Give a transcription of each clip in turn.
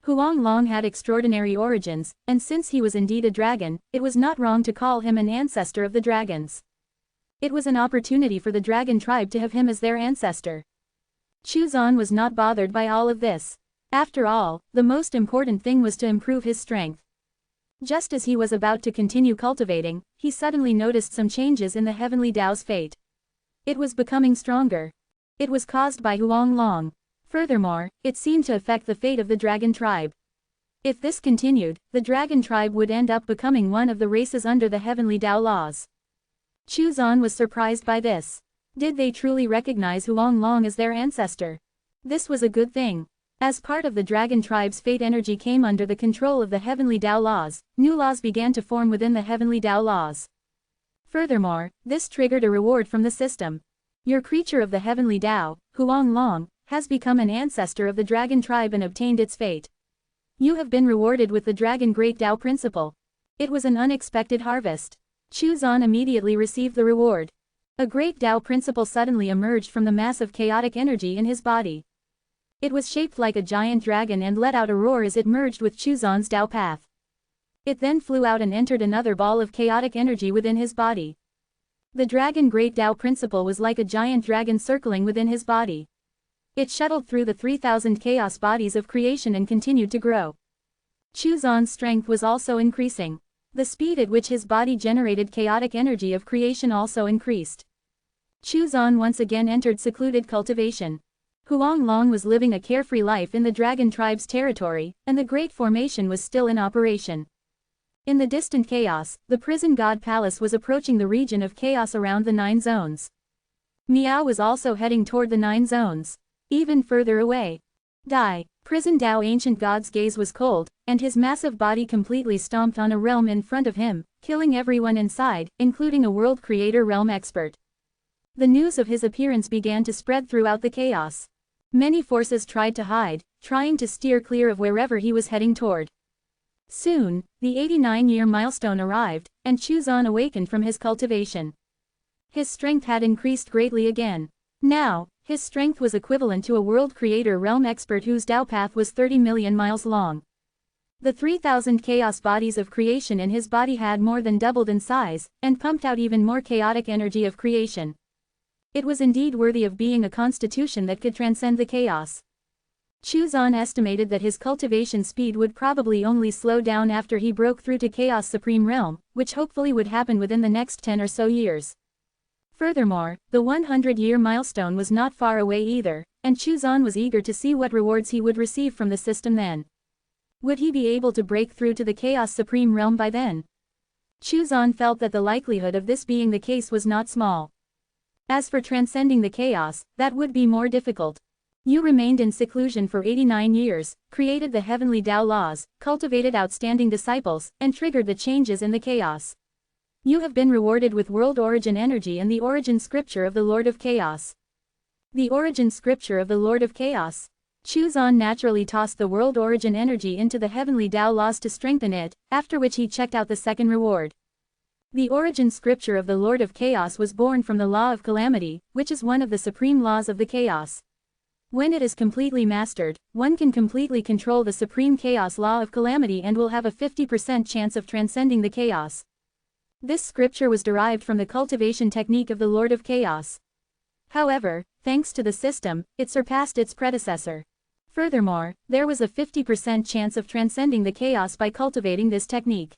Huanglong had extraordinary origins, and since he was indeed a dragon, it was not wrong to call him an ancestor of the dragons. It was an opportunity for the dragon tribe to have him as their ancestor. Chuzan was not bothered by all of this. After all, the most important thing was to improve his strength. Just as he was about to continue cultivating, he suddenly noticed some changes in the heavenly Tao's fate. It was becoming stronger. It was caused by Huanglong. Furthermore, it seemed to affect the fate of the dragon tribe. If this continued, the dragon tribe would end up becoming one of the races under the heavenly Tao laws. Chuzan was surprised by this. Did they truly recognize Huanglong as their ancestor? This was a good thing. As part of the dragon tribe's fate, energy came under the control of the heavenly Tao laws. New laws began to form within the heavenly Tao laws. Furthermore, this triggered a reward from the system. Your creature of the heavenly Tao, Huanglong, has become an ancestor of the dragon tribe and obtained its fate. You have been rewarded with the Dragon Great Tao Principle. It was an unexpected harvest. Chuzan immediately received the reward. A great Tao Principle suddenly emerged from the mass of chaotic energy in his body. It was shaped like a giant dragon and let out a roar as it merged with Chuzan's Tao path. It then flew out and entered another ball of chaotic energy within his body. The Dragon Great Tao Principle was like a giant dragon circling within his body. It shuttled through the 3,000 chaos bodies of creation and continued to grow. Chuzan's strength was also increasing. The speed at which his body generated chaotic energy of creation also increased. Chuzan once again entered secluded cultivation. Huanglong was living a carefree life in the dragon tribe's territory, and the Great Formation was still in operation. In the distant chaos, the prison god palace was approaching the region of chaos around the 9 zones. Miao was also heading toward the 9 zones. Even further away. Prison Tao ancient god's gaze was cold, and his massive body completely stomped on a realm in front of him, killing everyone inside, including a world creator realm expert. The news of his appearance began to spread throughout the chaos. Many forces tried to hide, trying to steer clear of wherever he was heading toward. Soon, the 89-year milestone arrived, and Chuzan awakened from his cultivation. His strength had increased greatly again. Now, his strength was equivalent to a world creator realm expert whose Tao path was 30 million miles long. The 3,000 chaos bodies of creation in his body had more than doubled in size, and pumped out even more chaotic energy of creation. It was indeed worthy of being a constitution that could transcend the chaos. Chuzan estimated that his cultivation speed would probably only slow down after he broke through to Chaos Supreme Realm, which hopefully would happen within the next 10 or so years. Furthermore, the 100-year milestone was not far away either, and Chuzan was eager to see what rewards he would receive from the system then. Would he be able to break through to the Chaos Supreme Realm by then? Chuzan felt that the likelihood of this being the case was not small. As for transcending the chaos, that would be more difficult. You remained in seclusion for 89 years, created the heavenly Tao laws, cultivated outstanding disciples, and triggered the changes in the chaos. You have been rewarded with world origin energy and the origin scripture of the Lord of Chaos. The origin scripture of the Lord of Chaos. Chuzan naturally tossed the world origin energy into the heavenly Tao laws to strengthen it, after which he checked out the second reward. The origin scripture of the Lord of Chaos was born from the law of calamity, which is one of the supreme laws of the chaos. When it is completely mastered, one can completely control the supreme chaos law of calamity and will have a 50% chance of transcending the chaos. This scripture was derived from the cultivation technique of the Lord of Chaos. However, thanks to the system, it surpassed its predecessor. Furthermore, there was a 50% chance of transcending the chaos by cultivating this technique.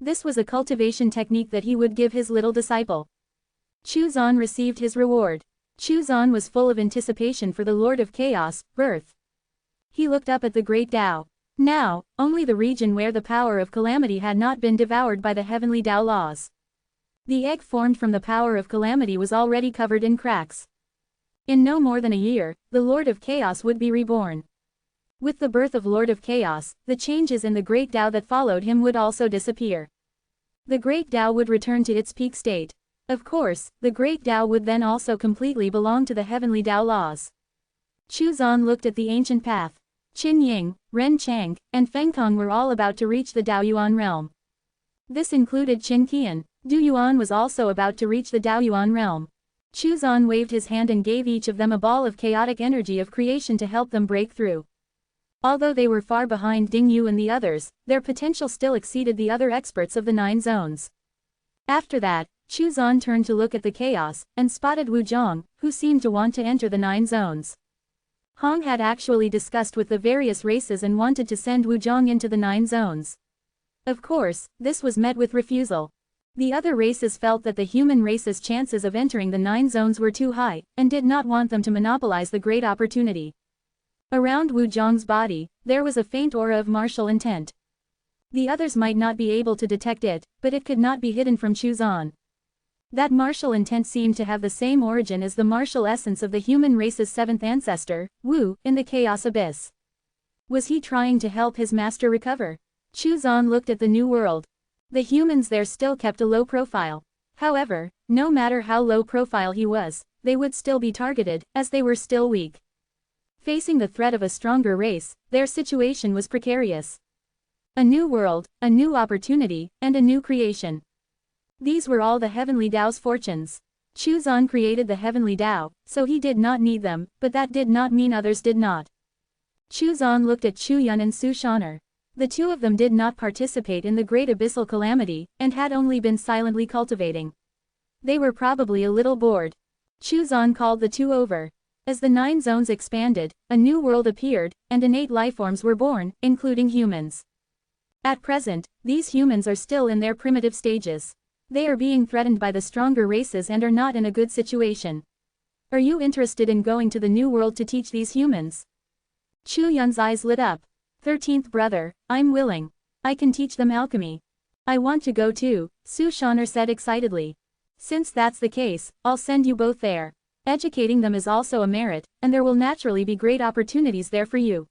This was a cultivation technique that he would give his little disciple. Chuzan received his reward. Chuzan was full of anticipation for the Lord of Chaos' birth. He looked up at the Great Tao. Now, only the region where the power of calamity had not been devoured by the heavenly Tao laws. The egg formed from the power of calamity was already covered in cracks. In no more than a year, the Lord of Chaos would be reborn. With the birth of Lord of Chaos, the changes in the Great Tao that followed him would also disappear. The Great Tao would return to its peak state. Of course, the Great Tao would then also completely belong to the heavenly Tao laws. Chuzan looked at the ancient path. Qin Ying, Ren Chang, and Feng Kong were all about to reach the Daoyuan realm. This included Qin Qian. Du Yuan was also about to reach the Daoyuan realm. Chuzan waved his hand and gave each of them a ball of chaotic energy of creation to help them break through. Although they were far behind Ding Yu and the others, their potential still exceeded the other experts of the 9 zones. After that, Chu Zan turned to look at the chaos, and spotted Wu Zhong, who seemed to want to enter the 9 zones. Hong had actually discussed with the various races and wanted to send Wu Zhong into the 9 zones. Of course, this was met with refusal. The other races felt that the human race's chances of entering the 9 zones were too high, and did not want them to monopolize the great opportunity. Around Wu Zhong's body, there was a faint aura of martial intent. The others might not be able to detect it, but it could not be hidden from Chu Zan. That martial intent seemed to have the same origin as the martial essence of the human race's 7th ancestor, Wu, in the Chaos Abyss. Was he trying to help his master recover? Chu Zan looked at the new world. The humans there still kept a low profile. However, no matter how low profile he was, they would still be targeted, as they were still weak. Facing the threat of a stronger race, their situation was precarious. A new world, a new opportunity, and a new creation. These were all the Heavenly Tao's fortunes. Chu Zan created the Heavenly Tao, so he did not need them, but that did not mean others did not. Chu Zan looked at Chu Yun and Su Shaner. The two of them did not participate in the Great Abyssal Calamity, and had only been silently cultivating. They were probably a little bored. Chu Zan called the two over. As the 9 zones expanded, a new world appeared, and innate lifeforms were born, including humans. At present, these humans are still in their primitive stages. They are being threatened by the stronger races and are not in a good situation. Are you interested in going to the new world to teach these humans? Chu Yun's eyes lit up. 13th brother, I'm willing. I can teach them alchemy. I want to go too, Su Shaner said excitedly. Since that's the case, I'll send you both there. Educating them is also a merit, and there will naturally be great opportunities there for you.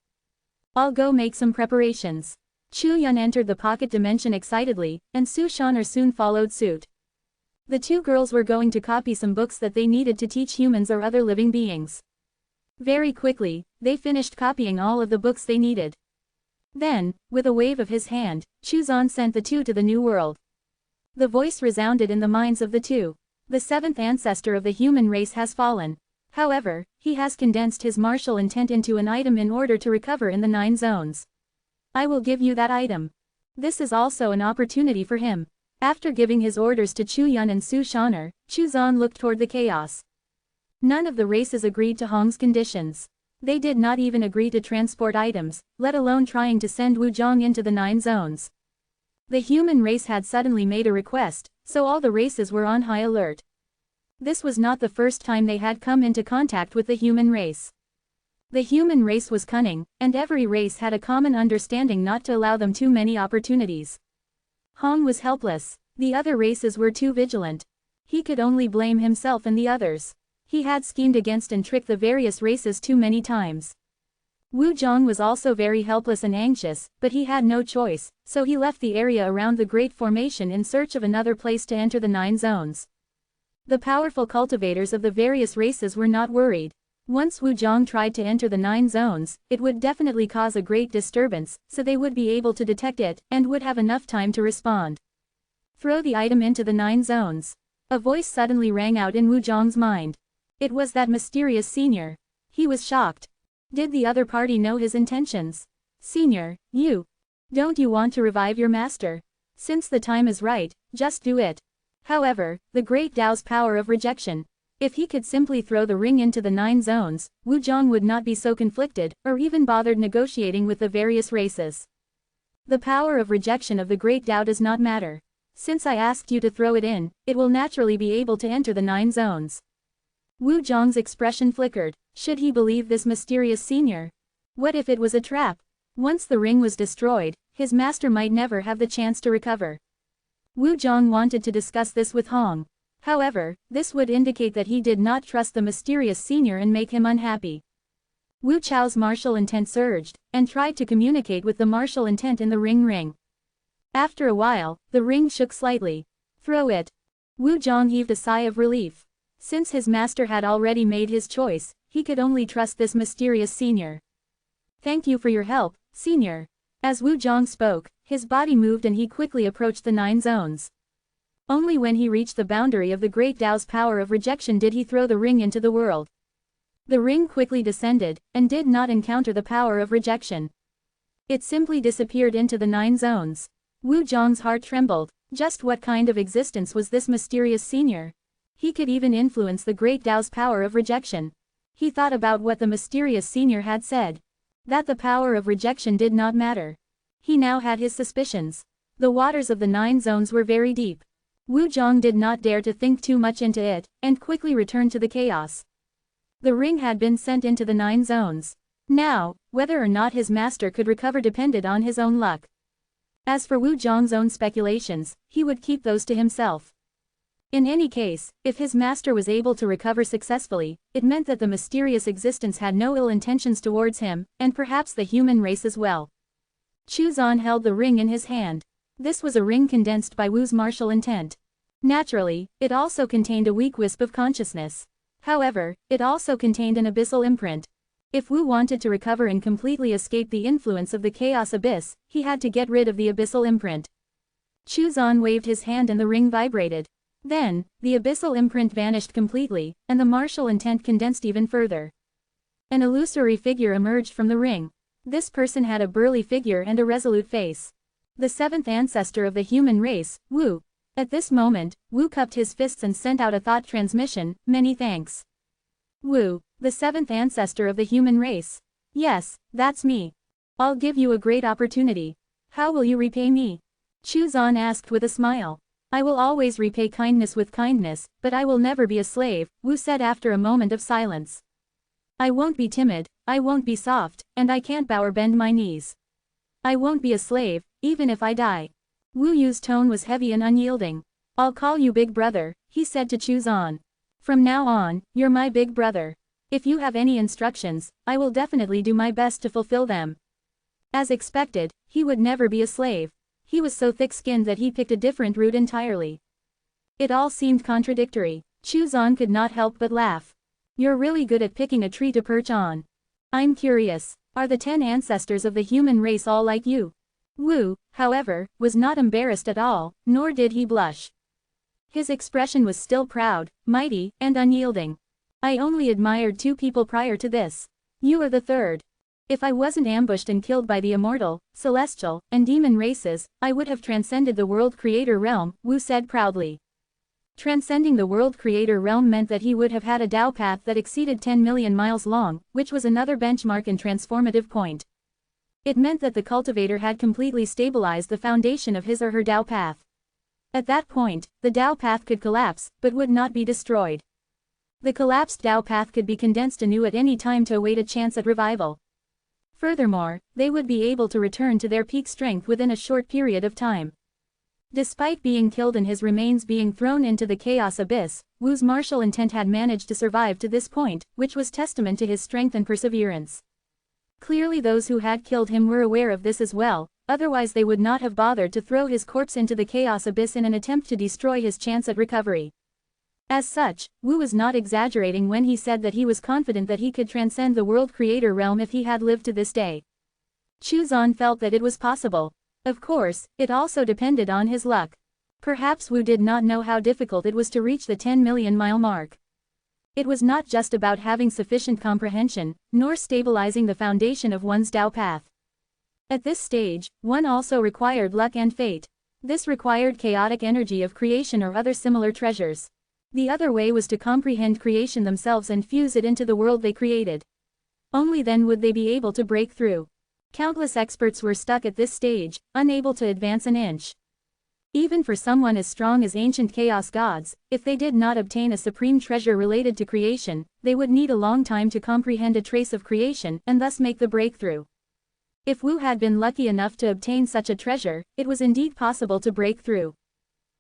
I'll go make some preparations. Chu Yun entered the pocket dimension excitedly, and Su Shaner soon followed suit. The two girls were going to copy some books that they needed to teach humans or other living beings. Very quickly, they finished copying all of the books they needed. Then, with a wave of his hand, Chu Zan sent the two to the new world. The voice resounded in the minds of the two. The 7th ancestor of the human race has fallen. However, he has condensed his martial intent into an item in order to recover in the 9 zones. I will give you that item. This is also an opportunity for him. After giving his orders to Chu Yun and Su Shaner, Chu Zan looked toward the chaos. None of the races agreed to Hong's conditions. They did not even agree to transport items, let alone trying to send Wu Zhong into the 9 zones. The human race had suddenly made a request, so all the races were on high alert. This was not the first time they had come into contact with the human race. The human race was cunning, and every race had a common understanding not to allow them too many opportunities. Hong was helpless. The other races were too vigilant. He could only blame himself and the others. He had schemed against and tricked the various races too many times. Wu Zhong was also very helpless and anxious, but he had no choice, so he left the area around the Great Formation in search of another place to enter the 9 zones. The powerful cultivators of the various races were not worried. Once Wu Zhong tried to enter the 9 zones, it would definitely cause a great disturbance, so they would be able to detect it, and would have enough time to respond. Throw the item into the 9 zones. A voice suddenly rang out in Wu Zhong's mind. It was that mysterious senior. He was shocked. Did the other party know his intentions? Senior, don't you want to revive your master? Since the time is right, just do it. However, the Great Tao's power of rejection. If he could simply throw the ring into the 9 zones, Wu Zhong would not be so conflicted, or even bothered negotiating with the various races. The power of rejection of the Great Tao does not matter. Since I asked you to throw it in, it will naturally be able to enter the 9 zones. Wu Zhong's expression flickered. Should he believe this mysterious senior? What if it was a trap? Once the ring was destroyed, his master might never have the chance to recover. Wu Zhong wanted to discuss this with Hong. However, this would indicate that he did not trust the mysterious senior and make him unhappy. Wu Chao's martial intent surged, and tried to communicate with the martial intent in the ring. After a while, the ring shook slightly. Throw it. Wu Zhong heaved a sigh of relief. Since his master had already made his choice, he could only trust this mysterious senior. Thank you for your help, senior. As Wu Zhong spoke, his body moved and he quickly approached the 9 zones. Only when he reached the boundary of the Great Tao's power of rejection did he throw the ring into the world. The ring quickly descended, and did not encounter the power of rejection. It simply disappeared into the 9 zones. Wu Zhong's heart trembled. Just what kind of existence was this mysterious senior? He could even influence the Great Tao's power of rejection. He thought about what the mysterious senior had said. That the power of rejection did not matter. He now had his suspicions. The waters of the 9 zones were very deep. Wu Zhong did not dare to think too much into it, and quickly returned to the chaos. The ring had been sent into the 9 zones. Now, whether or not his master could recover depended on his own luck. As for Wu Zhong's own speculations, he would keep those to himself. In any case, if his master was able to recover successfully, it meant that the mysterious existence had no ill intentions towards him, and perhaps the human race as well. Chu Zan held the ring in his hand. This was a ring condensed by Wu's martial intent. Naturally, it also contained a weak wisp of consciousness. However, it also contained an abyssal imprint. If Wu wanted to recover and completely escape the influence of the chaos abyss, he had to get rid of the abyssal imprint. Chu Zan waved his hand and the ring vibrated. Then, the abyssal imprint vanished completely, and the martial intent condensed even further. An illusory figure emerged from the ring. This person had a burly figure and a resolute face. The 7th ancestor of the human race, Wu. At this moment, Wu cupped his fists and sent out a thought transmission, "Many thanks." Wu, the 7th ancestor of the human race. Yes, that's me. I'll give you a great opportunity. How will you repay me? Chu Zan asked with a smile. I will always repay kindness with kindness, but I will never be a slave, Wu said after a moment of silence. I won't be timid, I won't be soft, and I can't bow or bend my knees. I won't be a slave, even if I die. Wu Yu's tone was heavy and unyielding. I'll call you big brother, he said to Chu Zan. From now on, you're my big brother. If you have any instructions, I will definitely do my best to fulfill them. As expected, he would never be a slave. He was so thick-skinned that he picked a different route entirely. It all seemed contradictory. Chu Zan could not help but laugh. You're really good at picking a tree to perch on. I'm curious, are the 10 ancestors of the human race all like you? Wu, however, was not embarrassed at all, nor did he blush. His expression was still proud, mighty, and unyielding. I only admired 2 people prior to this. You are the 3rd. If I wasn't ambushed and killed by the immortal, celestial, and demon races, I would have transcended the world creator realm, Wu said proudly. Transcending the world creator realm meant that he would have had a Tao path that exceeded 10 million miles long, which was another benchmark and transformative point. It meant that the cultivator had completely stabilized the foundation of his or her Tao path. At that point, the Tao path could collapse, but would not be destroyed. The collapsed Tao path could be condensed anew at any time to await a chance at revival. Furthermore, they would be able to return to their peak strength within a short period of time. Despite being killed and his remains being thrown into the chaos abyss, Wu's martial intent had managed to survive to this point, which was testament to his strength and perseverance. Clearly those who had killed him were aware of this as well, otherwise they would not have bothered to throw his corpse into the chaos abyss in an attempt to destroy his chance at recovery. As such, Wu was not exaggerating when he said that he was confident that he could transcend the world creator realm if he had lived to this day. Chu Zan felt that it was possible. Of course, it also depended on his luck. Perhaps Wu did not know how difficult it was to reach the 10 million mile mark. It was not just about having sufficient comprehension, nor stabilizing the foundation of one's Tao path. At this stage, one also required luck and fate. This required chaotic energy of creation or other similar treasures. The other way was to comprehend creation themselves and fuse it into the world they created. Only then would they be able to break through. Countless experts were stuck at this stage, unable to advance an inch. Even for someone as strong as ancient chaos gods, if they did not obtain a supreme treasure related to creation, they would need a long time to comprehend a trace of creation and thus make the breakthrough. If Wu had been lucky enough to obtain such a treasure, it was indeed possible to break through.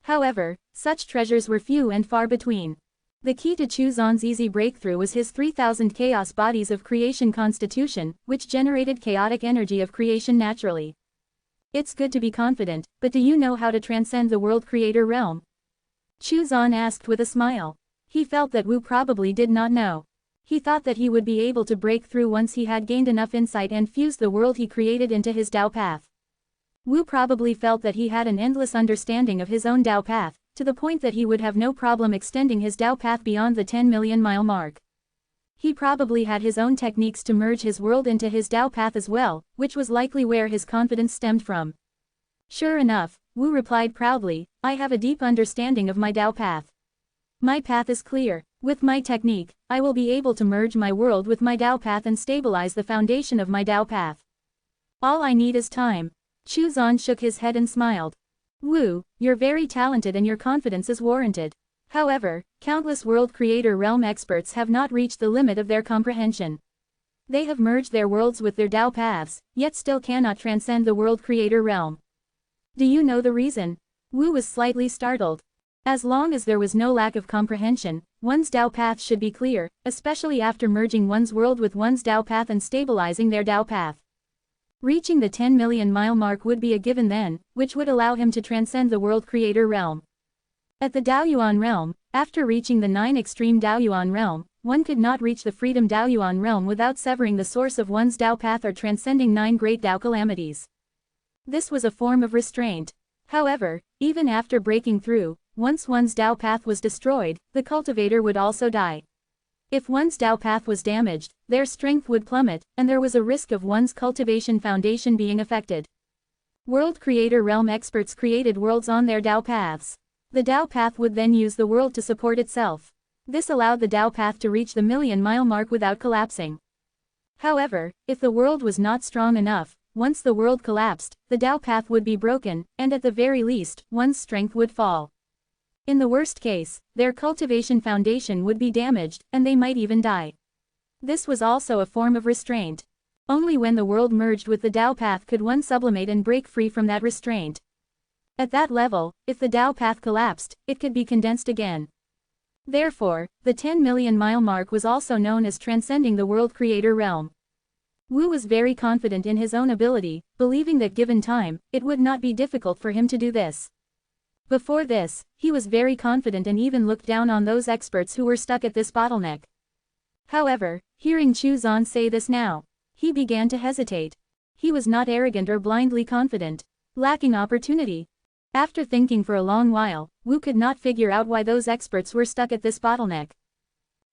However, such treasures were few and far between. The key to Chu Zan's easy breakthrough was his 3,000 chaos bodies of creation constitution, which generated chaotic energy of creation naturally. It's good to be confident, but do you know how to transcend the world creator realm? Chu Zan asked with a smile. He felt that Wu probably did not know. He thought that he would be able to break through once he had gained enough insight and fused the world he created into his Tao path. Wu probably felt that he had an endless understanding of his own Tao path, to the point that he would have no problem extending his Tao path beyond the 10 million mile mark. He probably had his own techniques to merge his world into his Tao path as well, which was likely where his confidence stemmed from. Sure enough, Wu replied proudly, I have a deep understanding of my Tao path. My path is clear. With my technique, I will be able to merge my world with my Tao path and stabilize the foundation of my Tao path. All I need is time. Chu Zan shook his head and smiled. Wu, you're very talented and your confidence is warranted. However, countless world creator realm experts have not reached the limit of their comprehension. They have merged their worlds with their Tao paths, yet still cannot transcend the world creator realm. Do you know the reason? Wu was slightly startled. As long as there was no lack of comprehension, one's Tao path should be clear, especially after merging one's world with one's Tao path and stabilizing their Tao path. Reaching the 10 million mile mark would be a given then, which would allow him to transcend the world creator realm. At the Daoyuan realm, after reaching the 9 extreme Daoyuan realm, one could not reach the freedom Daoyuan realm without severing the source of one's Tao path or transcending 9 great Tao calamities. This was a form of restraint. However, even after breaking through, once one's Tao path was destroyed, the cultivator would also die. If one's Tao path was damaged, their strength would plummet, and there was a risk of one's cultivation foundation being affected. World Creator Realm experts created worlds on their Tao paths. The Tao path would then use the world to support itself. This allowed the Tao path to reach the million-mile mark without collapsing. However, if the world was not strong enough, once the world collapsed, the Tao path would be broken, and at the very least, one's strength would fall. In the worst case, their cultivation foundation would be damaged, and they might even die. This was also a form of restraint. Only when the world merged with the Tao path could one sublimate and break free from that restraint. At that level, if the Tao path collapsed, it could be condensed again. Therefore, the 10 million mile mark was also known as transcending the world creator realm. Wu was very confident in his own ability, believing that given time, it would not be difficult for him to do this. Before this, he was very confident and even looked down on those experts who were stuck at this bottleneck. However, hearing Chu Zan say this now, he began to hesitate. He was not arrogant or blindly confident, lacking opportunity. After thinking for a long while, Wu could not figure out why those experts were stuck at this bottleneck.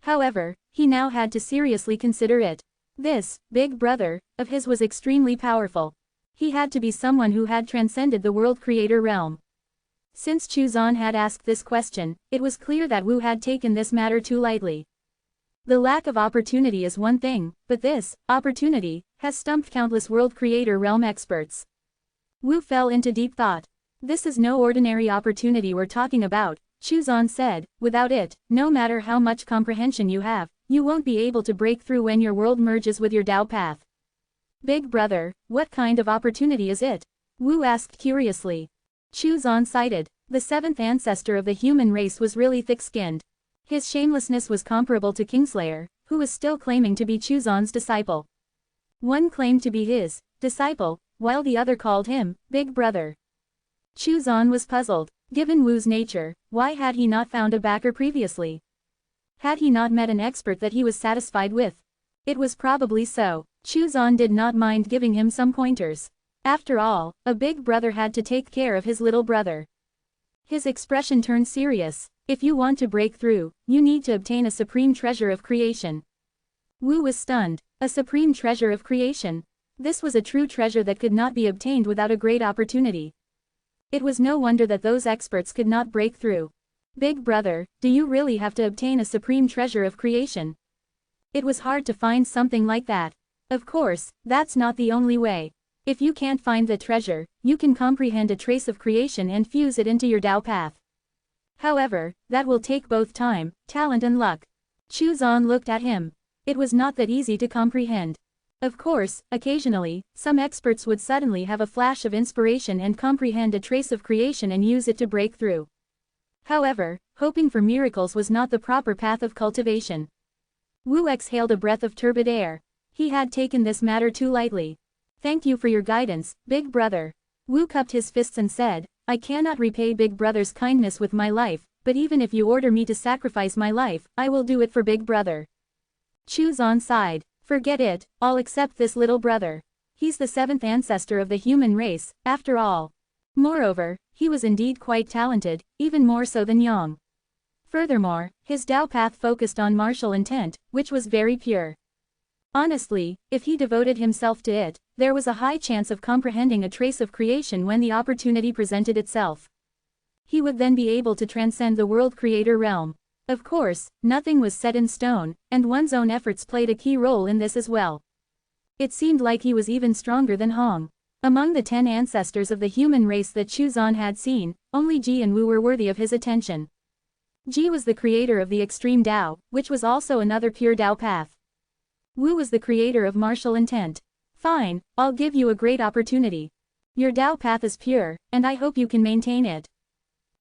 However, he now had to seriously consider it. This big brother of his was extremely powerful. He had to be someone who had transcended the world creator realm. Since Chu Zan had asked this question, it was clear that Wu had taken this matter too lightly. The lack of opportunity is one thing, but this opportunity has stumped countless world creator realm experts. Wu fell into deep thought. This is no ordinary opportunity we're talking about, Chu Zan said. Without it, no matter how much comprehension you have, you won't be able to break through when your world merges with your Tao path. Big brother, what kind of opportunity is it? Wu asked curiously. Chu Zan cited. The 7th ancestor of the human race was really thick-skinned. His shamelessness was comparable to Kingslayer, who was still claiming to be Chu Zan's disciple. One claimed to be his disciple, while the other called him Big Brother. Chu Zan was puzzled. Given Wu's nature, why had he not found a backer previously? Had he not met an expert that he was satisfied with? It was probably so. Chu Zan did not mind giving him some pointers. After all, a big brother had to take care of his little brother. His expression turned serious. If you want to break through, you need to obtain a supreme treasure of creation. Wu was stunned. A supreme treasure of creation. This was a true treasure that could not be obtained without a great opportunity. It was no wonder that those experts could not break through. Big brother, do you really have to obtain a supreme treasure of creation? It was hard to find something like that. Of course, that's not the only way. If you can't find the treasure, you can comprehend a trace of creation and fuse it into your Tao path. However, that will take both time, talent and luck. Chu Zan looked at him. It was not that easy to comprehend. Of course, occasionally, some experts would suddenly have a flash of inspiration and comprehend a trace of creation and use it to break through. However, hoping for miracles was not the proper path of cultivation. Wu exhaled a breath of turbid air. He had taken this matter too lightly. Thank you for your guidance, Big Brother. Wu cupped his fists and said, I cannot repay Big Brother's kindness with my life, but even if you order me to sacrifice my life, I will do it for Big Brother. Chu Zan sighed. Forget it, I'll accept this little brother. He's the 7th ancestor of the human race, after all. Moreover, he was indeed quite talented, even more so than Yang. Furthermore, his Tao path focused on martial intent, which was very pure. Honestly, if he devoted himself to it, there was a high chance of comprehending a trace of creation when the opportunity presented itself. He would then be able to transcend the world creator realm. Of course, nothing was set in stone, and one's own efforts played a key role in this as well. It seemed like he was even stronger than Hong. Among the 10 ancestors of the human race that Chuzan had seen, only Ji and Wu were worthy of his attention. Ji was the creator of the extreme Tao, which was also another pure Tao path. Wu was the creator of martial intent. Fine, I'll give you a great opportunity. Your Tao path is pure, and I hope you can maintain it.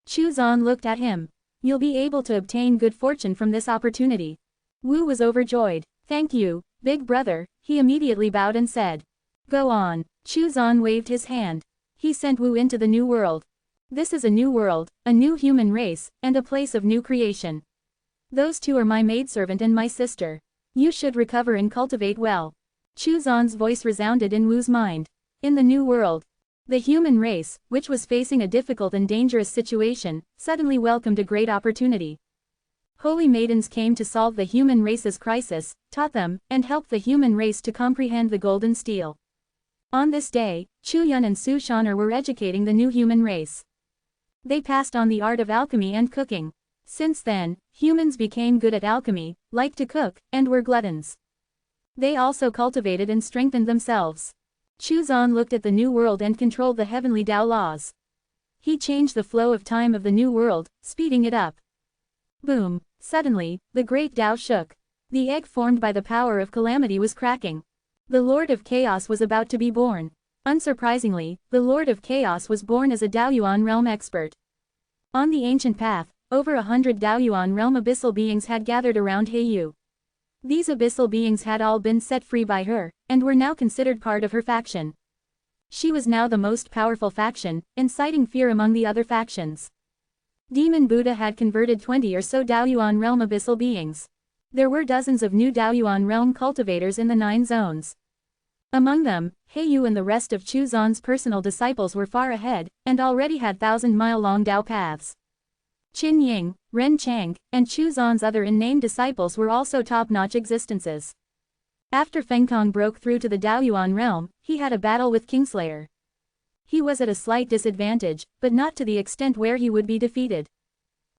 Chuzan looked at him. You'll be able to obtain good fortune from this opportunity. Wu was overjoyed. Thank you, big brother, he immediately bowed and said. Go on. Chuzan waved his hand. He sent Wu into the new world. This is a new world, a new human race, and a place of new creation. Those two are my maidservant and my sister. You should recover and cultivate well. Chuzan's voice resounded in Wu's mind. In the new world, the human race, which was facing a difficult and dangerous situation, suddenly welcomed a great opportunity. Holy maidens came to solve the human race's crisis, taught them, and helped the human race to comprehend the golden steel. On this day, Chu Yun and Su Shaner were educating the new human race. They passed on the art of alchemy and cooking. Since then, humans became good at alchemy, liked to cook, and were gluttons. They also cultivated and strengthened themselves. Chuzan looked at the new world and controlled the heavenly Tao laws. He changed the flow of time of the new world, speeding it up. Boom! Suddenly, the great Tao shook. The egg formed by the power of calamity was cracking. The Lord of Chaos was about to be born. Unsurprisingly, the Lord of Chaos was born as a Daoyuan realm expert. On the ancient path, over 100 Daoyuan realm abyssal beings had gathered around Heiyu. These abyssal beings had all been set free by her, and were now considered part of her faction. She was now the most powerful faction, inciting fear among the other factions. Demon Buddha had converted 20 or so Daoyuan realm abyssal beings. There were dozens of new Daoyuan realm cultivators in the 9 zones. Among them, Heiyu and the rest of Chuzan's personal disciples were far ahead, and already had 1,000-mile-long Tao paths. Qin Ying, Ren Chang, and Chuzan's other unnamed disciples were also top-notch existences. After Feng Kong broke through to the Daoyuan realm, he had a battle with Kingslayer. He was at a slight disadvantage, but not to the extent where he would be defeated.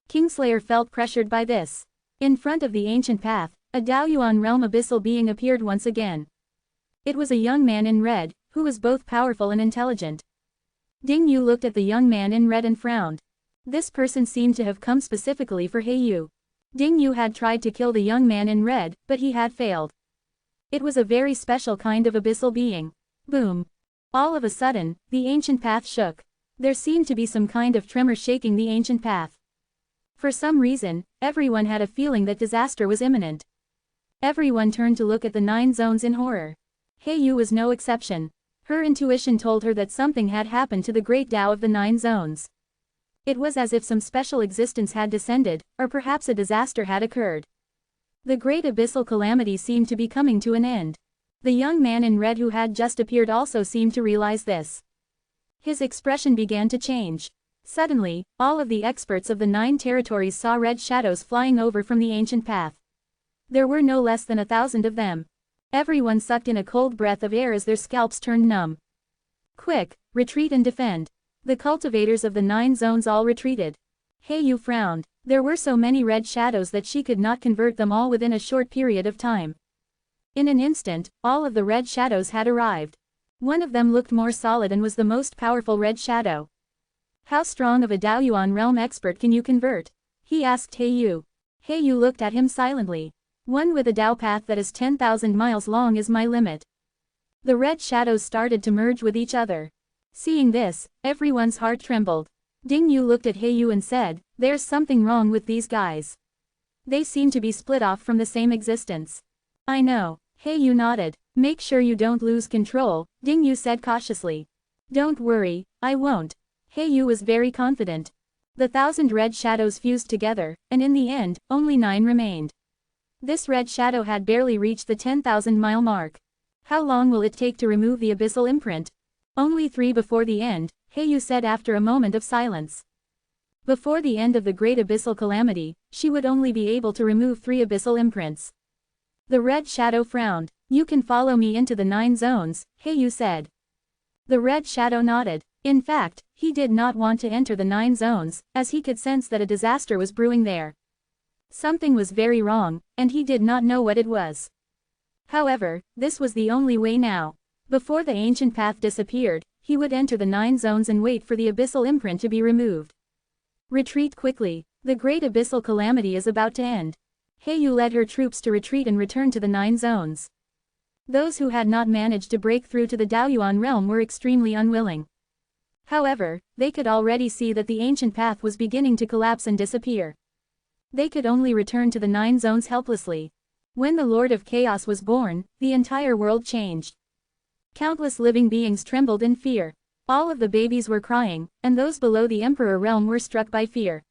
Kingslayer felt pressured by this. In front of the ancient path, a Daoyuan realm abyssal being appeared once again. It was a young man in red, who was both powerful and intelligent. Ding Yu looked at the young man in red and frowned. This person seemed to have come specifically for Heiyu. Ding Yu had tried to kill the young man in red, but he had failed. It was a very special kind of abyssal being. Boom! All of a sudden, the ancient path shook. There seemed to be some kind of tremor shaking the ancient path. For some reason, everyone had a feeling that disaster was imminent. Everyone turned to look at the 9 zones in horror. Heiyu was no exception. Her intuition told her that something had happened to the great Tao of the 9 zones. It was as if some special existence had descended, or perhaps a disaster had occurred. The great abyssal calamity seemed to be coming to an end. The young man in red who had just appeared also seemed to realize this. His expression began to change. Suddenly, all of the experts of the 9 territories saw red shadows flying over from the ancient path. There were no less than 1,000 of them. Everyone sucked in a cold breath of air as their scalps turned numb. Quick, retreat and defend. The cultivators of the 9 zones all retreated. Heiyu frowned. There were so many red shadows that she could not convert them all within a short period of time. In an instant, all of the red shadows had arrived. One of them looked more solid and was the most powerful red shadow. How strong of a Daoyuan realm expert can you convert? He asked Heiyu. Heiyu looked at him silently. One with a Tao path that is 10,000 miles long is my limit. The red shadows started to merge with each other. Seeing this, everyone's heart trembled. Ding Yu looked at Heiyu and said, "There's something wrong with these guys. They seem to be split off from the same existence." "I know." Heiyu nodded. "Make sure you don't lose control," Ding Yu said cautiously. "Don't worry, I won't." Heiyu was very confident. The 1,000 red shadows fused together, and in the end, only 9 remained. This red shadow had barely reached the 10,000-mile mark. How long will it take to remove the abyssal imprint? Only 3 before the end, Heiyu said after a moment of silence. Before the end of the Great Abyssal Calamity, she would only be able to remove 3 abyssal imprints. The Red Shadow frowned. "You can follow me into the 9 zones," Heiyu said. The Red Shadow nodded. In fact, he did not want to enter the 9 zones, as he could sense that a disaster was brewing there. Something was very wrong, and he did not know what it was. However, this was the only way now. Before the ancient path disappeared, he would enter the 9 zones and wait for the abyssal imprint to be removed. Retreat quickly. The Great Abyssal Calamity is about to end. Heiyu led her troops to retreat and return to the 9 zones. Those who had not managed to break through to the Daoyuan realm were extremely unwilling. However, they could already see that the ancient path was beginning to collapse and disappear. They could only return to the 9 zones helplessly. When the Lord of Chaos was born, the entire world changed. Countless living beings trembled in fear. All of the babies were crying, and those below the Emperor realm were struck by fear.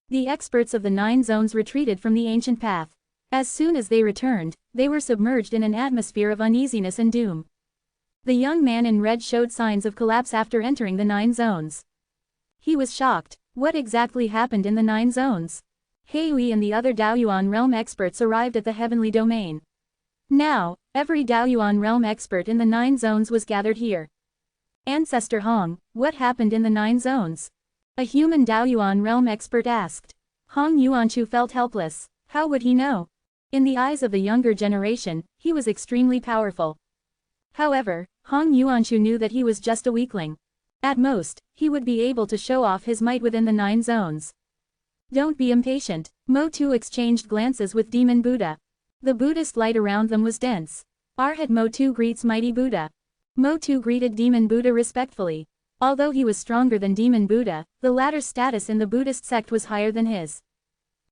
The experts of the 9 zones retreated from the ancient path. As soon as they returned, they were submerged in an atmosphere of uneasiness and doom. The young man in red showed signs of collapse after entering the 9 zones. He was shocked. What exactly happened in the 9 zones? Heiyu and the other Daoyuan realm experts arrived at the heavenly domain. Now, every Daoyuan realm expert in the 9 zones was gathered here. Ancestor Hong, what happened in the 9 zones? A human Daoyuan realm expert asked. Hong Yuanshu felt helpless. How would he know? In the eyes of the younger generation, he was extremely powerful. However, Hong Yuanshu knew that he was just a weakling. At most, he would be able to show off his might within the 9 zones. Don't be impatient. Mo-Tu exchanged glances with Demon Buddha. The Buddhist light around them was dense. Arhat Mo-Tu greets mighty Buddha. Mo-Tu greeted Demon Buddha respectfully. Although he was stronger than Demon Buddha, the latter's status in the Buddhist sect was higher than his.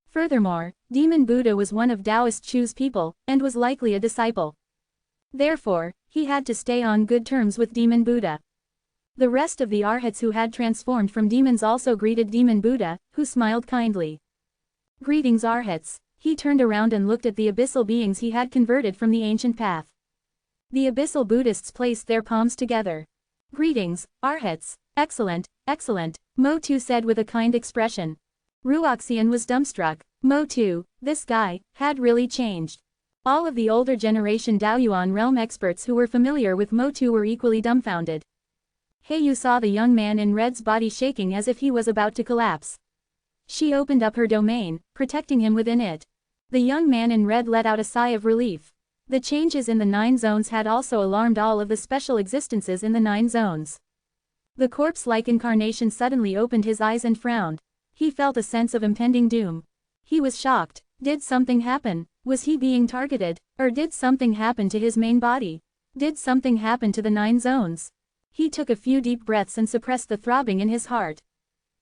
Furthermore, Demon Buddha was one of Taoist Chu's people, and was likely a disciple. Therefore, he had to stay on good terms with Demon Buddha. The rest of the Arhats who had transformed from demons also greeted Demon Buddha, who smiled kindly. Greetings Arhats. He turned around and looked at the abyssal beings he had converted from the ancient path. The abyssal Buddhists placed their palms together. Greetings, Arhats. Excellent, excellent, Mo-Tu said with a kind expression. Ruoxian was dumbstruck. Mo-Tu, this guy, had really changed. All of the older generation Daoyuan realm experts who were familiar with Mo-Tu were equally dumbfounded. Heiyu saw the young man in red's body shaking as if he was about to collapse. She opened up her domain, protecting him within it. The young man in red let out a sigh of relief. The changes in the 9 zones had also alarmed all of the special existences in the 9 zones. The corpse-like incarnation suddenly opened his eyes and frowned. He felt a sense of impending doom. He was shocked. Did something happen? Was he being targeted? Or did something happen to his main body? Did something happen to the 9 zones? He took a few deep breaths and suppressed the throbbing in his heart.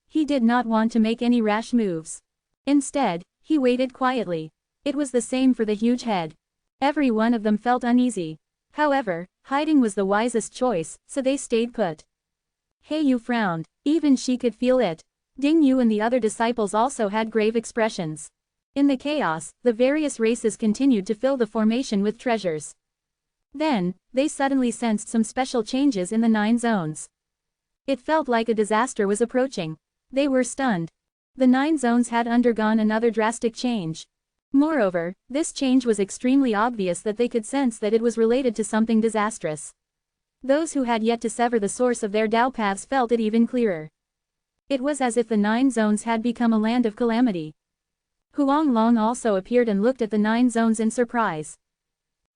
He did not want to make any rash moves. Instead, he waited quietly. It was the same for the huge head. Every one of them felt uneasy. However, hiding was the wisest choice, so they stayed put. Heiyu frowned. Even she could feel it. Ding Yu and the other disciples also had grave expressions. In the chaos, the various races continued to fill the formation with treasures. Then, they suddenly sensed some special changes in the 9 zones. It felt like a disaster was approaching. They were stunned. The 9 zones had undergone another drastic change. Moreover, this change was extremely obvious that they could sense that it was related to something disastrous. Those who had yet to sever the source of their Tao paths felt it even clearer. It was as if the 9 zones had become a land of calamity. Huang Long also appeared and looked at the 9 zones in surprise.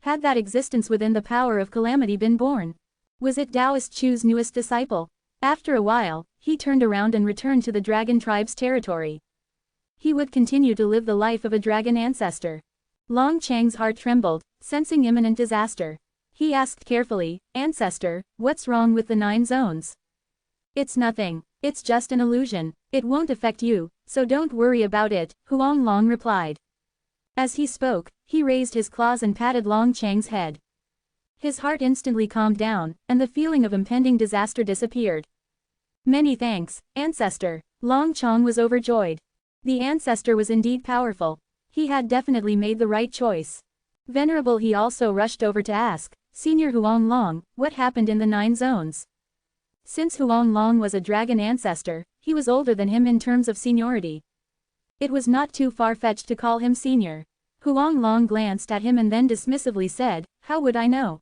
Had that existence within the power of calamity been born? Was it Taoist Chu's newest disciple? After a while, he turned around and returned to the dragon tribe's territory. He would continue to live the life of a dragon ancestor. Long Chang's heart trembled, sensing imminent disaster. He asked carefully, "Ancestor, what's wrong with the 9 zones?" "It's nothing. It's just an illusion. It won't affect you, so don't worry about it," Huang Long replied. As he spoke, he raised his claws and patted Long Chang's head. His heart instantly calmed down, and the feeling of impending disaster disappeared. "Many thanks, Ancestor." Long Chang was overjoyed. The ancestor was indeed powerful. He had definitely made the right choice. Venerable he also rushed over to ask, "Senior Huang Long, what happened in the 9 zones?" Since Huang Long was a dragon ancestor, he was older than him in terms of seniority. It was not too far-fetched to call him senior. Huang Long glanced at him and then dismissively said, "How would I know?"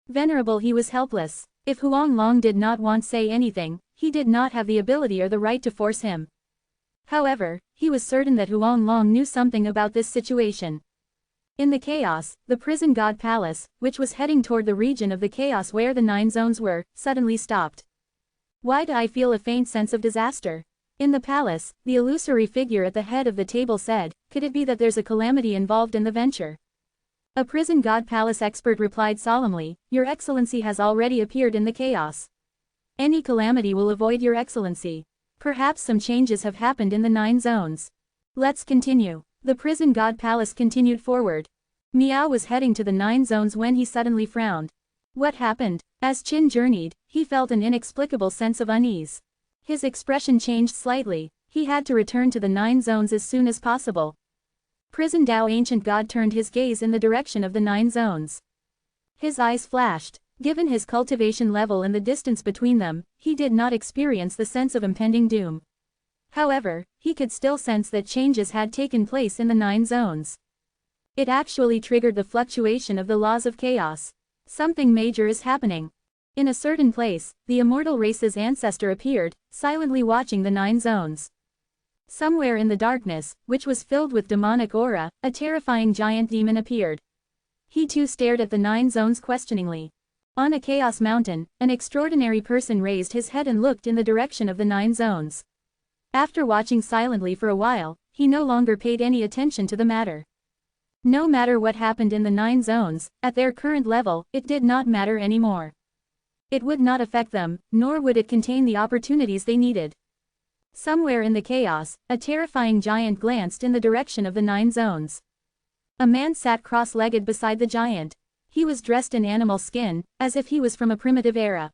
Venerable, he was helpless. If Huang Long did not want to say anything, he did not have the ability or the right to force him. However, he was certain that Huang Long knew something about this situation. In the chaos, the prison god palace, which was heading toward the region of the chaos where the 9 zones were, suddenly stopped. Why do I feel a faint sense of disaster? In the palace, the illusory figure at the head of the table said, "Could it be that there's a calamity involved in the venture?" A prison god palace expert replied solemnly, "Your Excellency has already appeared in the chaos. Any calamity will avoid Your Excellency. Perhaps some changes have happened in the 9 zones. Let's continue." The prison god palace continued forward. Miao was heading to the 9 zones when he suddenly frowned. What happened? As Qin journeyed, he felt an inexplicable sense of unease. His expression changed slightly. He had to return to the 9 zones as soon as possible. Prison Dao ancient god turned his gaze in the direction of the 9 zones. His eyes flashed. Given his cultivation level and the distance between them, he did not experience the sense of impending doom. However, he could still sense that changes had taken place in the 9 zones. It actually triggered the fluctuation of the laws of chaos. Something major is happening. In a certain place, the immortal race's ancestor appeared, silently watching the 9 zones. Somewhere in the darkness, which was filled with demonic aura, a terrifying giant demon appeared. He too stared at the 9 zones questioningly. On a chaos mountain, an extraordinary person raised his head and looked in the direction of the 9 zones. After watching silently for a while, he no longer paid any attention to the matter. No matter what happened in the 9 zones, at their current level, it did not matter anymore. It would not affect them, nor would it contain the opportunities they needed. Somewhere in the chaos, a terrifying giant glanced in the direction of the 9 zones. A man sat cross-legged beside the giant. He was dressed in animal skin, as if he was from a primitive era.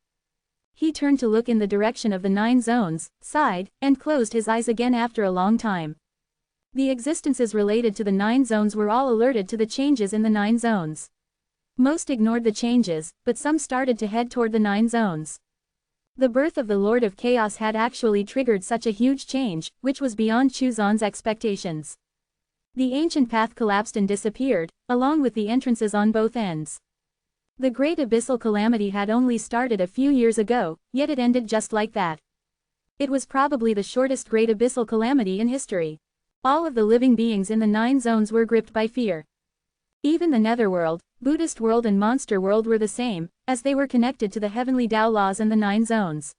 He turned to look in the direction of the 9 zones, sighed, and closed his eyes again after a long time. The existences related to the 9 zones were all alerted to the changes in the 9 zones. Most ignored the changes, but some started to head toward the 9 zones. The birth of the Lord of Chaos had actually triggered such a huge change, which was beyond Chuzan's expectations. The ancient path collapsed and disappeared, along with the entrances on both ends. The Great Abyssal Calamity had only started a few years ago, yet it ended just like that. It was probably the shortest Great Abyssal Calamity in history. All of the living beings in the 9 zones were gripped by fear. Even the Netherworld, Buddhist world and Monster world were the same, as they were connected to the heavenly Tao laws and the 9 zones.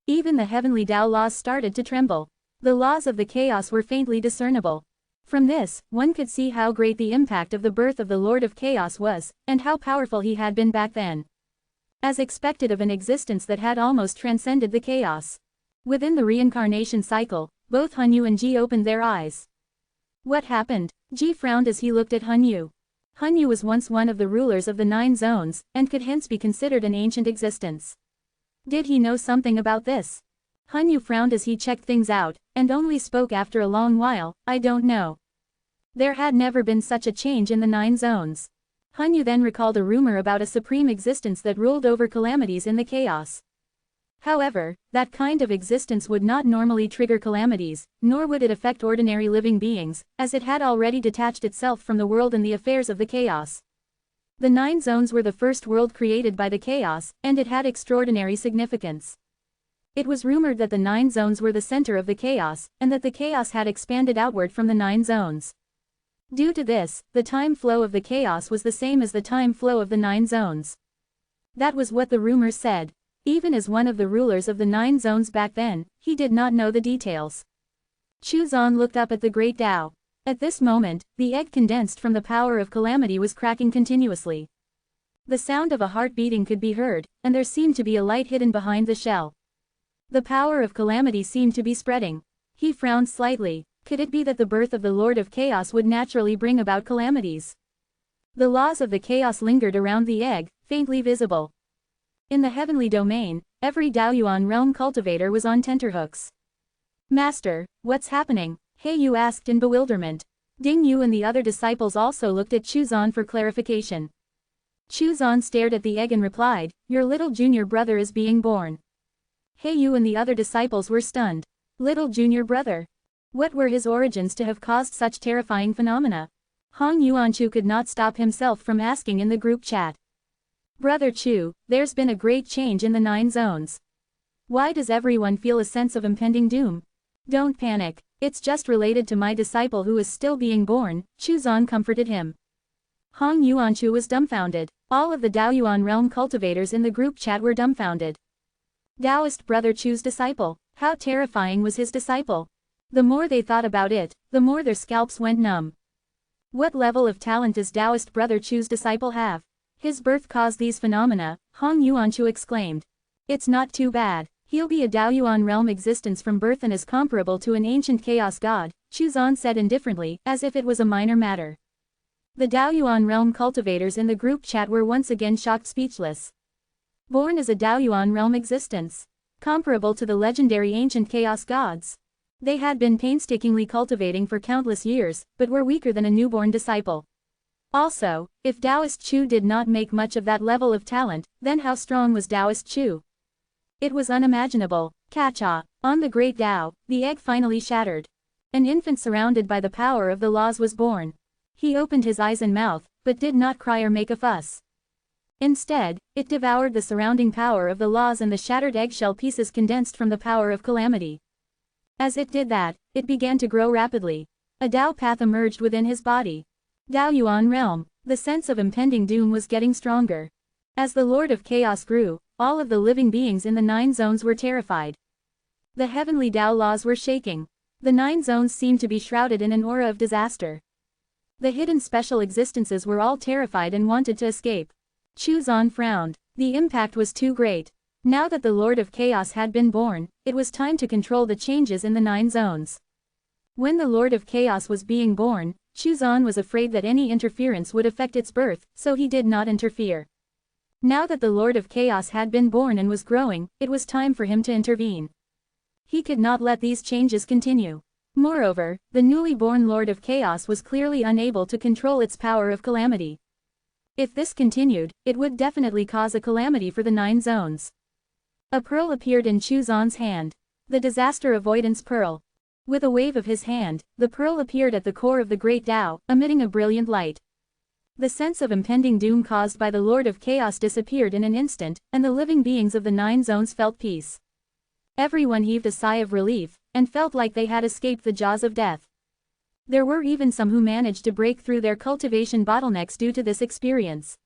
Even the heavenly Tao laws started to tremble. The laws of the chaos were faintly discernible. From this, one could see how great the impact of the birth of the Lord of Chaos was, and how powerful he had been back then. As expected of an existence that had almost transcended the chaos. Within the reincarnation cycle, both Hanyu and Ji opened their eyes. What happened? Ji frowned as he looked at Hanyu. Hanyu was once one of the rulers of the 9 zones, and could hence be considered an ancient existence. Did he know something about this? Hanyu frowned as he checked things out, and only spoke after a long while, "I don't know." There had never been such a change in the 9 zones. Hanyu then recalled a rumor about a supreme existence that ruled over calamities in the chaos. However, that kind of existence would not normally trigger calamities, nor would it affect ordinary living beings, as it had already detached itself from the world and the affairs of the chaos. The 9 zones were the first world created by the chaos, and it had extraordinary significance. It was rumored that the 9 zones were the center of the chaos, and that the chaos had expanded outward from the 9 zones. Due to this, the time flow of the chaos was the same as the time flow of the 9 zones. That was what the rumors said. Even as one of the rulers of the 9 zones back then, he did not know the details. Chuzan looked up at the Great Tao. At this moment, the egg condensed from the power of calamity was cracking continuously. The sound of a heart beating could be heard, and there seemed to be a light hidden behind the shell. The power of calamity seemed to be spreading. He frowned slightly. Could it be that the birth of the Lord of Chaos would naturally bring about calamities? The laws of the chaos lingered around the egg, faintly visible. In the heavenly domain, every Daoyuan realm cultivator was on tenterhooks. "Master, what's happening?" He Yu asked in bewilderment. Ding Yu and the other disciples also looked at Chuzan for clarification. Chuzan stared at the egg and replied, "Your little junior brother is being born." He Yu and the other disciples were stunned. Little junior brother. What were his origins to have caused such terrifying phenomena? Hong Yuanchu could not stop himself from asking in the group chat. Brother Chu, there's been a great change in the 9 zones. Why does everyone feel a sense of impending doom? Don't panic, it's just related to my disciple who is still being born, Chu Zan comforted him. Hong Yuanchu was dumbfounded. All of the Daoyuan realm cultivators in the group chat were dumbfounded. Taoist brother Chu's disciple, how terrifying was his disciple? The more they thought about it, the more their scalps went numb. What level of talent does Taoist brother Chu's disciple have? His birth caused these phenomena, Hong Yuanchu exclaimed. It's not too bad. He'll be a Daoyuan realm existence from birth and is comparable to an ancient chaos god, Chu Zan said indifferently, as if it was a minor matter. The Daoyuan realm cultivators in the group chat were once again shocked speechless. Born as a Daoyuan realm existence. Comparable to the legendary ancient chaos gods. They had been painstakingly cultivating for countless years, but were weaker than a newborn disciple. Also, if Taoist Chu did not make much of that level of talent, then how strong was Taoist Chu? It was unimaginable. Catcha. On the great Tao, the egg finally shattered. An infant surrounded by the power of the laws was born. He opened his eyes and mouth, but did not cry or make a fuss. Instead, it devoured the surrounding power of the laws and the shattered eggshell pieces condensed from the power of calamity. As it did that, it began to grow rapidly. A Tao path emerged within his body. Daoyuan realm, the sense of impending doom was getting stronger. As the Lord of Chaos grew, all of the living beings in the 9 zones were terrified. The heavenly Tao laws were shaking. The 9 zones seemed to be shrouded in an aura of disaster. The hidden special existences were all terrified and wanted to escape. Chu Zan frowned. The impact was too great. Now that the Lord of Chaos had been born, it was time to control the changes in the 9 zones. When the Lord of Chaos was being born, Chu Zan was afraid that any interference would affect its birth, so he did not interfere. Now that the Lord of Chaos had been born and was growing, it was time for him to intervene. He could not let these changes continue. Moreover, the newly born Lord of Chaos was clearly unable to control its power of calamity. If this continued, it would definitely cause a calamity for the 9 zones. A pearl appeared in Chu Zan's hand. The disaster avoidance pearl. With a wave of his hand, the pearl appeared at the core of the great Tao, emitting a brilliant light. The sense of impending doom caused by the Lord of Chaos disappeared in an instant, and the living beings of the 9 zones felt peace. Everyone heaved a sigh of relief, and felt like they had escaped the jaws of death. There were even some who managed to break through their cultivation bottlenecks due to this experience.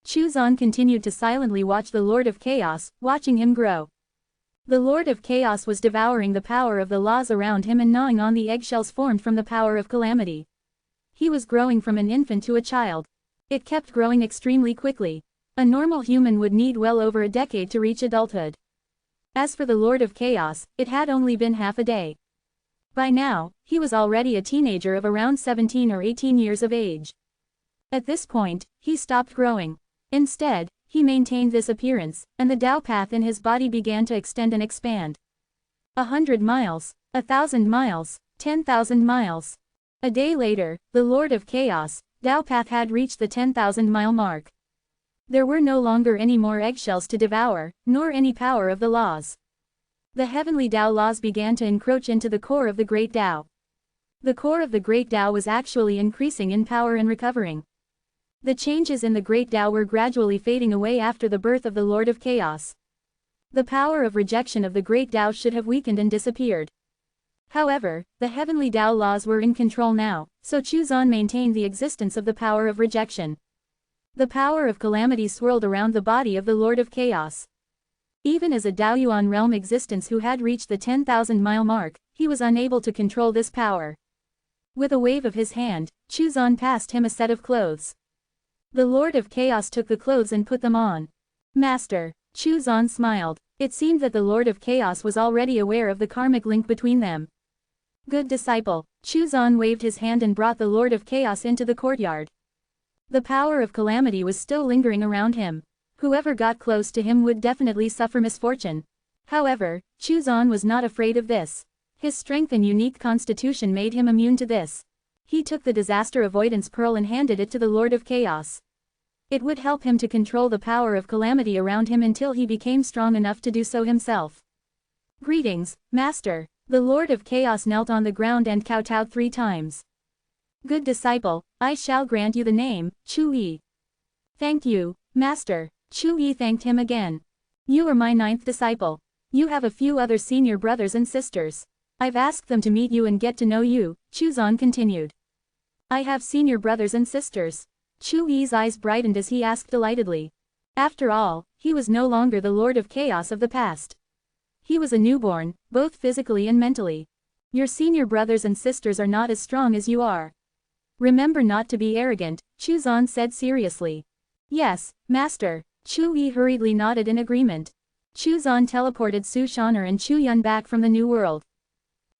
Chu Zan continued to silently watch the Lord of Chaos, watching him grow. The Lord of Chaos was devouring the power of the laws around him and gnawing on the eggshells formed from the power of calamity. He was growing from an infant to a child. It kept growing extremely quickly. A normal human would need well over a decade to reach adulthood. As for the Lord of Chaos, it had only been half a day. By now, he was already a teenager of around 17 or 18 years of age. At this point, he stopped growing. Instead, he maintained this appearance, and the Tao path in his body began to extend and expand. 100 miles, 1,000 miles, 10,000 miles. A day later, the Lord of Chaos, Tao path had reached the 10,000-mile mark. There were no longer any more eggshells to devour, nor any power of the laws. The heavenly Tao laws began to encroach into the core of the great Tao. The core of the great Tao was actually increasing in power and recovering. The changes in the great Tao were gradually fading away after the birth of the Lord of Chaos. The power of rejection of the great Tao should have weakened and disappeared. However, the heavenly Tao laws were in control now, so Chu Zan maintained the existence of the power of rejection. The power of calamity swirled around the body of the Lord of Chaos. Even as a Daoyuan realm existence who had reached the 10,000-mile mark, he was unable to control this power. With a wave of his hand, Chu Zan passed him a set of clothes. The Lord of Chaos took the clothes and put them on. Master, Chu Zan smiled. It seemed that the Lord of Chaos was already aware of the karmic link between them. Good disciple, Chu Zan waved his hand and brought the Lord of Chaos into the courtyard. The power of calamity was still lingering around him. Whoever got close to him would definitely suffer misfortune. However, Chu Zan was not afraid of this. His strength and unique constitution made him immune to this. He took the disaster avoidance pearl and handed it to the Lord of Chaos. It would help him to control the power of calamity around him until he became strong enough to do so himself. Greetings, Master. The Lord of Chaos knelt on the ground and kowtowed 3 times. Good disciple, I shall grant you the name, Chu-yi. Thank you, Master. Chu-yi thanked him again. You are my 9th disciple. You have a few other senior brothers and sisters. I've asked them to meet you and get to know you, Chuzan continued. I have senior brothers and sisters. Chu-yi's eyes brightened as he asked delightedly. After all, he was no longer the Lord of Chaos of the past. He was a newborn, both physically and mentally. Your senior brothers and sisters are not as strong as you are. Remember not to be arrogant, Chuzan said seriously. Yes, Master. Chu-yi hurriedly nodded in agreement. Chuzan teleported Su Shaner and Chu Yun back from the new world.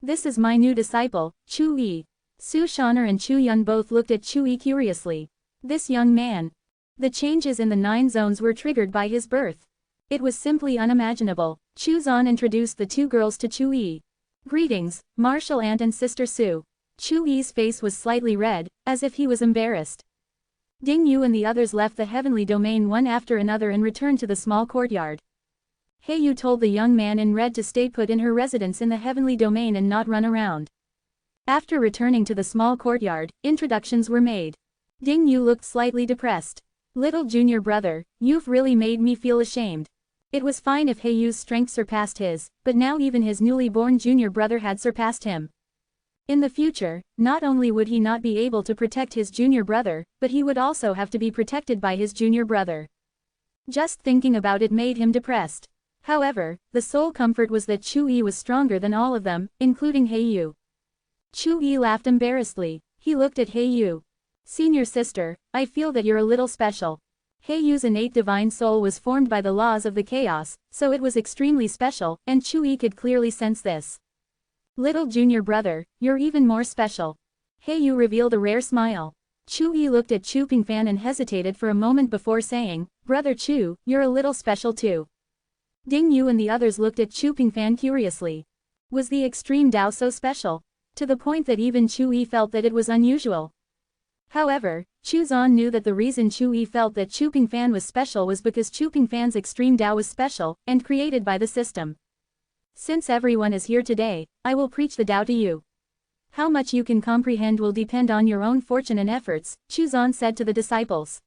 This is my new disciple, Chu-yi. Su Shaner and Chu Yun both looked at Chu-yi curiously. This young man. The changes in the 9 zones were triggered by his birth. It was simply unimaginable. Chuzan introduced the 2 girls to Chu-yi. Greetings, Martial Aunt and Sister Su. Chu-yi's face was slightly red, as if he was embarrassed. Ding Yu and the others left the heavenly domain one after another and returned to the small courtyard. He Yu told the young man in red to stay put in her residence in the heavenly domain and not run around. After returning to the small courtyard, introductions were made. Ding Yu looked slightly depressed. Little junior brother, you've really made me feel ashamed. It was fine if He Yu's strength surpassed his, but now even his newly born junior brother had surpassed him. In the future, not only would he not be able to protect his junior brother, but he would also have to be protected by his junior brother. Just thinking about it made him depressed. However, the sole comfort was that Chu-yi was stronger than all of them, including He Yu. Chu-yi laughed embarrassedly. He looked at He Yu. Senior sister, I feel that you're a little special. He Yu's innate divine soul was formed by the laws of the chaos, so it was extremely special, and Chu-yi could clearly sense this. Little junior brother, you're even more special. He Yu revealed a rare smile. Chu-yi looked at Chu Pingfan and hesitated for a moment before saying, Brother Chu, you're a little special too. Ding Yu and the others looked at Chu Pingfan curiously. Was the extreme Tao so special? To the point that even Chu-yi felt that it was unusual. However, Chuzan knew that the reason Chu-yi felt that Chu Pingfan was special was because Chu Pingfan's extreme Tao was special, and created by the system. Since everyone is here today, I will preach the Tao to you. How much you can comprehend will depend on your own fortune and efforts, Chuzan said to the disciples.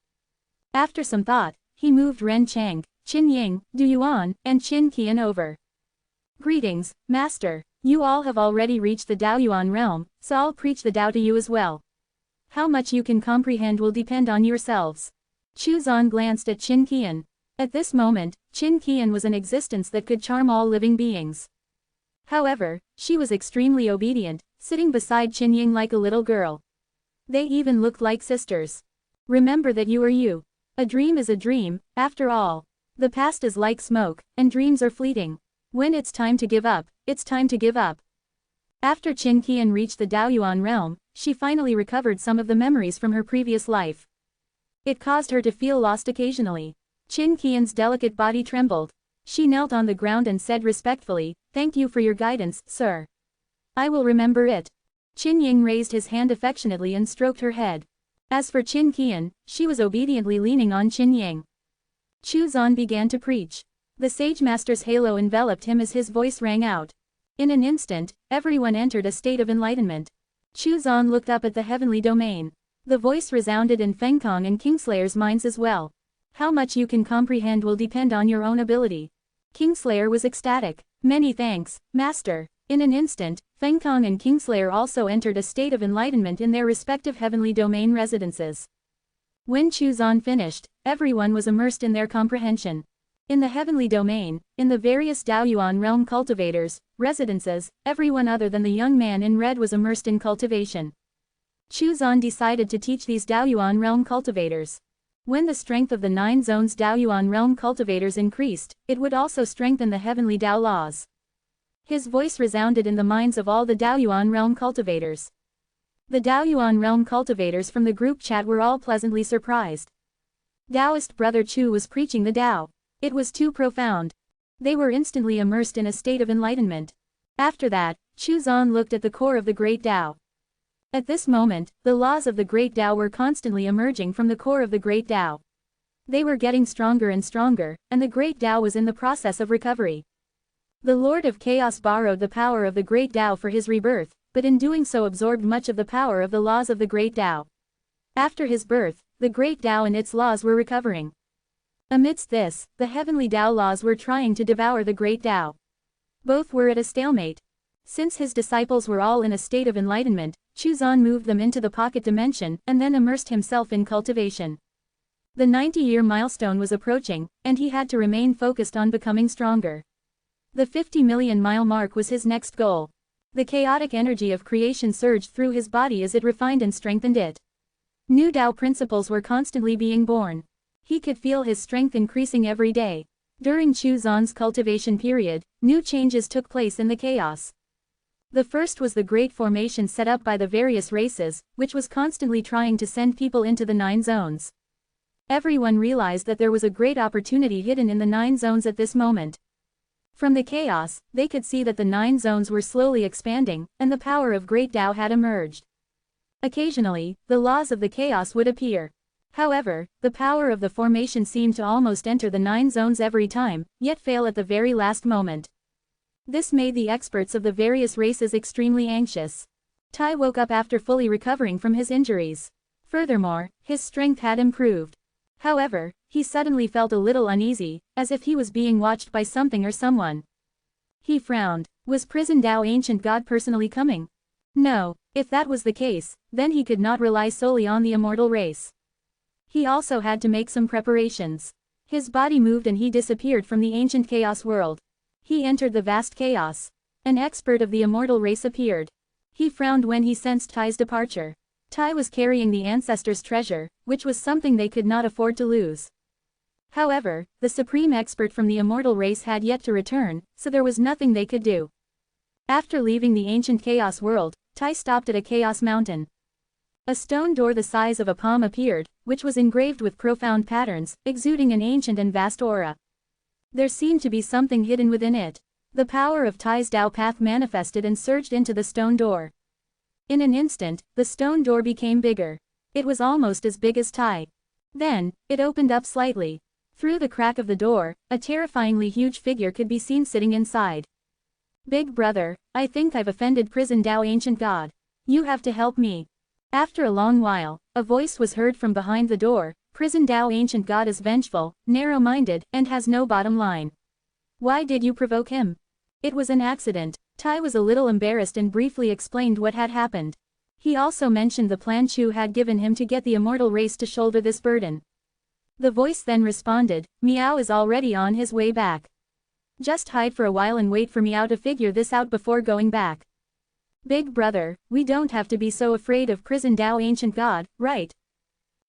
After some thought, he moved Ren Chang, Qin Ying, Du Yuan, and Qin Qian over. Greetings, Master. You all have already reached the Tao Yuan realm, so I'll preach the Tao to you as well. How much you can comprehend will depend on yourselves. Chuzan glanced at Qin Qian. At this moment, Qin Qian was an existence that could charm all living beings. However, she was extremely obedient, sitting beside Qin Ying like a little girl. They even looked like sisters. Remember that you are you. A dream is a dream, after all. The past is like smoke, and dreams are fleeting. When it's time to give up, it's time to give up. After Qin Qian reached the Daoyuan realm, she finally recovered some of the memories from her previous life. It caused her to feel lost occasionally. Qin Qian's delicate body trembled. She knelt on the ground and said respectfully, "Thank you for your guidance, sir. I will remember it." Qin Ying raised his hand affectionately and stroked her head. As for Qin Qian, she was obediently leaning on Qin Ying. Chu Zan began to preach. The Sage Master's halo enveloped him as his voice rang out. In an instant, everyone entered a state of enlightenment. Chu Zan looked up at the heavenly domain. The voice resounded in Feng Kong and Kingslayer's minds as well. How much you can comprehend will depend on your own ability. Kingslayer was ecstatic. Many thanks, Master. In an instant, Feng Kong and Kingslayer also entered a state of enlightenment in their respective heavenly domain residences. When Chu Zan finished, everyone was immersed in their comprehension. In the heavenly domain, in the various Daoyuan realm cultivators, residences, everyone other than the young man in red was immersed in cultivation. Chu Zan decided to teach these Daoyuan realm cultivators. When the strength of the 9 zones Daoyuan realm cultivators increased, it would also strengthen the heavenly Dao laws. His voice resounded in the minds of all the Daoyuan realm cultivators. The Daoyuan realm cultivators from the group chat were all pleasantly surprised. Taoist brother Chu was preaching the Tao. It was too profound. They were instantly immersed in a state of enlightenment. After that, Chu Zan looked at the core of the Great Tao. At this moment, the laws of the Great Tao were constantly emerging from the core of the Great Tao. They were getting stronger and stronger, and the Great Tao was in the process of recovery. The Lord of Chaos borrowed the power of the Great Tao for his rebirth, but in doing so absorbed much of the power of the laws of the Great Tao. After his birth, the Great Tao and its laws were recovering. Amidst this, the heavenly Tao laws were trying to devour the Great Tao. Both were at a stalemate. Since his disciples were all in a state of enlightenment, Chuzan moved them into the pocket dimension and then immersed himself in cultivation. The 90-year milestone was approaching, and he had to remain focused on becoming stronger. The 50-million-mile mark was his next goal. The chaotic energy of creation surged through his body as it refined and strengthened it. New Tao principles were constantly being born. He could feel his strength increasing every day. During Chuzan's cultivation period, new changes took place in the chaos. The first was the great formation set up by the various races, which was constantly trying to send people into the 9 zones. Everyone realized that there was a great opportunity hidden in the 9 zones at this moment. From the chaos, they could see that the 9 zones were slowly expanding, and the power of Great Tao had emerged. Occasionally, the laws of the chaos would appear. However, the power of the formation seemed to almost enter the 9 zones every time, yet fail at the very last moment. This made the experts of the various races extremely anxious. Tai woke up after fully recovering from his injuries. Furthermore, his strength had improved. However, he suddenly felt a little uneasy, as if he was being watched by something or someone. He frowned. Was Prison Tao Ancient God personally coming? No, if that was the case, then he could not rely solely on the immortal race. He also had to make some preparations. His body moved and he disappeared from the ancient chaos world. He entered the vast chaos. An expert of the immortal race appeared. He frowned when he sensed Tai's departure. Tai was carrying the ancestors' treasure, which was something they could not afford to lose. However, the supreme expert from the immortal race had yet to return, so there was nothing they could do. After leaving the ancient chaos world, Tai stopped at a chaos mountain. A stone door the size of a palm appeared, which was engraved with profound patterns, exuding an ancient and vast aura. There seemed to be something hidden within it. The power of Tai's Tao path manifested and surged into the stone door. In an instant, the stone door became bigger. It was almost as big as Tai. Then, it opened up slightly. Through the crack of the door, a terrifyingly huge figure could be seen sitting inside. Big brother, I think I've offended Prison Tao Ancient God. You have to help me. After a long while, a voice was heard from behind the door. Prison Tao Ancient God is vengeful, narrow-minded, and has no bottom line. Why did you provoke him? It was an accident. Tai was a little embarrassed and briefly explained what had happened. He also mentioned the plan Chu had given him to get the immortal race to shoulder this burden. The voice then responded, Miao is already on his way back. Just hide for a while and wait for Miao to figure this out before going back. Big brother, we don't have to be so afraid of Prison Tao Ancient God, right?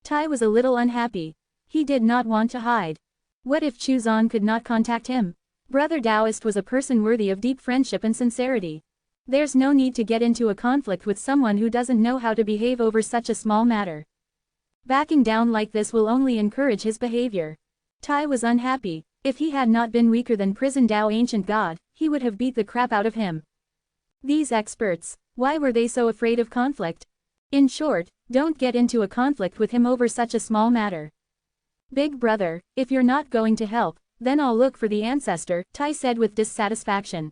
Tai was a little unhappy. He did not want to hide. What if Chuzan could not contact him? Brother Taoist was a person worthy of deep friendship and sincerity. There's no need to get into a conflict with someone who doesn't know how to behave over such a small matter. Backing down like this will only encourage his behavior. Tai was unhappy. If he had not been weaker than Prison Tao Ancient God, he would have beat the crap out of him. These experts, why were they so afraid of conflict? In short, don't get into a conflict with him over such a small matter. Big brother, if you're not going to help, then I'll look for the ancestor, Tai said with dissatisfaction.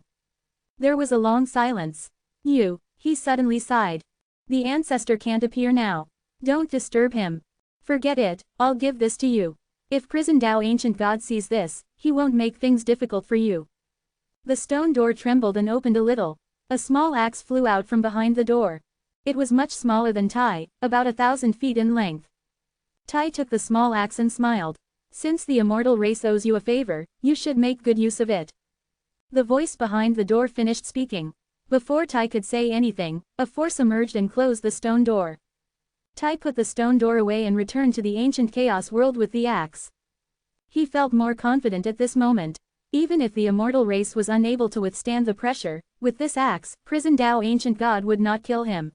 There was a long silence. He suddenly sighed. The ancestor can't appear now. Don't disturb him. Forget it, I'll give this to you. If Prison Tao Ancient God sees this, he won't make things difficult for you. The stone door trembled and opened a little. A small axe flew out from behind the door. It was much smaller than Tai, about 1,000 feet in length. Tai took the small axe and smiled. Since the immortal race owes you a favor, you should make good use of it. The voice behind the door finished speaking. Before Tai could say anything, a force emerged and closed the stone door. Tai put the stone door away and returned to the ancient chaos world with the axe. He felt more confident at this moment. Even if the immortal race was unable to withstand the pressure, with this axe, Prison Tao Ancient God would not kill him.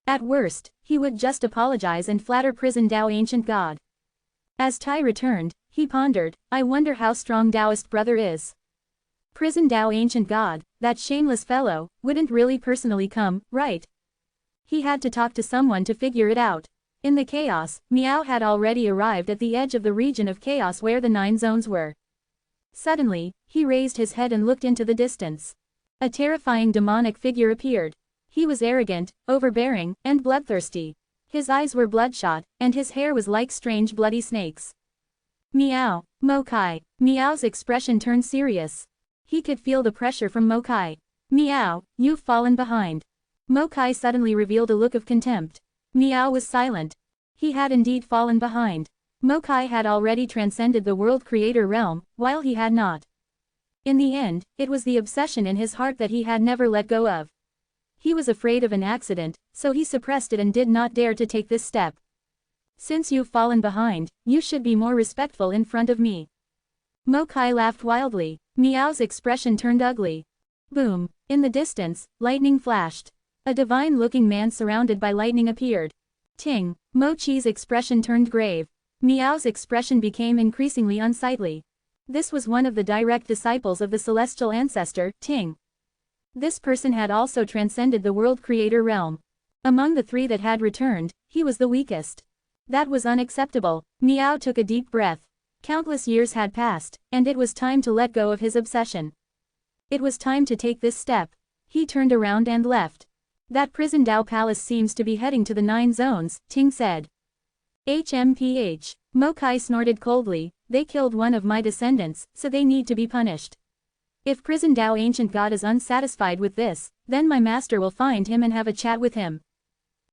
At worst, he would just apologize and flatter Prison Tao Ancient God. As Tai returned, he pondered, I wonder how strong Taoist brother is. Prison Tao Ancient God, that shameless fellow, wouldn't really personally come, right? He had to talk to someone to figure it out. In the chaos, Miao had already arrived at the edge of the region of chaos where the 9 zones were. Suddenly, he raised his head and looked into the distance. A terrifying demonic figure appeared. He was arrogant, overbearing, and bloodthirsty. His eyes were bloodshot, and his hair was like strange bloody snakes. Meow, Mokai. Meow's expression turned serious. He could feel the pressure from Mokai. Meow, you've fallen behind. Mokai suddenly revealed a look of contempt. Meow was silent. He had indeed fallen behind. Mokai had already transcended the world creator realm, while he had not. In the end, it was the obsession in his heart that he had never let go of. He was afraid of an accident, so he suppressed it and did not dare to take this step. Since you've fallen behind, you should be more respectful in front of me. Mokai laughed wildly. Meow's expression turned ugly. Boom! In the distance, lightning flashed. A divine-looking man surrounded by lightning appeared. Ting! Mochi's expression turned grave. Meow's expression became increasingly unsightly. This was one of the direct disciples of the celestial ancestor, Ting. This person had also transcended the world creator realm. Among the three that had returned, he was the weakest. That was unacceptable. Meow took a deep breath. Countless years had passed, and it was time to let go of his obsession. It was time to take this step. He turned around and left. That prison Dao Palace seems to be heading to the 9 zones, Ting said. HMPH. Mokai snorted coldly, they killed one of my descendants, so they need to be punished. If prison Dao Ancient God is unsatisfied with this, then my master will find him and have a chat with him.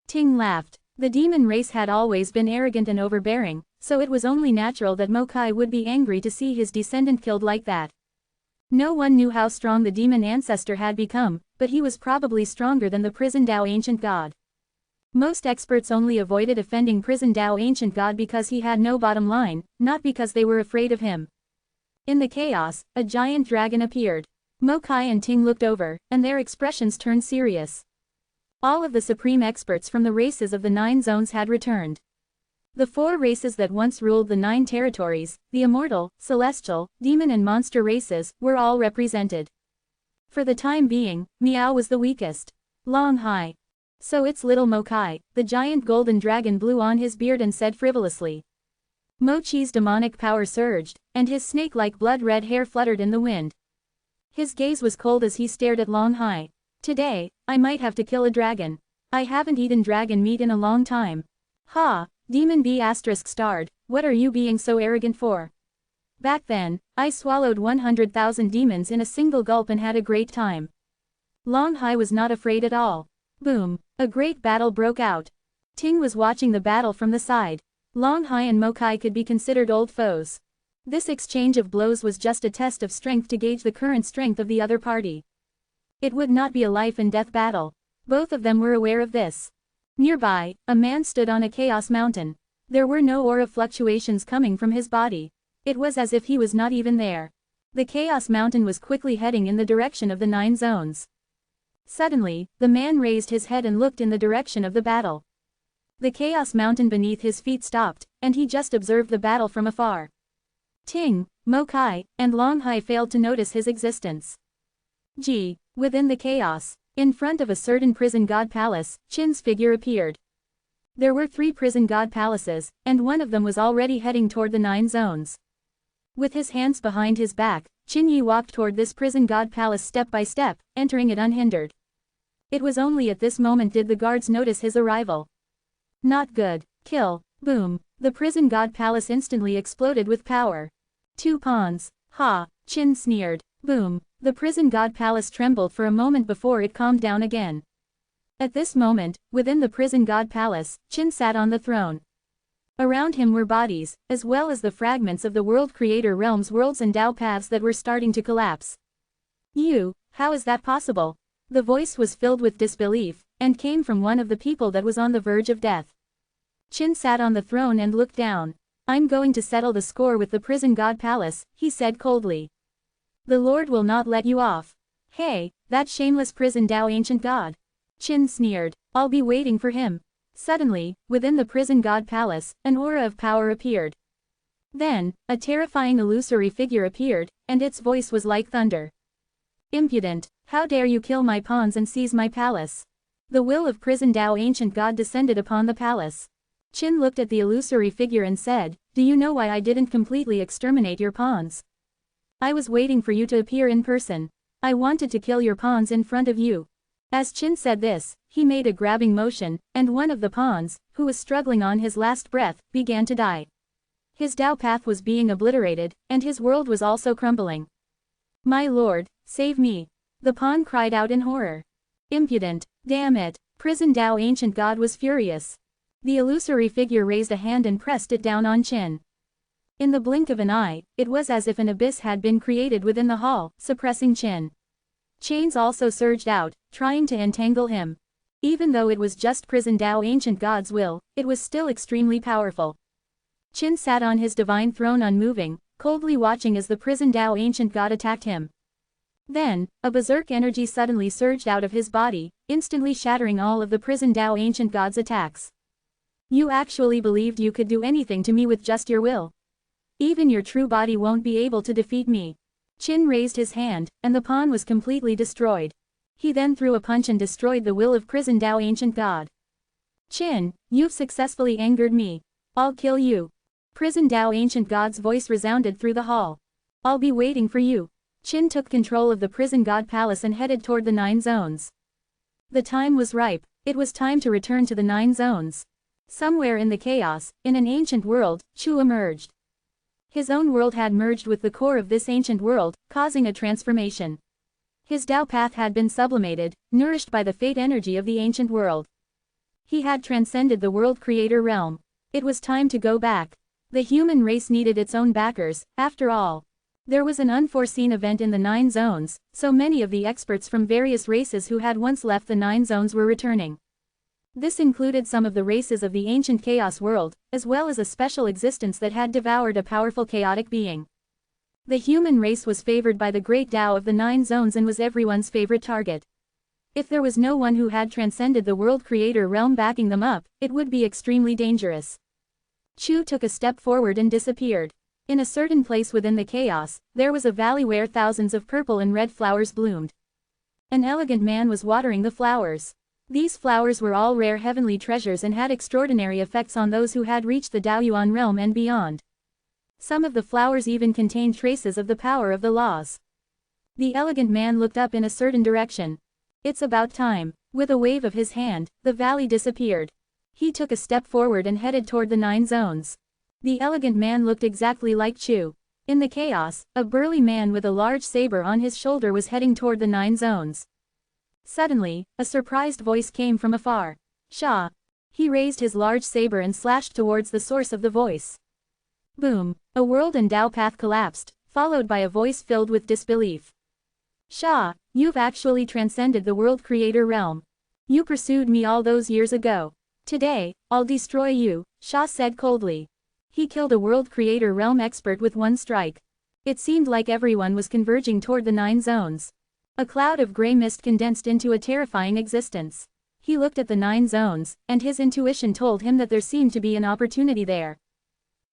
Ting laughed. The demon race had always been arrogant and overbearing, so it was only natural that Mokai would be angry to see his descendant killed like that. No one knew how strong the demon ancestor had become, but he was probably stronger than the prison Dao Ancient God. Most experts only avoided offending prison Dao Ancient God because he had no bottom line, not because they were afraid of him. In the chaos, a giant dragon appeared. Mokai and Ting looked over, and their expressions turned serious. All of the supreme experts from the races of the 9 zones had returned. The 4 races that once ruled the 9 territories, the immortal, celestial, demon and monster races, were all represented. For the time being, Meow was the weakest. Long Hai. So it's little Mokai. The giant golden dragon blew on his beard and said frivolously. Mochi's demonic power surged, and his snake-like blood-red hair fluttered in the wind. His gaze was cold as he stared at Long Hai. Today, I might have to kill a dragon. I haven't eaten dragon meat in a long time. Ha! Demon B****, what are you being so arrogant for? Back then, I swallowed 100,000 demons in a single gulp and had a great time. Long Hai was not afraid at all. Boom! A great battle broke out. Ting was watching the battle from the side. Long Hai and Mokai could be considered old foes. This exchange of blows was just a test of strength to gauge the current strength of the other party. It would not be a life-and-death battle. Both of them were aware of this. Nearby, a man stood on a chaos mountain. There were no aura fluctuations coming from his body. It was as if he was not even there. The chaos mountain was quickly heading in the direction of the 9 zones. Suddenly, the man raised his head and looked in the direction of the battle. The chaos mountain beneath his feet stopped, and he just observed the battle from afar. Ting, Mokai, and Long Hai failed to notice his existence. Within the chaos, in front of a certain prison god palace, Qin's figure appeared. There were 3 prison god palaces, and one of them was already heading toward the 9 zones. With his hands behind his back, Qin Yi walked toward this prison god palace step by step, entering it unhindered. It was only at this moment did the guards notice his arrival. Not good. Kill. Boom. The prison god palace instantly exploded with power. 2 pawns. Ha! Qin sneered. Boom. The prison god palace trembled for a moment before it calmed down again. At this moment, within the prison god palace, Qin sat on the throne. Around him were bodies, as well as the fragments of the world creator realm's worlds and Dao paths that were starting to collapse. How is that possible? The voice was filled with disbelief, and came from one of the people that was on the verge of death. Qin sat on the throne and looked down. I'm going to settle the score with the prison god palace, he said coldly. The Lord will not let you off. Hey, that shameless prison Dao Ancient God. Qin sneered. I'll be waiting for him. Suddenly, within the prison god palace, an aura of power appeared. Then, a terrifying illusory figure appeared, and its voice was like thunder. Impudent, how dare you kill my pawns and seize my palace? The will of prison Dao Ancient God descended upon the palace. Qin looked at the illusory figure and said, do you know why I didn't completely exterminate your pawns? I was waiting for you to appear in person. I wanted to kill your pawns in front of you. As Qin said this, he made a grabbing motion, and one of the pawns, who was struggling on his last breath, began to die. His Tao path was being obliterated, and his world was also crumbling. My lord, save me. The pawn cried out in horror. Impudent, damn it. Prison Tao ancient god was furious. The illusory figure raised a hand and pressed it down on Qin. In the blink of an eye, it was as if an abyss had been created within the hall, suppressing Qin. Chains also surged out, trying to entangle him. Even though it was just Prison Tao ancient god's will, it was still extremely powerful. Qin sat on his divine throne unmoving, coldly watching as the Prison Tao ancient god attacked him. Then, a berserk energy suddenly surged out of his body, instantly shattering all of the Prison Tao ancient god's attacks. You actually believed you could do anything to me with just your will? Even your true body won't be able to defeat me. Qin raised his hand, and the pawn was completely destroyed. He then threw a punch and destroyed the will of Prison Tao ancient god. Qin, you've successfully angered me. I'll kill you. Prison Tao ancient god's voice resounded through the hall. I'll be waiting for you. Qin took control of the prison god palace and headed toward the 9 zones. The time was ripe. It was time to return to the 9 zones. Somewhere in the chaos, in an ancient world, Chu emerged. His own world had merged with the core of this ancient world, causing a transformation. His Tao path had been sublimated, nourished by the fate energy of the ancient world. He had transcended the world creator realm. It was time to go back. The human race needed its own backers, after all. There was an unforeseen event in the 9 zones, so many of the experts from various races who had once left the 9 zones were returning. This included some of the races of the ancient chaos world, as well as a special existence that had devoured a powerful chaotic being. The human race was favored by the great Tao of the 9 zones and was everyone's favorite target. If there was no one who had transcended the world creator realm backing them up, it would be extremely dangerous. Chu took a step forward and disappeared. In a certain place within the chaos, there was a valley where thousands of purple and red flowers bloomed. An elegant man was watering the flowers. These flowers were all rare heavenly treasures and had extraordinary effects on those who had reached the Daoyuan realm and beyond. Some of the flowers even contained traces of the power of the laws. The elegant man looked up in a certain direction. It's about time. With a wave of his hand, the valley disappeared. He took a step forward and headed toward the 9 zones. The elegant man looked exactly like Chu. In the chaos, a burly man with a large saber on his shoulder was heading toward the 9 zones. Suddenly, a surprised voice came from afar. Sha! He raised his large saber and slashed towards the source of the voice. Boom! A world and Tao path collapsed, followed by a voice filled with disbelief. Sha! You've actually transcended the world creator realm. You pursued me all those years ago. Today, I'll destroy you, Sha said coldly. He killed a world creator realm expert with one strike. It seemed like everyone was converging toward the 9 zones. A cloud of gray mist condensed into a terrifying existence. He looked at the 9 zones, and his intuition told him that there seemed to be an opportunity there.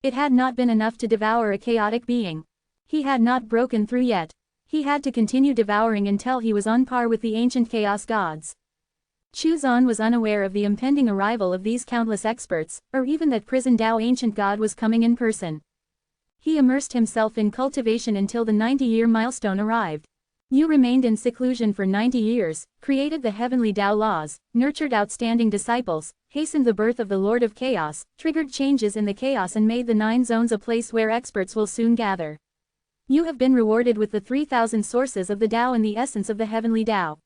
It had not been enough to devour a chaotic being. He had not broken through yet. He had to continue devouring until he was on par with the ancient chaos gods. Chu Zan was unaware of the impending arrival of these countless experts, or even that Prison Tao ancient god was coming in person. He immersed himself in cultivation until the 90-year milestone arrived. You remained in seclusion for 90 years, created the heavenly Tao laws, nurtured outstanding disciples, hastened the birth of the Lord of Chaos, triggered changes in the chaos and made the 9 zones a place where experts will soon gather. You have been rewarded with the 3,000 sources of the Tao and the essence of the heavenly Tao.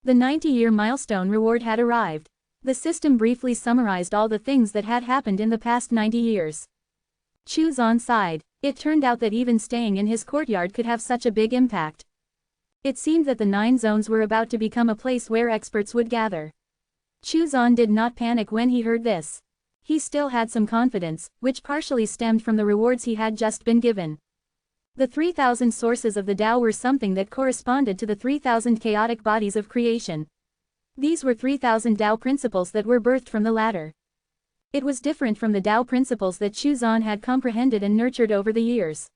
The 90-year milestone reward had arrived. The system briefly summarized all the things that had happened in the past 90 years. Chu Zan sighed. It turned out that even staying in his courtyard could have such a big impact. It seemed that the 9 zones were about to become a place where experts would gather. Chu Zan did not panic when he heard this. He still had some confidence, which partially stemmed from the rewards he had just been given. The 3,000 sources of the Tao were something that corresponded to the 3,000 chaotic bodies of creation. These were 3,000 Tao principles that were birthed from the latter. It was different from the Tao principles that Chu Zan had comprehended and nurtured over the years.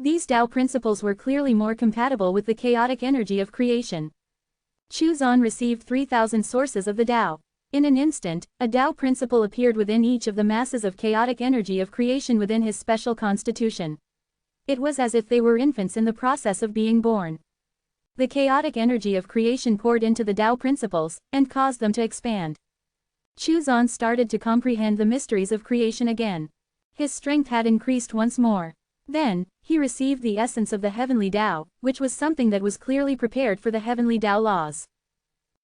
These Tao principles were clearly more compatible with the chaotic energy of creation. Chu Zan received 3,000 sources of the Tao. In an instant, a Tao principle appeared within each of the masses of chaotic energy of creation within his special constitution. It was as if they were infants in the process of being born. The chaotic energy of creation poured into the Tao principles, and caused them to expand. Chuzan started to comprehend the mysteries of creation again. His strength had increased once more. Then, he received the essence of the heavenly Tao, which was something that was clearly prepared for the heavenly Tao laws.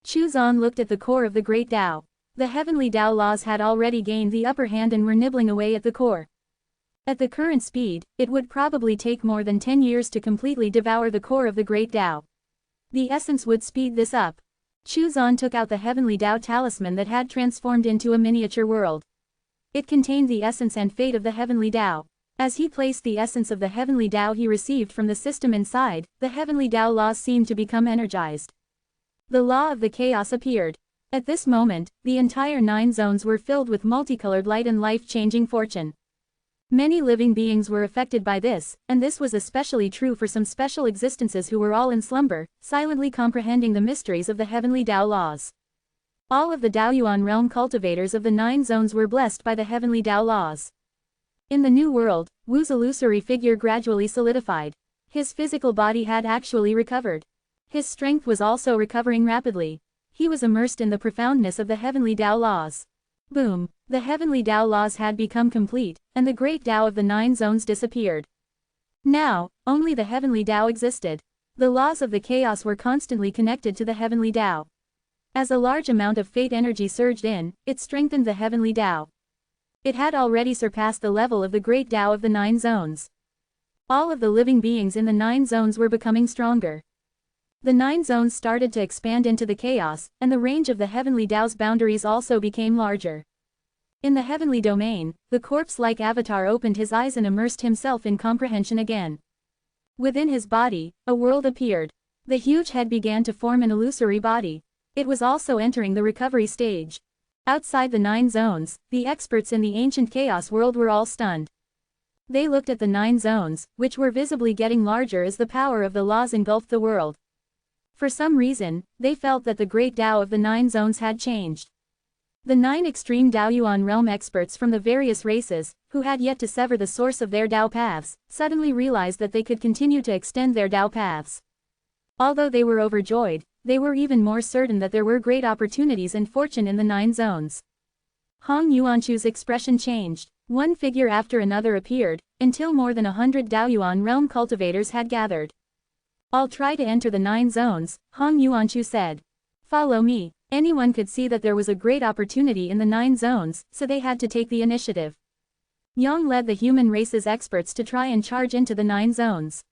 Chuzan looked at the core of the great Tao. The heavenly Tao laws had already gained the upper hand and were nibbling away at the core. At the current speed, it would probably take more than 10 years to completely devour the core of the great Tao. The essence would speed this up. Chuzan took out the heavenly Tao talisman that had transformed into a miniature world. It contained the essence and fate of the heavenly Tao. As he placed the essence of the heavenly Tao he received from the system inside, the heavenly Tao laws seemed to become energized. The law of the chaos appeared. At this moment, the entire 9 zones were filled with multicolored light and life-changing fortune. Many living beings were affected by this, and this was especially true for some special existences who were all in slumber, silently comprehending the mysteries of the heavenly Tao laws. All of the Taoyuan realm cultivators of the 9 zones were blessed by the heavenly Tao laws. In the new world, Wu's illusory figure gradually solidified. His physical body had actually recovered. His strength was also recovering rapidly. He was immersed in the profoundness of the heavenly Tao laws. Boom! The heavenly Tao laws had become complete, and the great Tao of the 9 zones disappeared. Now, only the heavenly Tao existed. The laws of the chaos were constantly connected to the heavenly Tao. As a large amount of fate energy surged in, it strengthened the heavenly Tao. It had already surpassed the level of the great Tao of the 9 zones. All of the living beings in the 9 zones were becoming stronger. The 9 zones started to expand into the chaos, and the range of the heavenly Tao's boundaries also became larger. In the heavenly domain, the corpse-like avatar opened his eyes and immersed himself in comprehension again. Within his body, a world appeared. The huge head began to form an illusory body. It was also entering the recovery stage. Outside the 9 zones, the experts in the ancient chaos world were all stunned. They looked at the 9 zones, which were visibly getting larger as the power of the laws engulfed the world. For some reason, they felt that the great Tao of the 9 zones had changed. The 9 extreme Taoyuan realm experts from the various races, who had yet to sever the source of their Tao paths, suddenly realized that they could continue to extend their Tao paths. Although they were overjoyed, they were even more certain that there were great opportunities and fortune in the 9 zones. Hong Yuanchu's expression changed. One figure after another appeared, until more than 100 Taoyuan realm cultivators had gathered. "I'll try to enter the 9 zones," Hong Yuanchu said. "Follow me." Anyone could see that there was a great opportunity in the 9 zones, so they had to take the initiative. Yang led the human race's experts to try and charge into the 9 zones.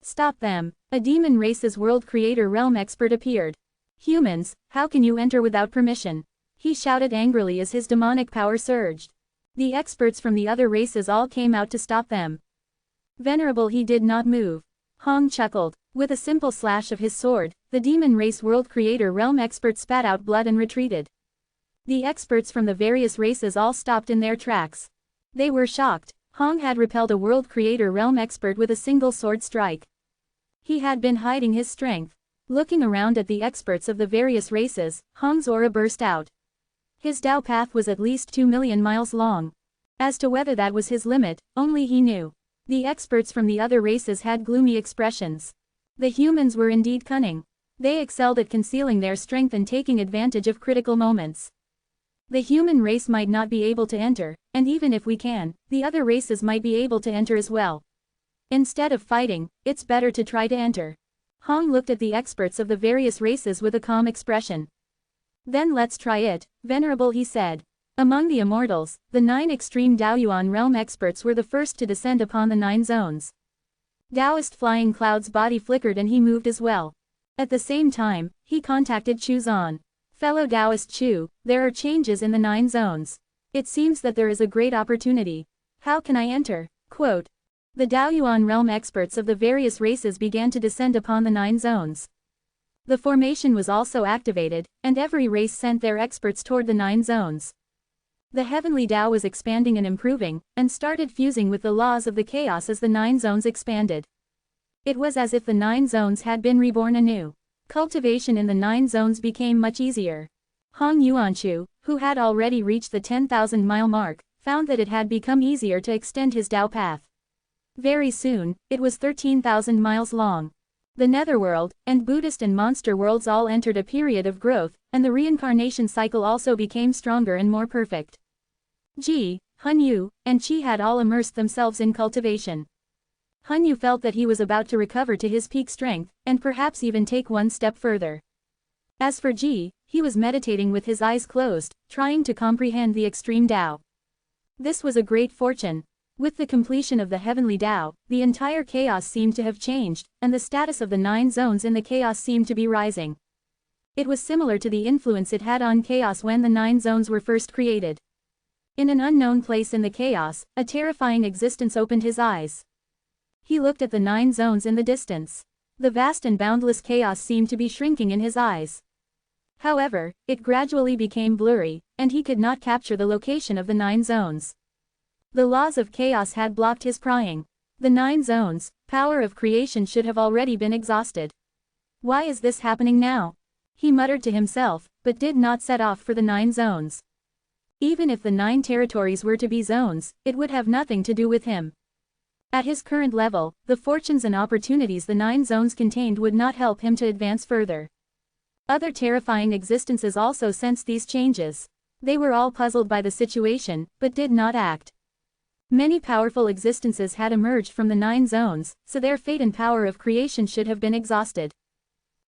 "Stop them." A demon race's world creator realm expert appeared. "Humans, how can you enter without permission?" He shouted angrily as his demonic power surged. The experts from the other races all came out to stop them. Venerable, he did not move. Hong chuckled. With a simple slash of his sword, the demon race world creator realm expert spat out blood and retreated. The experts from the various races all stopped in their tracks. They were shocked. Hong had repelled a world creator realm expert with a single sword strike. He had been hiding his strength. Looking around at the experts of the various races, Hong's aura burst out. His Tao path was at least 2 million miles long. As to whether that was his limit, only he knew. The experts from the other races had gloomy expressions. The humans were indeed cunning. They excelled at concealing their strength and taking advantage of critical moments. The human race might not be able to enter, and even if we can, the other races might be able to enter as well. Instead of fighting, it's better to try to enter. Hong looked at the experts of the various races with a calm expression. "Then let's try it, Venerable," he said. Among the Immortals, the 9 extreme Taoyuan realm experts were the first to descend upon the 9 zones. Taoist flying cloud's body flickered and he moved as well. At the same time, he contacted Chuzan. "Fellow Taoist Chu, there are changes in the 9 zones. It seems that there is a great opportunity. How can I enter?" Quote. The Taoyuan realm experts of the various races began to descend upon the 9 zones. The formation was also activated, and every race sent their experts toward the 9 zones. The heavenly Tao was expanding and improving, and started fusing with the laws of the chaos as the 9 zones expanded. It was as if the 9 zones had been reborn anew. Cultivation in the 9 zones became much easier. Hong Yuanchu, who had already reached the 10,000-mile mark, found that it had become easier to extend his Tao path. Very soon, it was 13,000 miles long. The netherworld, and Buddhist and monster worlds all entered a period of growth, and the reincarnation cycle also became stronger and more perfect. Ji, Hunyu, and Qi had all immersed themselves in cultivation. Hunyu felt that he was about to recover to his peak strength, and perhaps even take one step further. As for Ji, he was meditating with his eyes closed, trying to comprehend the extreme Tao. This was a great fortune. With the completion of the heavenly Tao, the entire chaos seemed to have changed, and the status of the 9 zones in the chaos seemed to be rising. It was similar to the influence it had on chaos when the 9 zones were first created. In an unknown place in the chaos, a terrifying existence opened his eyes. He looked at the 9 zones in the distance. The vast and boundless chaos seemed to be shrinking in his eyes. However, it gradually became blurry, and he could not capture the location of the 9 zones. The laws of chaos had blocked his prying. The 9 zones, power of creation should have already been exhausted. Why is this happening now? He muttered to himself, but did not set off for the 9 zones. Even if the 9 territories were to be zones, it would have nothing to do with him. At his current level, the fortunes and opportunities the 9 zones contained would not help him to advance further. Other terrifying existences also sensed these changes. They were all puzzled by the situation, but did not act. Many powerful existences had emerged from the 9 zones, so their fate and power of creation should have been exhausted.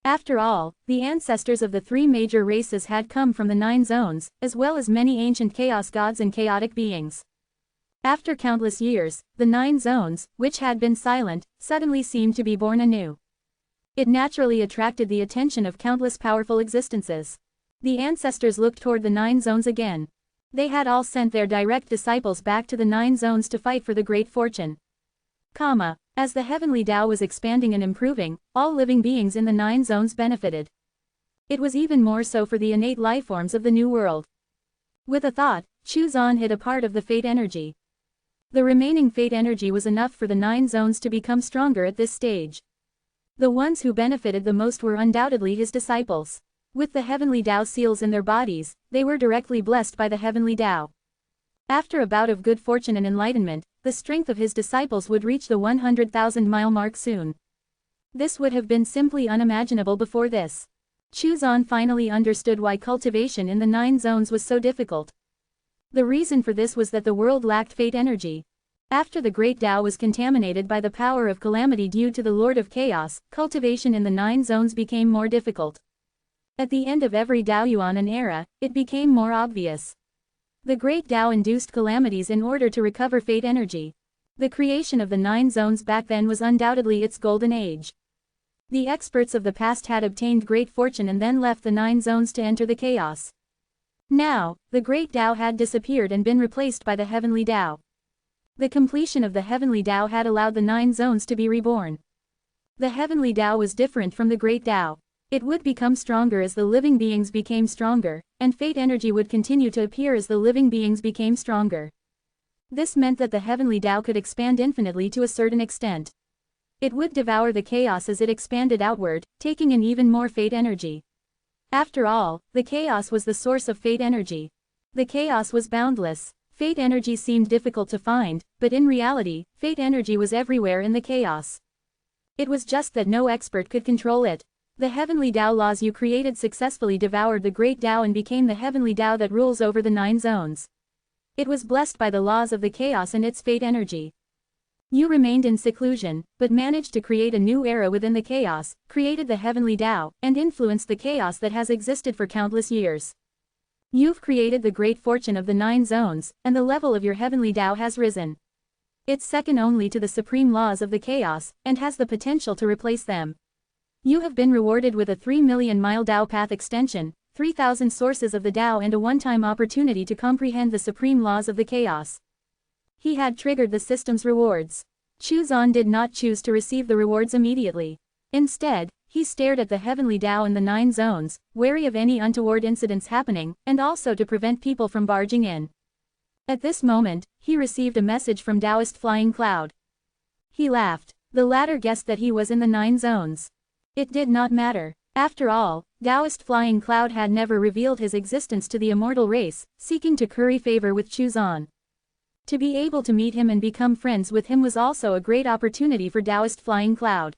After all, the ancestors of the 3 major races had come from the 9 zones, as well as many ancient chaos gods and chaotic beings. After countless years, the 9 zones, which had been silent, suddenly seemed to be born anew. It naturally attracted the attention of countless powerful existences. The ancestors looked toward the 9 zones again. They had all sent their direct disciples back to the 9 zones to fight for the great fortune. As the heavenly Tao was expanding and improving, all living beings in the 9 zones benefited. It was even more so for the innate lifeforms of the new world. With a thought, Chuzan hid a part of the fate energy. The remaining fate energy was enough for the 9 zones to become stronger at this stage. The ones who benefited the most were undoubtedly his disciples. With the heavenly Tao seals in their bodies, they were directly blessed by the heavenly Tao. After a bout of good fortune and enlightenment, the strength of his disciples would reach the 100,000-mile mark soon. This would have been simply unimaginable before this. Chuzan finally understood why cultivation in the 9 zones was so difficult. The reason for this was that the world lacked fate energy. After the great Tao was contaminated by the power of calamity due to the Lord of Chaos, cultivation in the 9 zones became more difficult. At the end of every Daoyuan an era, it became more obvious. The great Tao induced calamities in order to recover fate energy. The creation of the 9 zones back then was undoubtedly its golden age. The experts of the past had obtained great fortune and then left the 9 zones to enter the chaos. Now, the great Tao had disappeared and been replaced by the heavenly Tao. The completion of the heavenly Tao had allowed the 9 zones to be reborn. The heavenly Tao was different from the great Tao. It would become stronger as the living beings became stronger, and fate energy would continue to appear as the living beings became stronger. This meant that the heavenly Tao could expand infinitely to a certain extent. It would devour the chaos as it expanded outward, taking in even more fate energy. After all, the chaos was the source of fate energy. The chaos was boundless. Fate energy seemed difficult to find, but in reality, fate energy was everywhere in the chaos. It was just that no expert could control it. The heavenly Tao laws you created successfully devoured the great Tao and became the heavenly Tao that rules over the 9 zones. It was blessed by the laws of the chaos and its fate energy. You remained in seclusion, but managed to create a new era within the chaos, created the heavenly Tao, and influenced the chaos that has existed for countless years. You've created the great fortune of the 9 zones, and the level of your heavenly Tao has risen. It's second only to the supreme laws of the chaos, and has the potential to replace them. You have been rewarded with a 3 million-mile Tao path extension, 3,000 sources of the Tao and a one-time opportunity to comprehend the supreme laws of the chaos. He had triggered the system's rewards. Chuzan did not choose to receive the rewards immediately. Instead, he stared at the heavenly Tao in the 9 zones, wary of any untoward incidents happening, and also to prevent people from barging in. At this moment, he received a message from Taoist Flying Cloud. He laughed. The latter guessed that he was in the 9 zones. It did not matter. After all, Taoist Flying Cloud had never revealed his existence to the immortal race, seeking to curry favor with Chuzan. To be able to meet him and become friends with him was also a great opportunity for Taoist Flying Cloud.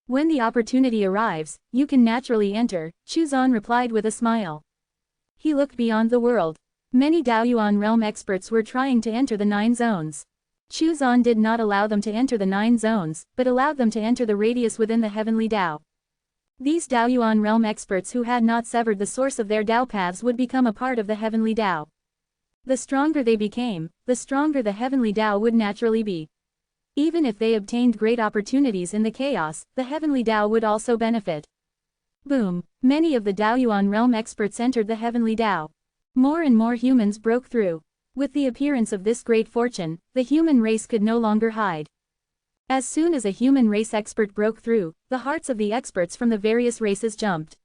When the opportunity arrives, you can naturally enter, Chuzan replied with a smile. He looked beyond the world. Many Daoyuan realm experts were trying to enter the 9 zones. Chuzan did not allow them to enter the 9 zones, but allowed them to enter the radius within the heavenly Dao. These Daoyuan realm experts who had not severed the source of their Dao paths would become a part of the heavenly Dao. The stronger they became, the stronger the heavenly Dao would naturally be. Even if they obtained great opportunities in the chaos, the heavenly Dao would also benefit. Boom! Many of the Daoyuan realm experts entered the heavenly Dao. More and more humans broke through. With the appearance of this great fortune, the human race could no longer hide. As soon as a human race expert broke through, the hearts of the experts from the various races jumped.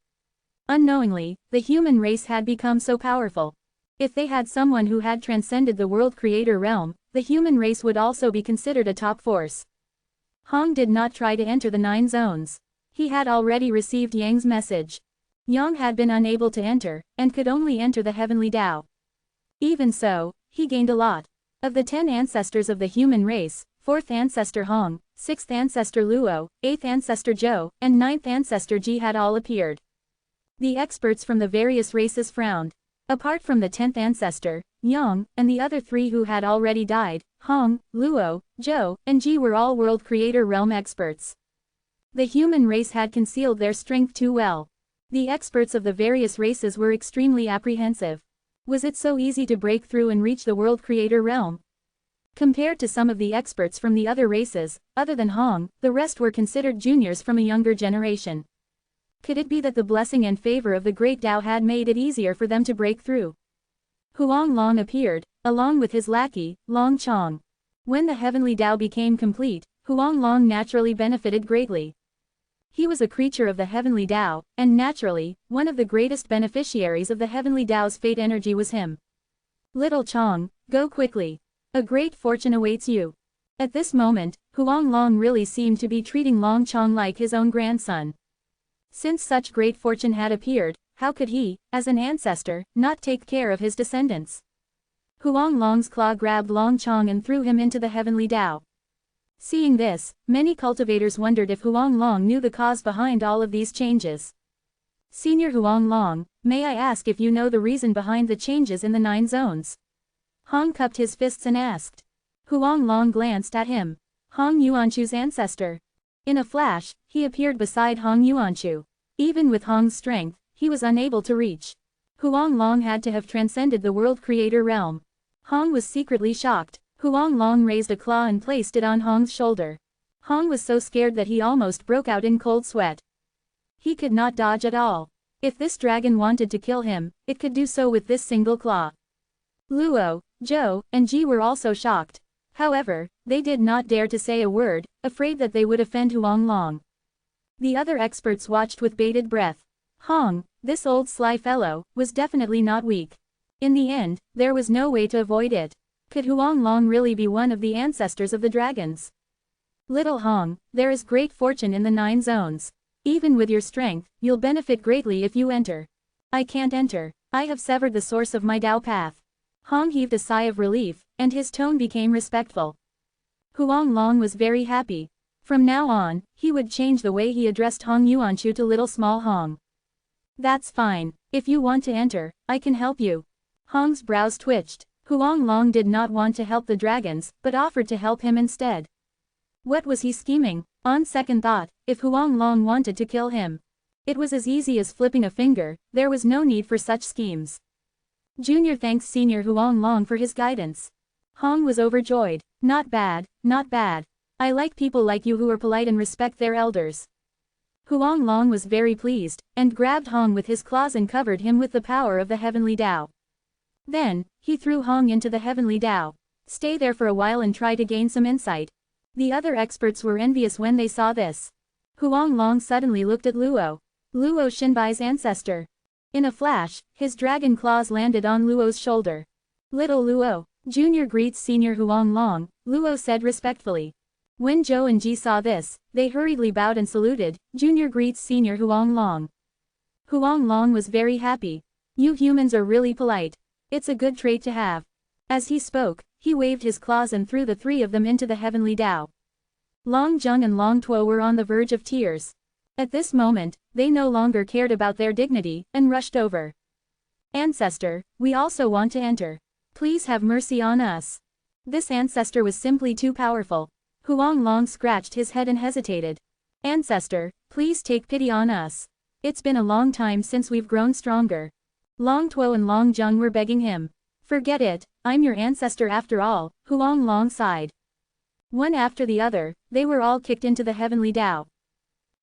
Unknowingly, the human race had become so powerful. If they had someone who had transcended the world creator realm, the human race would also be considered a top force. Hong did not try to enter the 9 zones. He had already received Yang's message. Yang had been unable to enter, and could only enter the heavenly Dao. Even so, he gained a lot. Of the 10 ancestors of the human race, 4th ancestor Hong, 6th ancestor Luo, 8th ancestor Zhou, and 9th ancestor Ji had all appeared. The experts from the various races frowned. Apart from the 10th ancestor, Yang, and the other 3 who had already died, Hong, Luo, Zhou, and Ji were all world creator realm experts. The human race had concealed their strength too well. The experts of the various races were extremely apprehensive. Was it so easy to break through and reach the world creator realm? Compared to some of the experts from the other races, other than Hong, the rest were considered juniors from a younger generation. Could it be that the blessing and favor of the great Tao had made it easier for them to break through? Huang Long appeared, along with his lackey, Long Chong. When the heavenly Tao became complete, Huang Long naturally benefited greatly. He was a creature of the heavenly Tao, and naturally, one of the greatest beneficiaries of the heavenly Tao's fate energy was him. Little Chong, go quickly. A great fortune awaits you. At this moment, Huang Long really seemed to be treating Long Chong like his own grandson. Since such great fortune had appeared, how could he, as an ancestor, not take care of his descendants? Huang Long's claw grabbed Long Chong and threw him into the heavenly Tao. Seeing this, many cultivators wondered if Huang Long knew the cause behind all of these changes. Senior Huang Long, may I ask if you know the reason behind the changes in the 9 zones? Hong cupped his fists and asked. Huang Long glanced at him. Hong Yuanchu's ancestor. In a flash, he appeared beside Hong Yuanchu. Even with Hong's strength, he was unable to reach. Huang Long had to have transcended the world creator realm. Hong was secretly shocked. Huang Long raised a claw and placed it on Hong's shoulder. Hong was so scared that he almost broke out in cold sweat. He could not dodge at all. If this dragon wanted to kill him, it could do so with this single claw. Luo, Zhou, and Ji were also shocked. However, they did not dare to say a word, afraid that they would offend Huang Long. The other experts watched with bated breath. Hong, this old sly fellow, was definitely not weak. In the end, there was no way to avoid it. Could Huang Long really be one of the ancestors of the dragons? Little Hong, there is great fortune in the 9 zones. Even with your strength, you'll benefit greatly if you enter. I can't enter. I have severed the source of my Dao path. Hong heaved a sigh of relief, and his tone became respectful. Huang Long was very happy. From now on, he would change the way he addressed Hong Yuanchu to little small Hong. That's fine. If you want to enter, I can help you. Hong's brows twitched. Huang Long did not want to help the dragons, but offered to help him instead. What was he scheming? On second thought, if Huang Long wanted to kill him, it was as easy as flipping a finger. There was no need for such schemes. Junior thanks Senior Huang Long for his guidance. Hong was overjoyed. Not bad, not bad. I like people like you who are polite and respect their elders. Huang Long was very pleased, and grabbed Hong with his claws and covered him with the power of the heavenly Dao. Then, he threw Hong into the heavenly Dao. Stay there for a while and try to gain some insight. The other experts were envious when they saw this. Huang Long suddenly looked at Luo. Luo Xinbai's ancestor. In a flash, his dragon claws landed on Luo's shoulder. Little Luo, Junior greets Senior Huang Long, Luo said respectfully. When Zhou and Ji saw this, they hurriedly bowed and saluted. Junior greets Senior Huang Long. Huang Long was very happy. You humans are really polite. It's a good trait to have. As he spoke, he waved his claws and threw the three of them into the heavenly Tao. Long Zheng and Long Tuo were on the verge of tears. At this moment, they no longer cared about their dignity, and rushed over. Ancestor, we also want to enter. Please have mercy on us. This ancestor was simply too powerful. Huang Long scratched his head and hesitated. Ancestor, please take pity on us. It's been a long time since we've grown stronger. Long Tuo and Long Zheng were begging him. Forget it, I'm your ancestor after all, Huang Long sighed. One after the other, they were all kicked into the heavenly Tao.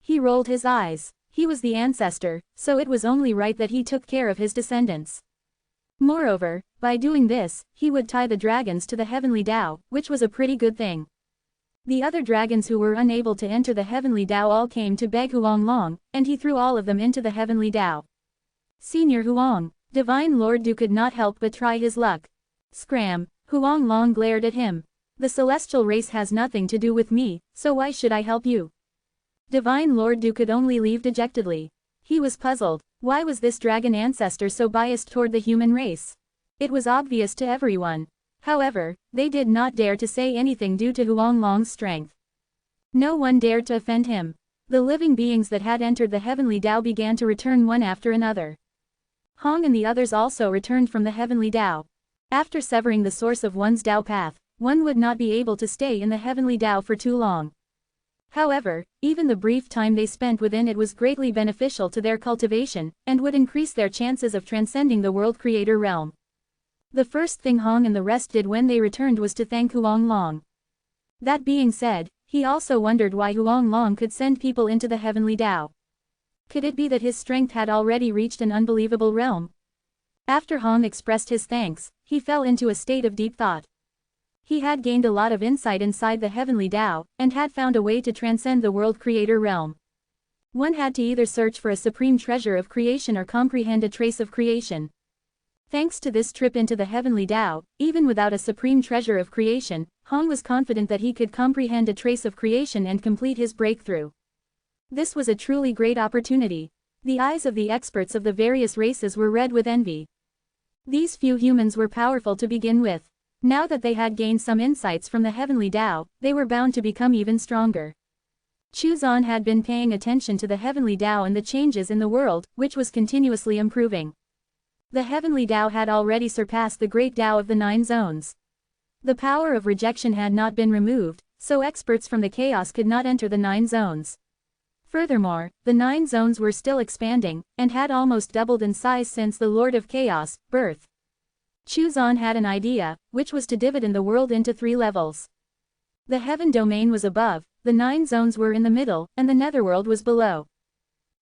He rolled his eyes. He was the ancestor, so it was only right that he took care of his descendants. Moreover, by doing this, he would tie the dragons to the heavenly Tao, which was a pretty good thing. The other dragons who were unable to enter the heavenly Tao all came to beg Huang Long, and he threw all of them into the heavenly Tao. Senior Huang, Divine Lord Du could not help but try his luck. Scram, Huang Long glared at him. The celestial race has nothing to do with me, so why should I help you? Divine Lord Du could only leave dejectedly. He was puzzled. Why was this dragon ancestor so biased toward the human race? It was obvious to everyone. However, they did not dare to say anything due to Huang Long's strength. No one dared to offend him. The living beings that had entered the heavenly Tao began to return one after another. Hong and the others also returned from the heavenly Tao. After severing the source of one's Tao path, one would not be able to stay in the heavenly Tao for too long. However, even the brief time they spent within it was greatly beneficial to their cultivation, and would increase their chances of transcending the world creator realm. The first thing Hong and the rest did when they returned was to thank Huang Long. That being said, he also wondered why Huang Long could send people into the heavenly Tao. Could it be that his strength had already reached an unbelievable realm? After Hong expressed his thanks, he fell into a state of deep thought. He had gained a lot of insight inside the heavenly Tao, and had found a way to transcend the world creator realm. One had to either search for a supreme treasure of creation or comprehend a trace of creation. Thanks to this trip into the heavenly Tao, even without a supreme treasure of creation, Hong was confident that he could comprehend a trace of creation and complete his breakthrough. This was a truly great opportunity. The eyes of the experts of the various races were red with envy. These few humans were powerful to begin with. Now that they had gained some insights from the heavenly Tao, they were bound to become even stronger. Chu Zan had been paying attention to the heavenly Tao and the changes in the world, which was continuously improving. The heavenly Tao had already surpassed the great Tao of the 9 zones. The power of rejection had not been removed, so experts from the chaos could not enter the 9 zones. Furthermore, the 9 zones were still expanding, and had almost doubled in size since the Lord of Chaos, birth. Chu Zan had an idea, which was to divide the world into 3 levels. The heaven domain was above, the 9 zones were in the middle, and the netherworld was below.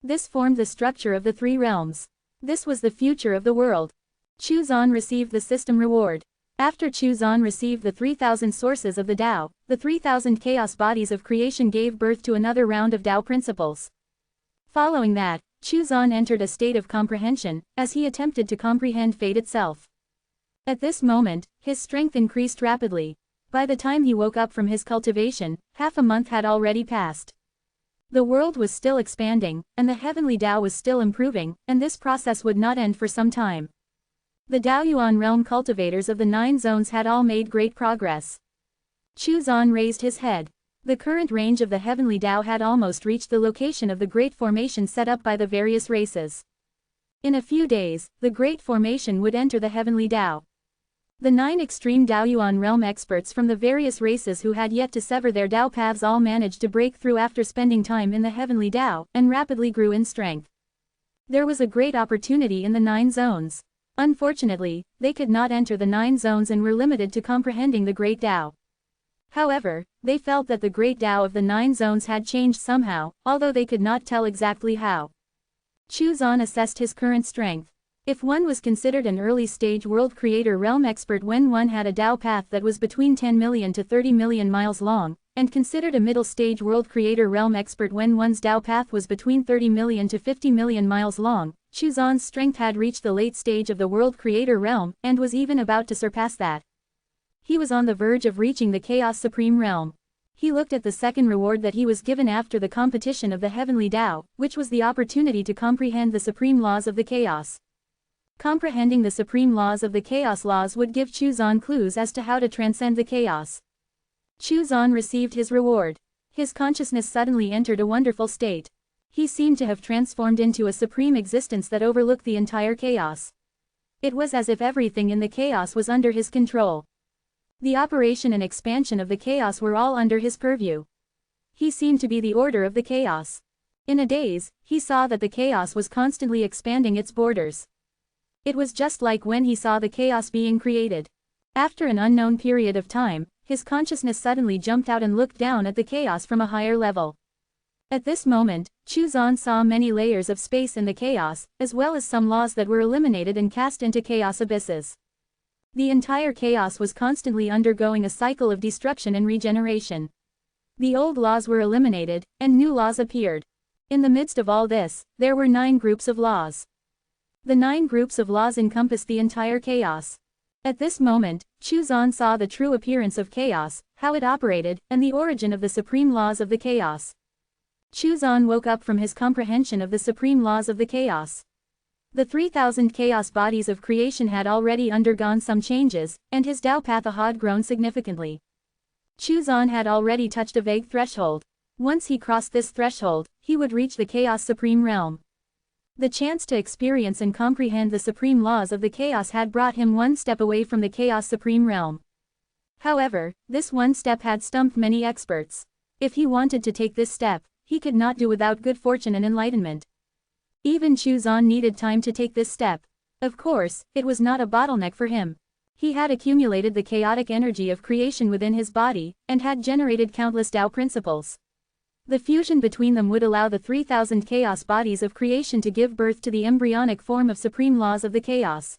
This formed the structure of the 3 realms. This was the future of the world. Chu Zan received the system reward. After Chu Zan received the 3,000 sources of the Tao, the 3,000 chaos bodies of creation gave birth to another round of Tao principles. Following that, Chu Zan entered a state of comprehension, as he attempted to comprehend fate itself. At this moment, his strength increased rapidly. By the time he woke up from his cultivation, half a month had already passed. The world was still expanding, and the heavenly Tao was still improving, and this process would not end for some time. The Taoyuan realm cultivators of the 9 zones had all made great progress. Chu Zan raised his head. The current range of the heavenly Tao had almost reached the location of the great formation set up by the various races. In a few days, the great formation would enter the heavenly Tao. The 9 extreme Taoyuan realm experts from the various races who had yet to sever their Tao paths all managed to break through after spending time in the heavenly Tao, and rapidly grew in strength. There was a great opportunity in the 9 zones. Unfortunately, they could not enter the 9 zones and were limited to comprehending the great Tao. However, they felt that the great Tao of the 9 zones had changed somehow, although they could not tell exactly how. Chu Zan assessed his current strength. If one was considered an early-stage world creator realm expert when one had a Tao path that was between 10 million to 30 million miles long, and considered a middle-stage world creator realm expert when one's Tao path was between 30 million to 50 million miles long, Chu Zan's strength had reached the late stage of the world creator realm, and was even about to surpass that. He was on the verge of reaching the Chaos Supreme Realm. He looked at the second reward that he was given after the competition of the heavenly Tao, which was the opportunity to comprehend the supreme laws of the chaos. Comprehending the supreme laws of the chaos laws would give Chuzan clues as to how to transcend the chaos. Chuzan received his reward. His consciousness suddenly entered a wonderful state. He seemed to have transformed into a supreme existence that overlooked the entire chaos. It was as if everything in the chaos was under his control. The operation and expansion of the chaos were all under his purview. He seemed to be the order of the chaos. In a daze, he saw that the chaos was constantly expanding its borders. It was just like when he saw the chaos being created. After an unknown period of time, his consciousness suddenly jumped out and looked down at the chaos from a higher level. At this moment, Chuzan saw many layers of space in the chaos, as well as some laws that were eliminated and cast into chaos abysses. The entire chaos was constantly undergoing a cycle of destruction and regeneration. The old laws were eliminated, and new laws appeared. In the midst of all this, there were 9 groups of laws. The 9 groups of laws encompassed the entire chaos. At this moment, Chuzan saw the true appearance of chaos, how it operated, and the origin of the supreme laws of the chaos. Chuzan woke up from his comprehension of the supreme laws of the chaos. The 3,000 chaos bodies of creation had already undergone some changes, and his Tao path had grown significantly. Chuzan had already touched a vague threshold. Once he crossed this threshold, he would reach the chaos supreme realm. The chance to experience and comprehend the supreme laws of the chaos had brought him one step away from the chaos supreme realm. However, this one step had stumped many experts. If he wanted to take this step, he could not do without good fortune and enlightenment. Even Chuzan needed time to take this step. Of course, it was not a bottleneck for him. He had accumulated the chaotic energy of creation within his body, and had generated countless Tao principles. The fusion between them would allow the 3,000 chaos bodies of creation to give birth to the embryonic form of supreme laws of the chaos.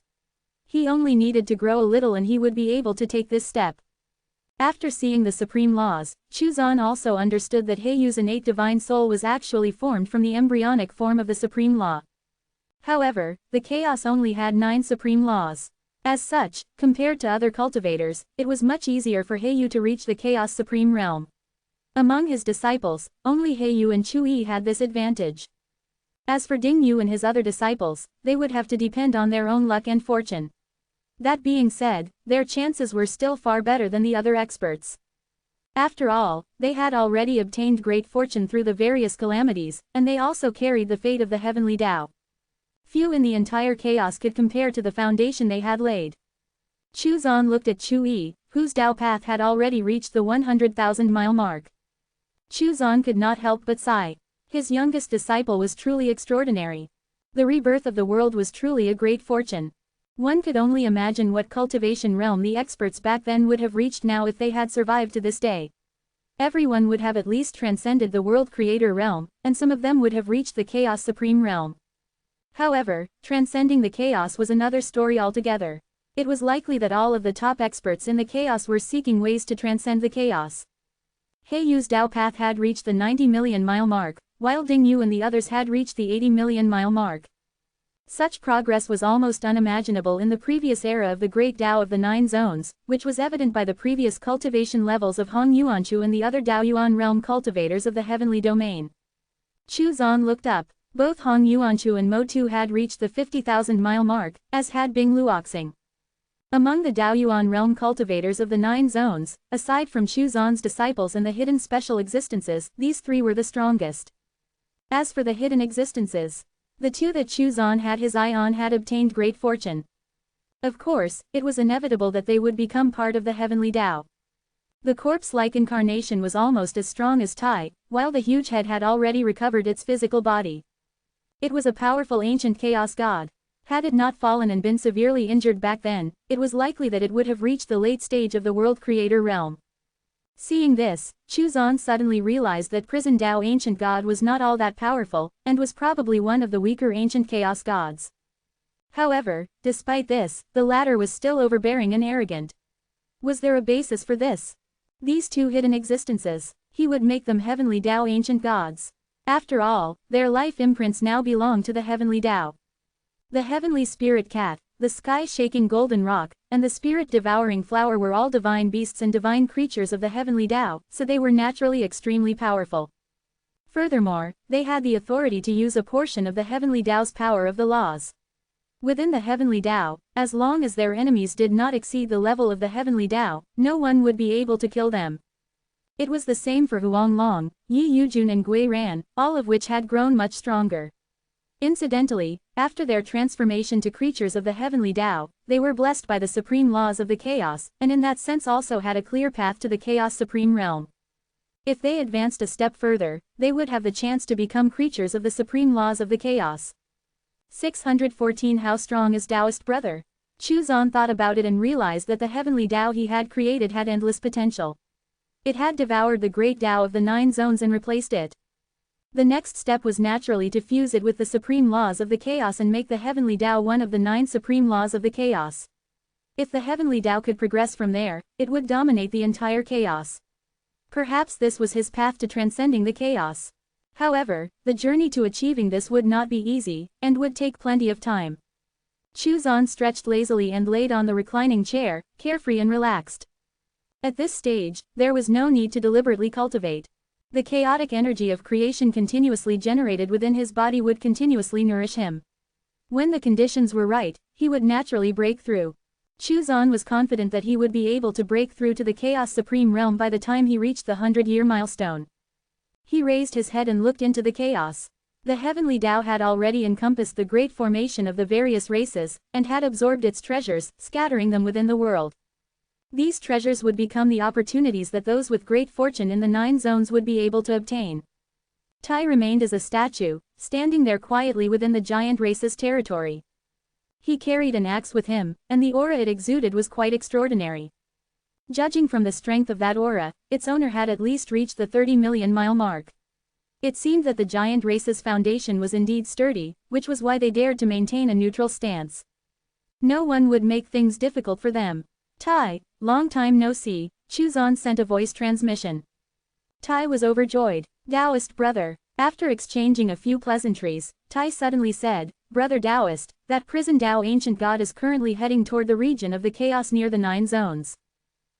He only needed to grow a little and he would be able to take this step. After seeing the supreme laws, Chuzan also understood that Heiyu's innate divine soul was actually formed from the embryonic form of the supreme law. However, the chaos only had 9 supreme laws. As such, compared to other cultivators, it was much easier for Heiyu to reach the chaos supreme realm. Among his disciples, only Heiyu and Chui had this advantage. As for Dingyu and his other disciples, they would have to depend on their own luck and fortune. That being said, their chances were still far better than the other experts. After all, they had already obtained great fortune through the various calamities, and they also carried the fate of the heavenly Tao. Few in the entire chaos could compare to the foundation they had laid. Chuzan looked at Chui, whose Tao path had already reached the 100,000-mile mark. Chuzan could not help but sigh. His youngest disciple was truly extraordinary. The rebirth of the world was truly a great fortune. One could only imagine what cultivation realm the experts back then would have reached now if they had survived to this day. Everyone would have at least transcended the world creator realm, and some of them would have reached the chaos supreme realm. However, transcending the chaos was another story altogether. It was likely that all of the top experts in the chaos were seeking ways to transcend the chaos. Heiyu's Tao path had reached the 90-million-mile mark, while Dingyu and the others had reached the 80-million-mile mark. Such progress was almost unimaginable in the previous era of the Great Tao of the 9 Zones, which was evident by the previous cultivation levels of Hong Yuanchu and the other Taoyuan realm cultivators of the heavenly domain. Chuzan looked up. Both Hong Yuanchu and Mo Tu had reached the 50,000-mile mark, as had Bing Luoxing. Among the Taoyuan realm cultivators of the 9 zones, aside from Chuzan's disciples and the hidden special existences, these 3 were the strongest. As for the hidden existences, the 2 that Chuzan had his eye on had obtained great fortune. Of course, it was inevitable that they would become part of the heavenly Tao. The corpse-like incarnation was almost as strong as Tai, while the huge head had already recovered its physical body. It was a powerful ancient chaos god. Had it not fallen and been severely injured back then, it was likely that it would have reached the late stage of the world creator realm. Seeing this, Chuzan suddenly realized that Prison Tao ancient god was not all that powerful, and was probably one of the weaker ancient chaos gods. However, despite this, the latter was still overbearing and arrogant. Was there a basis for this? These 2 hidden existences, he would make them heavenly Tao ancient gods. After all, their life imprints now belong to the heavenly Tao. The heavenly spirit cat, the sky-shaking golden rock, and the spirit-devouring flower were all divine beasts and divine creatures of the heavenly Tao, so they were naturally extremely powerful. Furthermore, they had the authority to use a portion of the heavenly Tao's power of the laws. Within the heavenly Tao, as long as their enemies did not exceed the level of the heavenly Tao, no one would be able to kill them. It was the same for Huanglong, Yi Yujun and Gui Ran, all of which had grown much stronger. Incidentally, after their transformation to creatures of the heavenly Tao, they were blessed by the supreme laws of the chaos, and in that sense also had a clear path to the chaos supreme realm. If they advanced a step further, they would have the chance to become creatures of the supreme laws of the chaos. 614 How strong is Taoist brother? Chu Zan thought about it and realized that the heavenly Tao he had created had endless potential. It had devoured the great Tao of the 9 zones and replaced it. The next step was naturally to fuse it with the supreme laws of the chaos and make the heavenly Tao one of the 9 supreme laws of the chaos. If the heavenly Tao could progress from there, it would dominate the entire chaos. Perhaps this was his path to transcending the chaos. However, the journey to achieving this would not be easy, and would take plenty of time. Chu Zan stretched lazily and laid on the reclining chair, carefree and relaxed. At this stage, there was no need to deliberately cultivate. The chaotic energy of creation continuously generated within his body would continuously nourish him. When the conditions were right, he would naturally break through. Chu Zan was confident that he would be able to break through to the Chaos Supreme Realm by the time he reached the 100-year milestone. He raised his head and looked into the chaos. The heavenly Tao had already encompassed the great formation of the various races, and had absorbed its treasures, scattering them within the world. These treasures would become the opportunities that those with great fortune in the 9 zones would be able to obtain. Tai remained as a statue, standing there quietly within the giant race's territory. He carried an axe with him, and the aura it exuded was quite extraordinary. Judging from the strength of that aura, its owner had at least reached the 30 million mile mark. It seemed that the giant race's foundation was indeed sturdy, which was why they dared to maintain a neutral stance. No one would make things difficult for them. Tai, long time no see, Chu Zan sent a voice transmission. Tai was overjoyed. Taoist brother. After exchanging a few pleasantries, Tai suddenly said, Brother Taoist, that prison Tao ancient god is currently heading toward the region of the chaos near the 9 zones.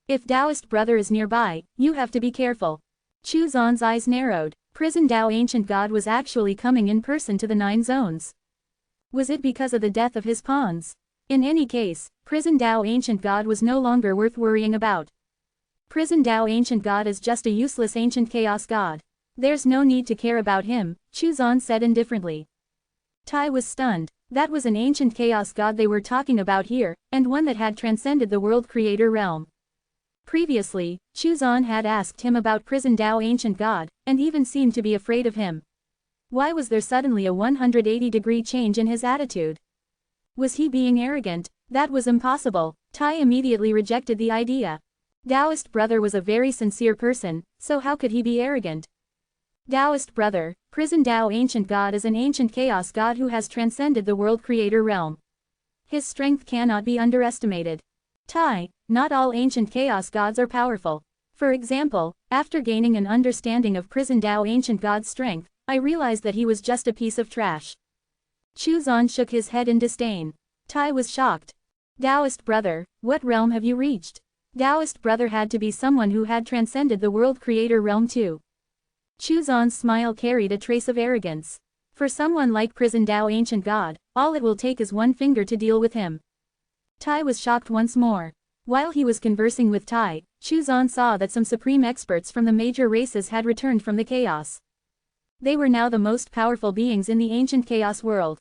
If Taoist brother is nearby, you have to be careful. Chu Zan's eyes narrowed. Prison Tao ancient god was actually coming in person to the 9 zones. Was it because of the death of his pawns? In any case, prison Tao ancient god was no longer worth worrying about. Prison Tao ancient god is just a useless ancient chaos god. There's no need to care about him, Chu Zan said indifferently. Tai was stunned. That was an ancient chaos god they were talking about here, and one that had transcended the world creator realm. Previously, Chu Zan had asked him about prison Tao ancient god, and even seemed to be afraid of him. Why was there suddenly a 180-degree change in his attitude? Was he being arrogant? That was impossible. Tai immediately rejected the idea. Taoist brother was a very sincere person, so how could he be arrogant? Taoist brother, prison Tao ancient god is an ancient chaos god who has transcended the world creator realm. His strength cannot be underestimated. Tai, not all ancient chaos gods are powerful. For example, after gaining an understanding of prison Tao ancient god's strength, I realized that he was just a piece of trash. Chu Zan shook his head in disdain. Tai was shocked. Taoist brother, what realm have you reached? Taoist brother had to be someone who had transcended the world creator realm too. Chu Zan's smile carried a trace of arrogance. For someone like prison Tao ancient god, all it will take is one finger to deal with him. Tai was shocked once more. While he was conversing with Tai, Chu Zan saw that some supreme experts from the major races had returned from the chaos. They were now the most powerful beings in the ancient chaos world.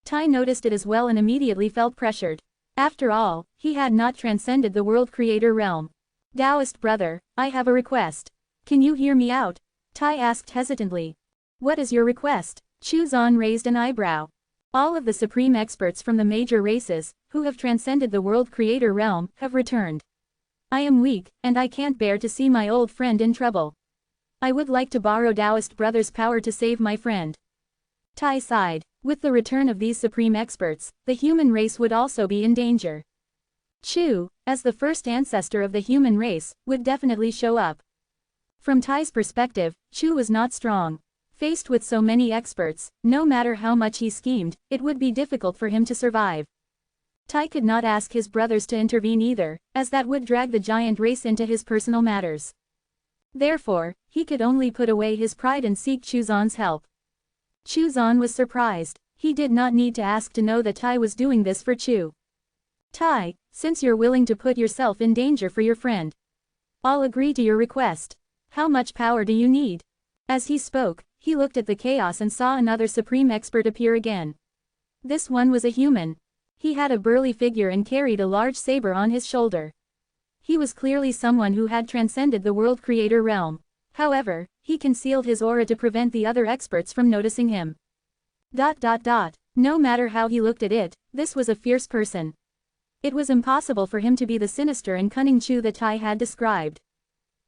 Tai noticed it as well and immediately felt pressured. After all, he had not transcended the world creator realm. Taoist brother, I have a request. Can you hear me out? Tai asked hesitantly. What is your request? Chu Zan raised an eyebrow. All of the supreme experts from the major races, who have transcended the world creator realm, have returned. I am weak, and I can't bear to see my old friend in trouble. I would like to borrow Taoist brother's power to save my friend. Tai sighed. With the return of these supreme experts, the human race would also be in danger. Chu, as the first ancestor of the human race, would definitely show up. From Tai's perspective, Chu was not strong. Faced with so many experts, no matter how much he schemed, it would be difficult for him to survive. Tai could not ask his brothers to intervene either, as that would drag the giant race into his personal matters. Therefore, he could only put away his pride and seek Chu Zan's help. Chu Zan was surprised. He did not need to ask to know that Tai was doing this for Chu. Tai, since you're willing to put yourself in danger for your friend, I'll agree to your request. How much power do you need? As he spoke, he looked at the chaos and saw another supreme expert appear again. This one was a human. He had a burly figure and carried a large saber on his shoulder. He was clearly someone who had transcended the world creator realm. However, he concealed his aura to prevent the other experts from noticing him. No matter how he looked at it, this was a fierce person. It was impossible for him to be the sinister and cunning Chu that Tai had described.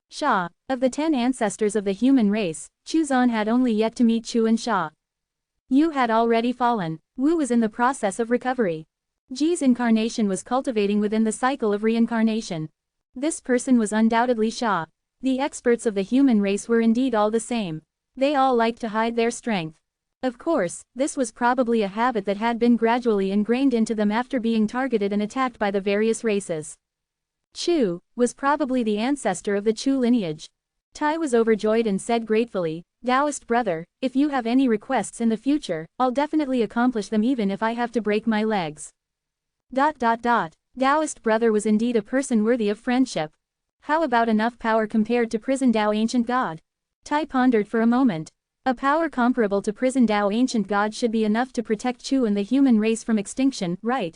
Sha, of the 10 ancestors of the human race, Chu Zan had only yet to meet Chu and Sha. Yu had already fallen. Wu was in the process of recovery. Ji's incarnation was cultivating within the cycle of reincarnation. This person was undoubtedly Sha. The experts of the human race were indeed all the same. They all liked to hide their strength. Of course, this was probably a habit that had been gradually ingrained into them after being targeted and attacked by the various races. Chu was probably the ancestor of the Chu lineage. Tai was overjoyed and said gratefully, "Taoist brother, if you have any requests in the future, I'll definitely accomplish them even if I have to break my legs." Taoist brother was indeed a person worthy of friendship. How about enough power compared to Prison Tao Ancient God? Tai pondered for a moment. A power comparable to Prison Tao Ancient God should be enough to protect Chu and the human race from extinction, right?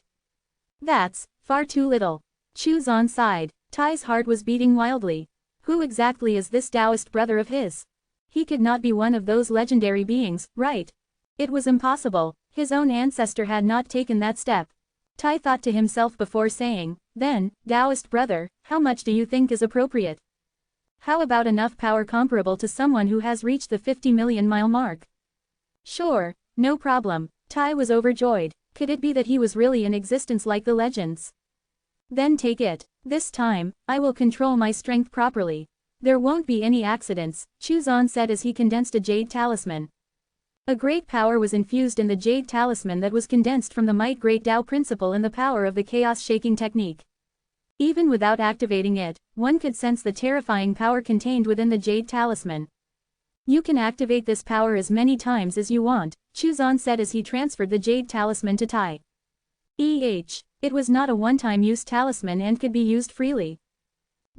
That's far too little. Chu Zan sighed. Tai's heart was beating wildly. Who exactly is this Taoist brother of his? He could not be one of those legendary beings, right? It was impossible. His own ancestor had not taken that step. Tai thought to himself before saying, "Then, Taoist brother, how much do you think is appropriate? How about enough power comparable to someone who has reached the 50 million mile mark?" "Sure, no problem." Tai was overjoyed. Could it be that he was really in existence like the legends? "Then take it. This time, I will control my strength properly. There won't be any accidents," Chu Zan said as he condensed a jade talisman. A great power was infused in the jade talisman that was condensed from the Might Great Tao principle and the power of the chaos shaking technique. Even without activating it, one could sense the terrifying power contained within the jade talisman. "You can activate this power as many times as you want," Chu Zan said as he transferred the jade talisman to Tai. It was not a one-time use talisman and could be used freely.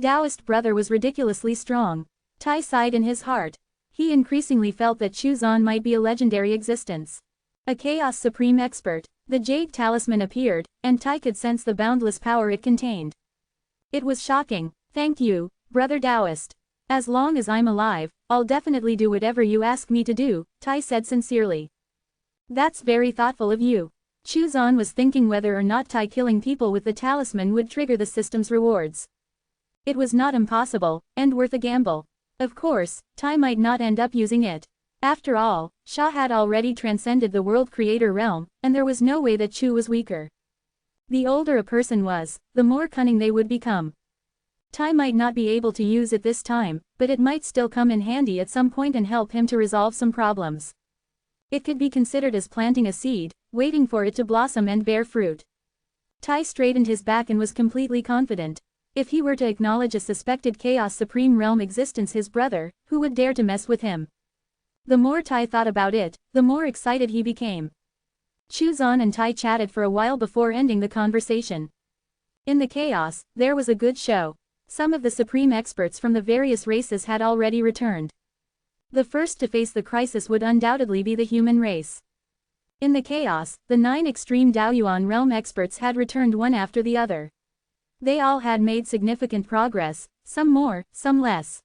Taoist brother was ridiculously strong. Tai sighed in his heart. He increasingly felt that Chu Zan might be a legendary existence. A chaos supreme expert. The jade talisman appeared, and Tai could sense the boundless power it contained. It was shocking. "Thank you, brother Taoist. As long as I'm alive, I'll definitely do whatever you ask me to do," Tai said sincerely. "That's very thoughtful of you." Chu Zan was thinking whether or not Tai killing people with the talisman would trigger the system's rewards. It was not impossible, and worth a gamble. Of course, Tai might not end up using it. After all, Sha had already transcended the world creator realm, and there was no way that Chu was weaker. The older a person was, the more cunning they would become. Tai might not be able to use it this time, but it might still come in handy at some point and help him to resolve some problems. It could be considered as planting a seed, waiting for it to blossom and bear fruit. Tai straightened his back and was completely confident. If he were to acknowledge a suspected Chaos Supreme Realm existence, his brother, who would dare to mess with him? The more Tai thought about it, the more excited he became. Chu Zan and Tai chatted for a while before ending the conversation. In the chaos, there was a good show. Some of the supreme experts from the various races had already returned. The first to face the crisis would undoubtedly be the human race. In the chaos, the 9 extreme Daoyuan realm experts had returned one after the other. They all had made significant progress, some more, some less.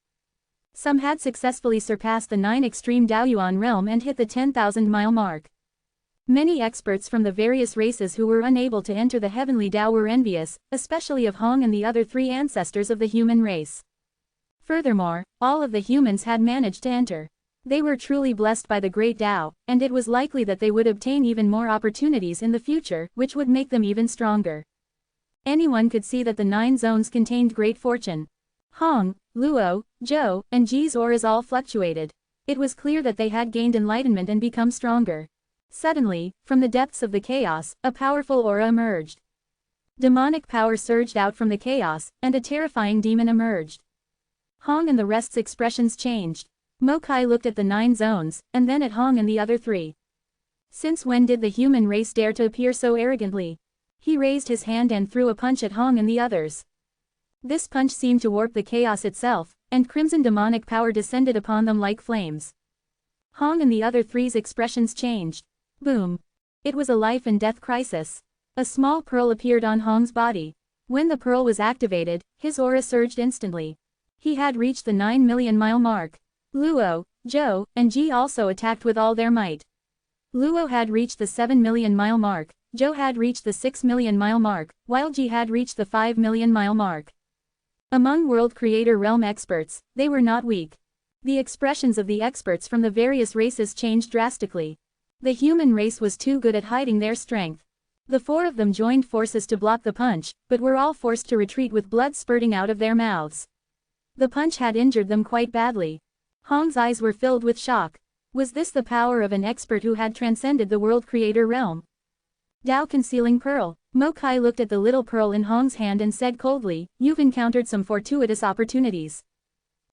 Some had successfully surpassed the 9 extreme Daoyuan realm and hit the 10,000 mile mark. Many experts from the various races who were unable to enter the heavenly Tao were envious, especially of Hong and the other 3 ancestors of the human race. Furthermore, all of the humans had managed to enter. They were truly blessed by the great Tao, and it was likely that they would obtain even more opportunities in the future, which would make them even stronger. Anyone could see that the 9 zones contained great fortune. Hong, Luo, Zhou, and Ji's auras all fluctuated. It was clear that they had gained enlightenment and become stronger. Suddenly, from the depths of the chaos, a powerful aura emerged. Demonic power surged out from the chaos, and a terrifying demon emerged. Hong and the rest's expressions changed. Mo Kai looked at the 9 zones, and then at Hong and the other 3. Since when did the human race dare to appear so arrogantly? He raised his hand and threw a punch at Hong and the others. This punch seemed to warp the chaos itself, and crimson demonic power descended upon them like flames. Hong and the other three's expressions changed. Boom. It was a life and death crisis. A small pearl appeared on Hong's body. When the pearl was activated, his aura surged instantly. He had reached the 9 million mile mark. Luo, Zhou, and Ji also attacked with all their might. Luo had reached the 7 million mile mark, Zhou had reached the 6 million mile mark, while Ji had reached the 5 million mile mark. Among World Creator Realm experts, they were not weak. The expressions of the experts from the various races changed drastically. The human race was too good at hiding their strength. The four of them joined forces to block the punch, but were all forced to retreat with blood spurting out of their mouths. The punch had injured them quite badly. Hong's eyes were filled with shock. Was this the power of an expert who had transcended the World Creator Realm? Dao Concealing Pearl. Mo Kai looked at the little pearl in Hong's hand and said coldly, "You've encountered some fortuitous opportunities.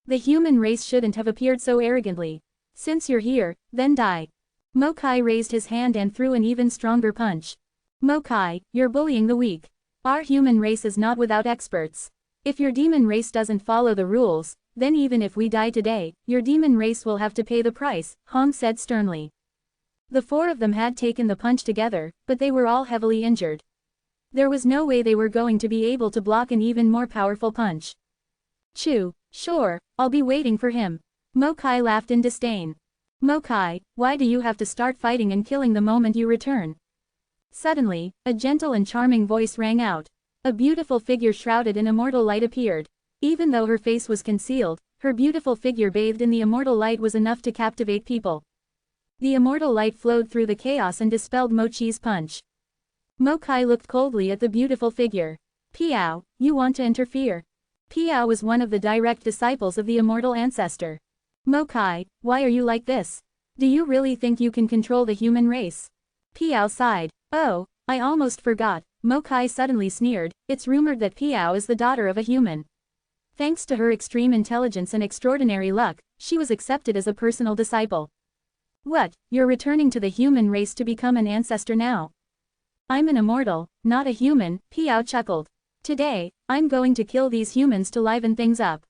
The human race shouldn't have appeared so arrogantly. Since you're here, then die." Mo Kai raised his hand and threw an even stronger punch. Mo Kai, you're bullying the weak. Our human race is not without experts. If your demon race doesn't follow the rules, then even if we die today, your demon race will have to pay the price, Hong said sternly. The four of them had taken the punch together, but they were all heavily injured. There was no way they were going to be able to block an even more powerful punch. Chew, sure, I'll be waiting for him. Mo Kai laughed in disdain. Mo Kai, why do you have to start fighting and killing the moment you return? Suddenly, a gentle and charming voice rang out. A beautiful figure shrouded in immortal light appeared. Even though her face was concealed, her beautiful figure bathed in the immortal light was enough to captivate people. The immortal light flowed through the chaos and dispelled Mo Chi's punch. Mo Kai looked coldly at the beautiful figure. Piao, you want to interfere? Piao was one of the direct disciples of the immortal ancestor. Mo Kai, why are you like this? Do you really think you can control the human race? Piao sighed. Oh, I almost forgot. Mo Kai suddenly sneered. It's rumored that Piao is the daughter of a human. Thanks to her extreme intelligence and extraordinary luck, she was accepted as a personal disciple. What, you're returning to the human race to become an ancestor now? I'm an immortal, not a human, Piao chuckled. Today, I'm going to kill these humans to liven things up.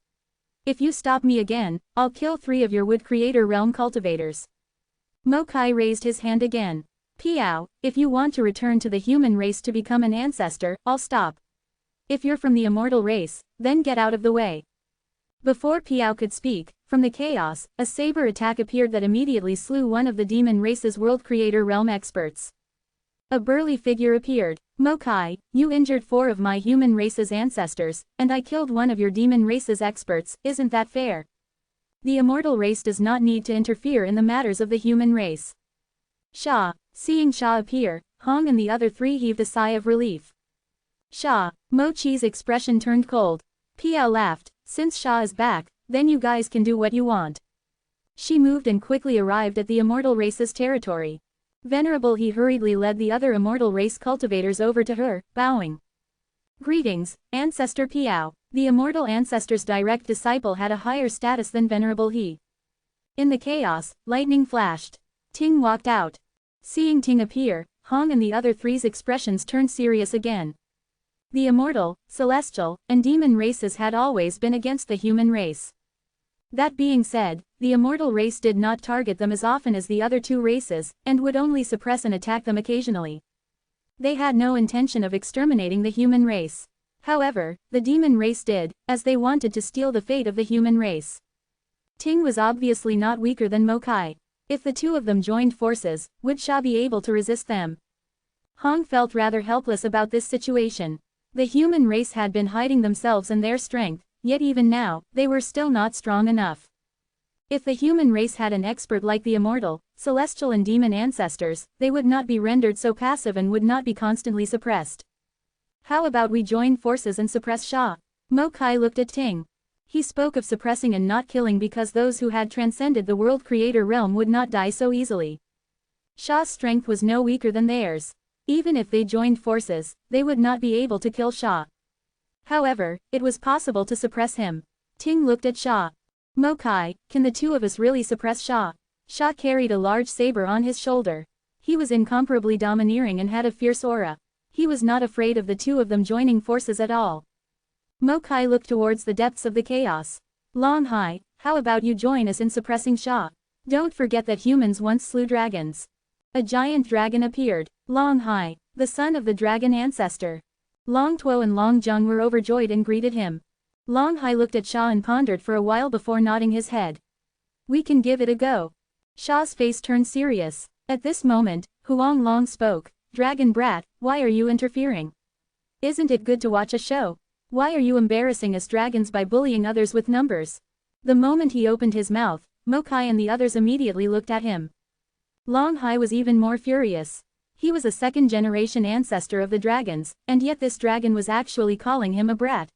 If you stop me again, I'll kill 3 of your Wood Creator Realm cultivators. Mo Kai raised his hand again. Piao, if you want to return to the human race to become an ancestor, I'll stop. If you're from the immortal race, then get out of the way. Before Piao could speak, from the chaos, a saber attack appeared that immediately slew one of the demon race's World Creator Realm experts. A burly figure appeared. Mo Kai, you injured 4 of my human race's ancestors, and I killed one of your demon race's experts, isn't that fair? The immortal race does not need to interfere in the matters of the human race. Sha. Seeing Sha appear, Hong and the other 3 heaved a sigh of relief. Sha. Mo Chi's expression turned cold. Piao laughed. Since Sha is back, then you guys can do what you want. She moved and quickly arrived at the immortal race's territory. Venerable, he hurriedly led the other immortal race cultivators over to her, bowing. Greetings, Ancestor Piao. The immortal ancestor's direct disciple had a higher status than Venerable he. In the chaos, lightning flashed. Ting walked out. Seeing Ting appear, Hong and the other 3's expressions turned serious again. The immortal, celestial, and demon races had always been against the human race. That being said, the immortal race did not target them as often as the other 2 races, and would only suppress and attack them occasionally. They had no intention of exterminating the human race. However, the demon race did, as they wanted to steal the fate of the human race. Ting was obviously not weaker than Mo Kai. If the 2 of them joined forces, would Sha be able to resist them? Hong felt rather helpless about this situation. The human race had been hiding themselves and their strength, yet even now, they were still not strong enough. If the human race had an expert like the immortal, celestial and demon ancestors, they would not be rendered so passive and would not be constantly suppressed. How about we join forces and suppress Sha? Mo Kai looked at Ting. He spoke of suppressing and not killing because those who had transcended the World Creator Realm would not die so easily. Sha's strength was no weaker than theirs. Even if they joined forces, they would not be able to kill Sha. However, it was possible to suppress him. Ting looked at Sha. Mo Kai, can the 2 of us really suppress Sha? Sha carried a large saber on his shoulder. He was incomparably domineering and had a fierce aura. He was not afraid of the two of them joining forces at all. Mokai looked towards the depths of the chaos. Long Hai, how about you join us in suppressing Sha? Don't forget that humans once slew dragons. A giant dragon appeared. Long Hai, the son of the dragon ancestor. Long Tuo and Long Zheng were overjoyed and greeted him. Long Hai looked at Sha and pondered for a while before nodding his head. We can give it a go. Sha's face turned serious. At this moment, Huang Long spoke. Dragon brat, why are you interfering? Isn't it good to watch a show? Why are you embarrassing us dragons by bullying others with numbers? The moment he opened his mouth, Mokai and the others immediately looked at him. Long Hai was even more furious. He was a second-generation ancestor of the dragons, and yet this dragon was actually calling him a brat.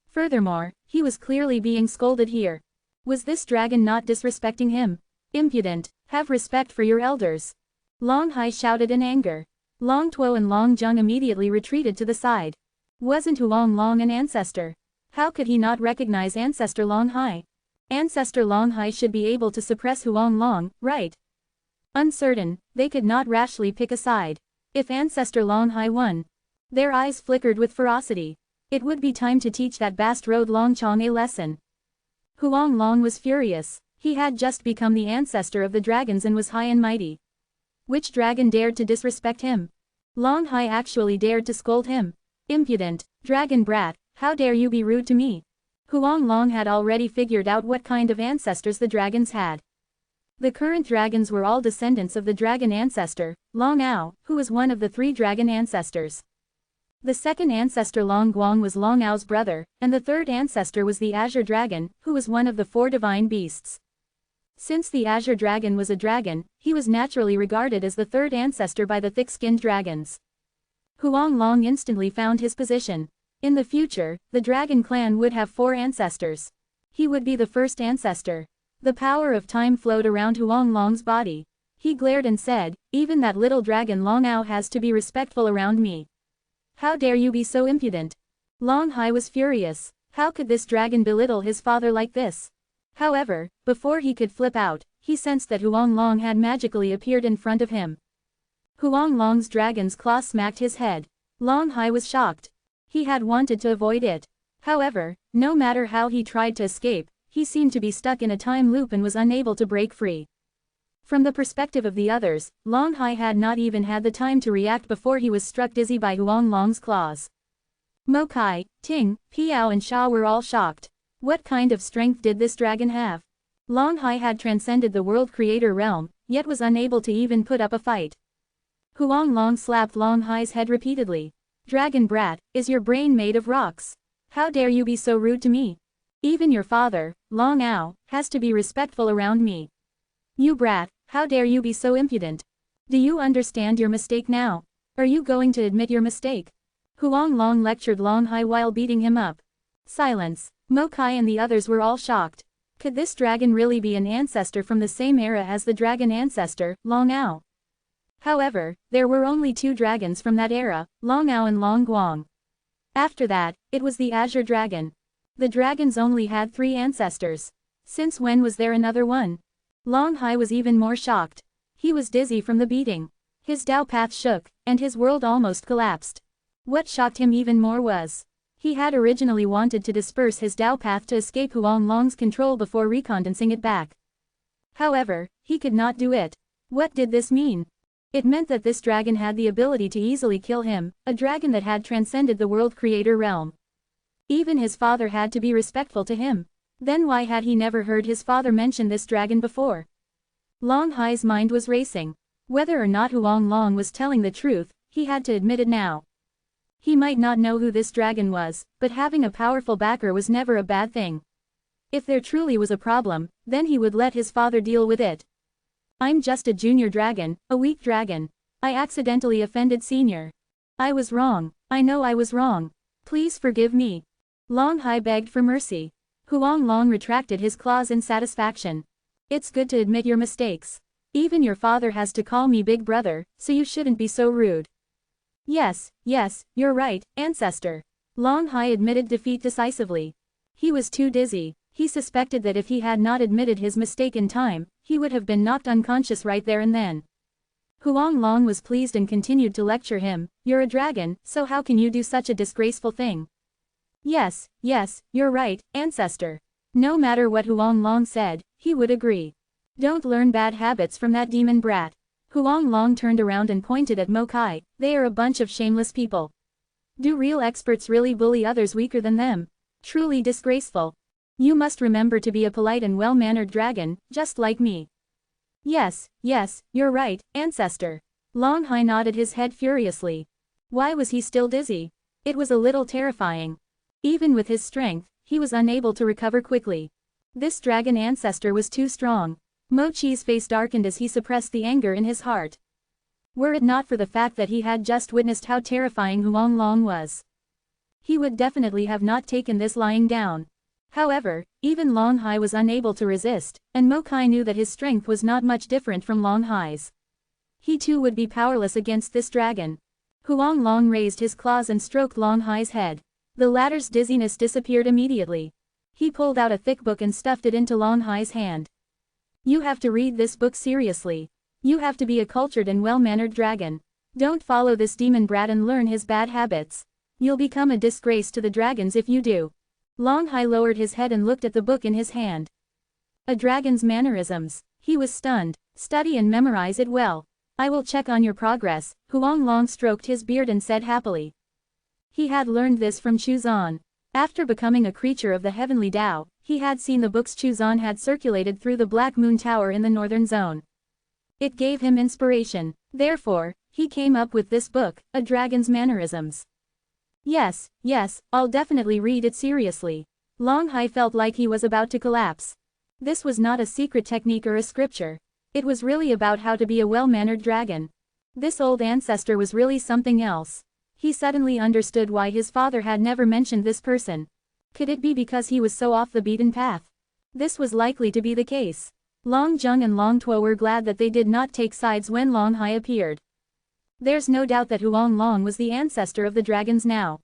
Furthermore, he was clearly being scolded here. Was this dragon not disrespecting him? Impudent, have respect for your elders. Long Hai shouted in anger. Long Tuo and Long Zheng immediately retreated to the side. Wasn't Huang Long an ancestor? How could he not recognize Ancestor Long Hai? Ancestor Long Hai should be able to suppress Huang Long, right? Uncertain, they could not rashly pick a side. If Ancestor Long Hai won, their eyes flickered with ferocity. It would be time to teach that Bast Road Long Chong a lesson. Huang Long was furious. He had just become the ancestor of the dragons and was high and mighty. Which dragon dared to disrespect him? Long Hai actually dared to scold him. Impudent, dragon brat, how dare you be rude to me? Huang Long had already figured out what kind of ancestors the dragons had. The current dragons were all descendants of the dragon ancestor, Long Ao, who was one of the 3 dragon ancestors. The second ancestor Long Guang was Long Ao's brother, and the third ancestor was the Azure Dragon, who was one of the 4 divine beasts. Since the Azure Dragon was a dragon, he was naturally regarded as the third ancestor by the thick-skinned dragons. Huang Long instantly found his position. In the future, the dragon clan would have 4 ancestors. He would be the first ancestor. The power of time flowed around Huang Long's body. He glared and said, even that little dragon Long Ao has to be respectful around me. How dare you be so impudent? Long Hai was furious. How could this dragon belittle his father like this? However, before he could flip out, he sensed that Huang Long had magically appeared in front of him. Huang Long's dragon's claw smacked his head. Long Hai was shocked. He had wanted to avoid it. However, no matter how he tried to escape, he seemed to be stuck in a time loop and was unable to break free. From the perspective of the others, Long Hai had not even had the time to react before he was struck dizzy by Huang Long's claws. Mokai, Ting, Piao and Sha were all shocked. What kind of strength did this dragon have? Long Hai had transcended the world creator realm, yet was unable to even put up a fight. Huang Long slapped Long Hai's head repeatedly. Dragon brat, is your brain made of rocks? How dare you be so rude to me? Even your father, Long Ao, has to be respectful around me. You brat, how dare you be so impudent? Do you understand your mistake now? Are you going to admit your mistake? Huang Long lectured Long Hai while beating him up. Silence. Mokai and the others were all shocked. Could this dragon really be an ancestor from the same era as the dragon ancestor, Long Ao? However, there were only 2 dragons from that era, Long Ao and Long Guang. After that, it was the Azure Dragon. The dragons only had 3 ancestors. Since when was there another one? Long Hai was even more shocked. He was dizzy from the beating. His Dao path shook, and his world almost collapsed. What shocked him even more was, he had originally wanted to disperse his Dao path to escape Huang Long's control before recondensing it back. However, he could not do it. What did this mean? It meant that this dragon had the ability to easily kill him, a dragon that had transcended the world creator realm. Even his father had to be respectful to him. Then why had he never heard his father mention this dragon before? Long Hai's mind was racing. Whether or not Huang Long was telling the truth, he had to admit it now. He might not know who this dragon was, but having a powerful backer was never a bad thing. If there truly was a problem, then he would let his father deal with it. I'm just a junior dragon, a weak dragon. I accidentally offended senior. I was wrong. I know I was wrong. Please forgive me. Long Hai begged for mercy. Huang Long retracted his claws in satisfaction. It's good to admit your mistakes. Even your father has to call me big brother, so you shouldn't be so rude. Yes, you're right, ancestor. Long Hai admitted defeat decisively. He was too dizzy. He suspected that if he had not admitted his mistake in time, he would have been knocked unconscious right there and then. Huang Long was pleased and continued to lecture him, "You're a dragon, so how can you do such a disgraceful thing?" Yes, you're right, ancestor." No matter what Huang Long said, he would agree. "Don't learn bad habits from that demon brat." Huang Long turned around and pointed at Mo Kai, "They are a bunch of shameless people. Do real experts really bully others weaker than them? Truly disgraceful. You must remember to be a polite and well-mannered dragon, just like me." Yes, you're right, ancestor." Long Hai nodded his head furiously. Why was he still dizzy? It was a little terrifying. Even with his strength, he was unable to recover quickly. This dragon ancestor was too strong. Mo Chi's face darkened as he suppressed the anger in his heart. Were it not for the fact that he had just witnessed how terrifying Huang Long was, he would definitely have not taken this lying down. However, even Long Hai was unable to resist, and Mo Kai knew that his strength was not much different from Long Hai's. He too would be powerless against this dragon. Huang Long raised his claws and stroked Long Hai's head. The latter's dizziness disappeared immediately. He pulled out a thick book and stuffed it into Long Hai's hand. "You have to read this book seriously. You have to be a cultured and well-mannered dragon. Don't follow this demon brat and learn his bad habits. You'll become a disgrace to the dragons if you do." Long Hai lowered his head and looked at the book in his hand. A dragon's mannerisms. He was stunned. "Study and memorize it well. I will check on your progress." Huang Long stroked his beard and said happily. He had learned this from Chuzan. After becoming a creature of the heavenly Tao, he had seen the books Chuzan had circulated through the Black Moon Tower in the northern zone. It gave him inspiration. Therefore, he came up with this book, A Dragon's Mannerisms. Yes, I'll definitely read it seriously. Long Hai felt like he was about to collapse. This was not a secret technique or a scripture. It was really about how to be a well-mannered dragon. This old ancestor was really something else. He suddenly understood why his father had never mentioned this person. Could it be because he was so off the beaten path? This was likely to be the case. Long Zheng and Long Tuo were glad that they did not take sides when Long Hai appeared. There's no doubt that Huang Long was the ancestor of the dragons now.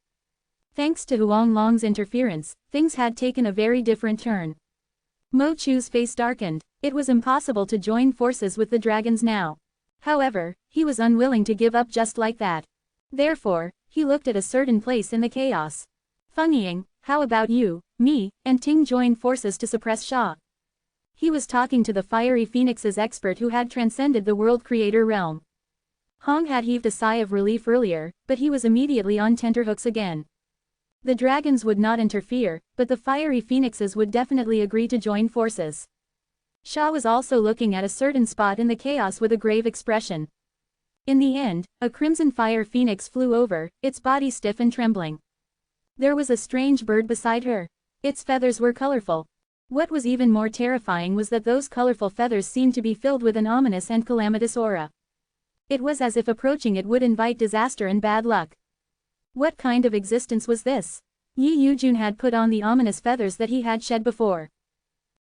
Thanks to Huang Long's interference, things had taken a very different turn. Mo Chu's face darkened. It was impossible to join forces with the dragons now. However, he was unwilling to give up just like that. Therefore, he looked at a certain place in the chaos. "Feng Ying, how about you, me, and Ting join forces to suppress Sha?" He was talking to the fiery phoenix's expert who had transcended the world creator realm. Hong had heaved a sigh of relief earlier, but he was immediately on tenterhooks again. The dragons would not interfere, but the fiery phoenixes would definitely agree to join forces. Sha was also looking at a certain spot in the chaos with a grave expression. In the end, a crimson fire phoenix flew over, its body stiff and trembling. There was a strange bird beside her. Its feathers were colorful. What was even more terrifying was that those colorful feathers seemed to be filled with an ominous and calamitous aura. It was as if approaching it would invite disaster and bad luck. What kind of existence was this? Yi Yujun had put on the ominous feathers that he had shed before.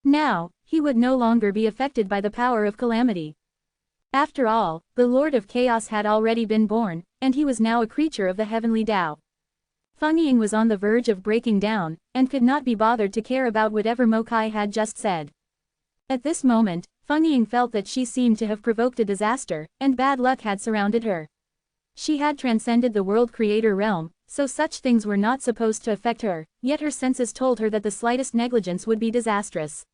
Now, he would no longer be affected by the power of calamity. After all, the Lord of Chaos had already been born, and he was now a creature of the heavenly Tao. Feng Ying was on the verge of breaking down, and could not be bothered to care about whatever Mo Kai had just said. At this moment, Feng Ying felt that she seemed to have provoked a disaster, and bad luck had surrounded her. She had transcended the world creator realm, so such things were not supposed to affect her, yet her senses told her that the slightest negligence would be disastrous.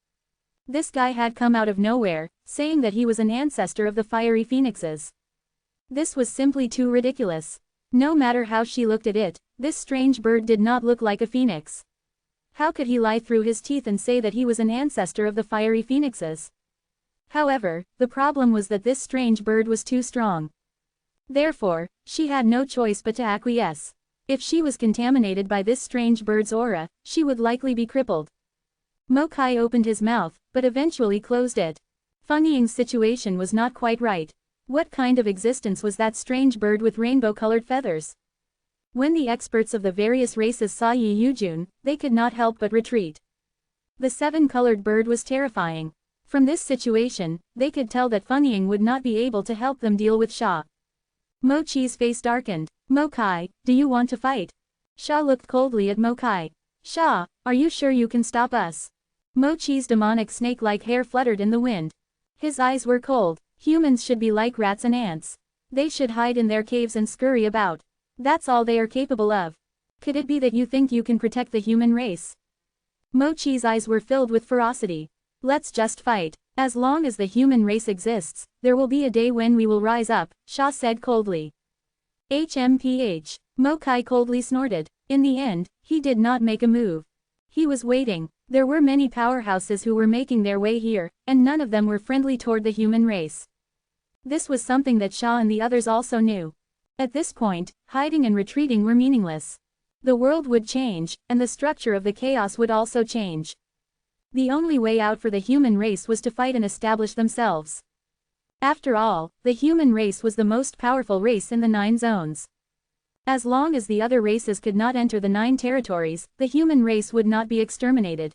This guy had come out of nowhere, saying that he was an ancestor of the fiery phoenixes. This was simply too ridiculous. No matter how she looked at it, this strange bird did not look like a phoenix. How could he lie through his teeth and say that he was an ancestor of the fiery phoenixes? However, the problem was that this strange bird was too strong. Therefore, she had no choice but to acquiesce. If she was contaminated by this strange bird's aura, she would likely be crippled. Mo Kai opened his mouth, but eventually closed it. Feng Ying's situation was not quite right. What kind of existence was that strange bird with rainbow-colored feathers? When the experts of the various races saw Yi Yujun, they could not help but retreat. The seven-colored bird was terrifying. From this situation, they could tell that Feng Ying would not be able to help them deal with Sha. Mo Chi's face darkened. "Mo Kai, do you want to fight?" Sha looked coldly at Mo Kai. "Sha, are you sure you can stop us?" Mo Chi's demonic snake-like hair fluttered in the wind. His eyes were cold. Humans should be like rats and ants. They should hide in their caves and scurry about. That's all they are capable of. Could it be that you think you can protect the human race? Mochi's eyes were filled with ferocity. Let's just fight. As long as the human race exists, there will be a day when we will rise up, Sha said coldly. HMPH. Mokai coldly snorted. In the end, he did not make a move. He was waiting. There were many powerhouses who were making their way here, and none of them were friendly toward the human race. This was something that Sha and the others also knew. At this point, hiding and retreating were meaningless. The world would change, and the structure of the chaos would also change. The only way out for the human race was to fight and establish themselves. After all, the human race was the most powerful race in the 9 zones. As long as the other races could not enter the 9 territories, the human race would not be exterminated.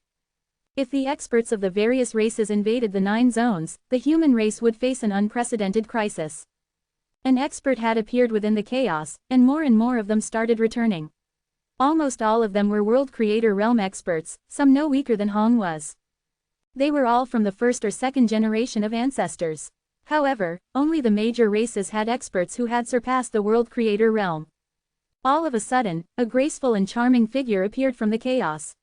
If the experts of the various races invaded the 9 zones, the human race would face an unprecedented crisis. An expert had appeared within the chaos, and more of them started returning. Almost all of them were World Creator Realm experts, some no weaker than Hong was. They were all from the 1st or 2nd generation of ancestors. However, only the major races had experts who had surpassed the World Creator Realm. All of a sudden, a graceful and charming figure appeared from the chaos.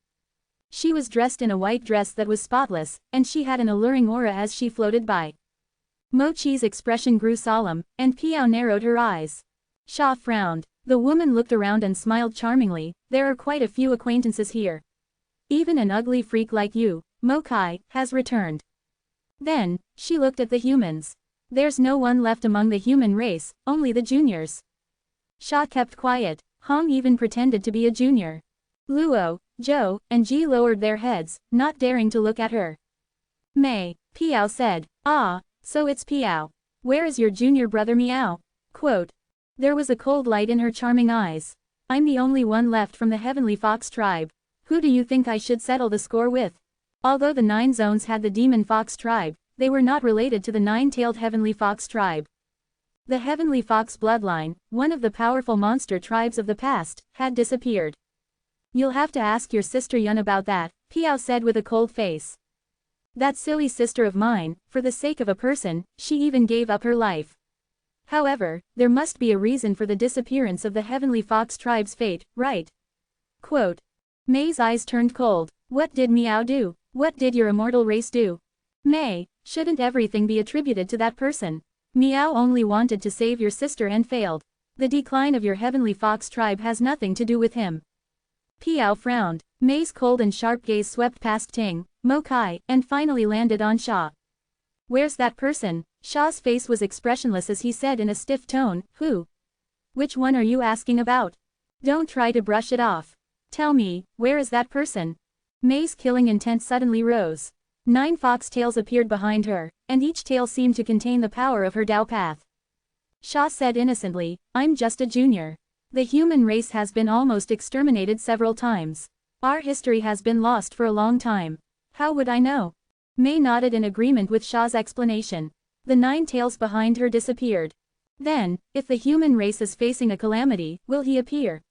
She was dressed in a white dress that was spotless, and she had an alluring aura as she floated by. Mochi's expression grew solemn, and Piao narrowed her eyes. Sha frowned. The woman looked around and smiled charmingly. There are quite a few acquaintances here. Even an ugly freak like you, Mokai, has returned. Then, she looked at the humans. There's no one left among the human race, only the juniors. Sha kept quiet. Hong even pretended to be a junior. Luo, Zhou, and Ji lowered their heads, not daring to look at her. Mei, Piao said. Ah, so it's Piao. Where is your junior brother Miao? Quote. There was a cold light in her charming eyes. I'm the only one left from the Heavenly Fox tribe. Who do you think I should settle the score with? Although the 9 zones had the Demon Fox tribe, they were not related to the 9-tailed Heavenly Fox tribe. The Heavenly Fox bloodline, one of the powerful monster tribes of the past, had disappeared. You'll have to ask your sister Yun about that, Piao said with a cold face. That silly sister of mine, for the sake of a person, she even gave up her life. However, there must be a reason for the disappearance of the Heavenly Fox tribe's fate, right? Quote. Mei's eyes turned cold. What did Miao do? What did your immortal race do? Mei, shouldn't everything be attributed to that person? Miao only wanted to save your sister and failed. The decline of your Heavenly Fox tribe has nothing to do with him. Piao frowned. Mei's cold and sharp gaze swept past Ting, Mokai, and finally landed on Sha. Where's that person? Sha's face was expressionless as he said in a stiff tone, who? Which one are you asking about? Don't try to brush it off. Tell me, where is that person? Mei's killing intent suddenly rose. 9 fox tails appeared behind her, and each tail seemed to contain the power of her Dao path. Sha said innocently, I'm just a junior. The human race has been almost exterminated several times. Our history has been lost for a long time. How would I know? Mei nodded in agreement with Sha's explanation. The 9 tails behind her disappeared. Then, if the human race is facing a calamity, will he appear?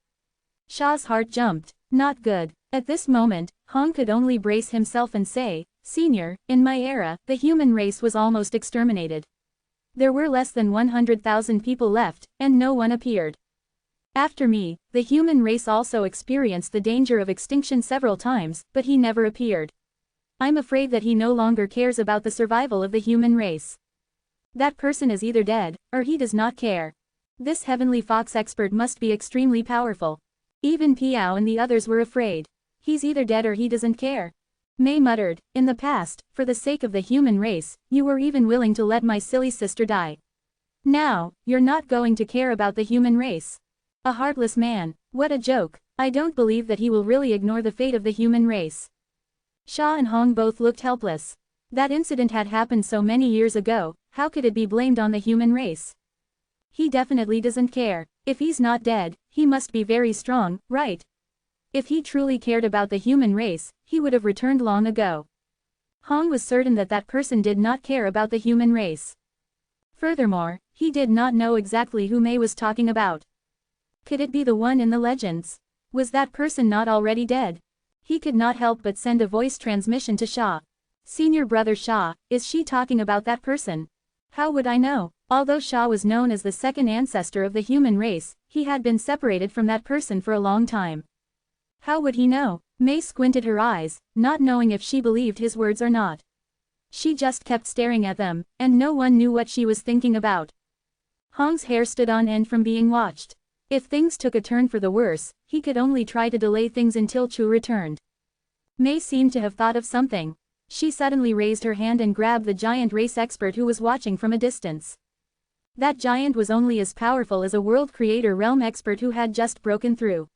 Sha's heart jumped. Not good. At this moment, Hong could only brace himself and say, Senior, in my era, the human race was almost exterminated. There were less than 100,000 people left, and no one appeared. After me, the human race also experienced the danger of extinction several times, but he never appeared. I'm afraid that he no longer cares about the survival of the human race. That person is either dead, or he does not care. This Heavenly Fox expert must be extremely powerful. Even Piao and the others were afraid. He's either dead or he doesn't care. Mei muttered, in the past, for the sake of the human race, you were even willing to let my silly sister die. Now, you're not going to care about the human race. A heartless man, what a joke. I don't believe that he will really ignore the fate of the human race. Sha and Hong both looked helpless. That incident had happened so many years ago, how could it be blamed on the human race? He definitely doesn't care. If he's not dead, he must be very strong, right? If he truly cared about the human race, he would have returned long ago. Hong was certain that that person did not care about the human race. Furthermore, he did not know exactly who Mei was talking about. Could it be the one in the legends? Was that person not already dead? He could not help but send a voice transmission to Sha. Senior brother Sha, is she talking about that person? How would I know? Although Sha was known as the second ancestor of the human race, he had been separated from that person for a long time. How would he know? Mei squinted her eyes, not knowing if she believed his words or not. She just kept staring at them, and no one knew what she was thinking about. Hong's hair stood on end from being watched. If things took a turn for the worse, he could only try to delay things until Chu returned. Mei seemed to have thought of something. She suddenly raised her hand and grabbed the giant race expert who was watching from a distance. That giant was only as powerful as a world creator realm expert who had just broken through.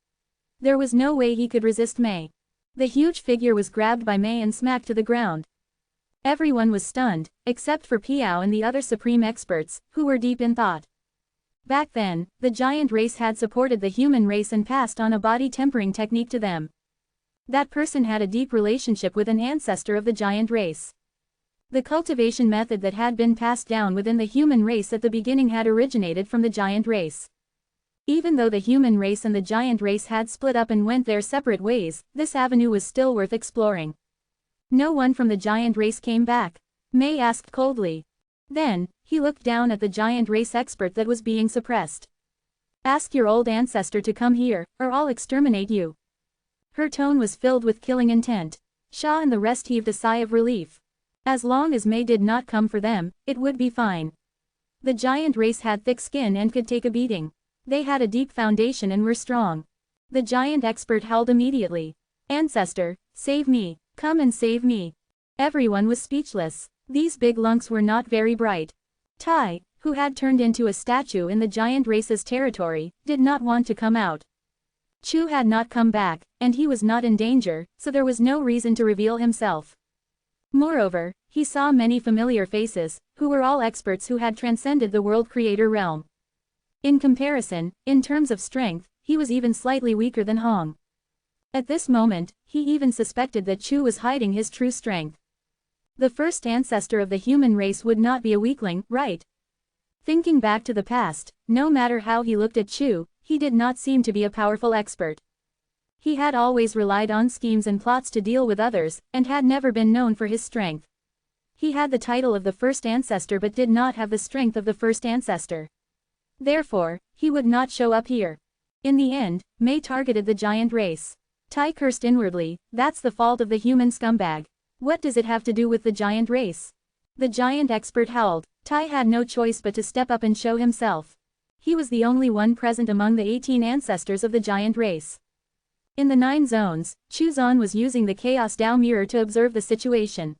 There was no way he could resist Mei. The huge figure was grabbed by Mei and smacked to the ground. Everyone was stunned, except for Piao and the other supreme experts, who were deep in thought. Back then, the giant race had supported the human race and passed on a body tempering technique to them. That person had a deep relationship with an ancestor of the giant race. The cultivation method that had been passed down within the human race at the beginning had originated from the giant race. Even though the human race and the giant race had split up and went their separate ways, this avenue was still worth exploring. No one from the giant race came back. Mei asked coldly. Then, he looked down at the giant race expert that was being suppressed. Ask your old ancestor to come here, or I'll exterminate you. Her tone was filled with killing intent. Sha and the rest heaved a sigh of relief. As long as Mei did not come for them, it would be fine. The giant race had thick skin and could take a beating. They had a deep foundation and were strong. The giant expert howled immediately. Ancestor, save me. Come and save me. Everyone was speechless. These big lunks were not very bright. Tai, who had turned into a statue in the giant race's territory, did not want to come out. Chu had not come back, and he was not in danger, so there was no reason to reveal himself. Moreover, he saw many familiar faces, who were all experts who had transcended the world creator realm. In comparison, in terms of strength, he was even slightly weaker than Hong. At this moment, he even suspected that Chu was hiding his true strength. The first ancestor of the human race would not be a weakling, right? Thinking back to the past, no matter how he looked at Chu, he did not seem to be a powerful expert. He had always relied on schemes and plots to deal with others, and had never been known for his strength. He had the title of the first ancestor but did not have the strength of the first ancestor. Therefore, he would not show up here. In the end, Mei targeted the giant race. Tai cursed inwardly, that's the fault of the human scumbag. What does it have to do with the giant race? The giant expert howled. Tai had no choice but to step up and show himself. He was the only one present among the 18 ancestors of the giant race. In the 9 zones, Chu Zan was using the Chaos Dao mirror to observe the situation.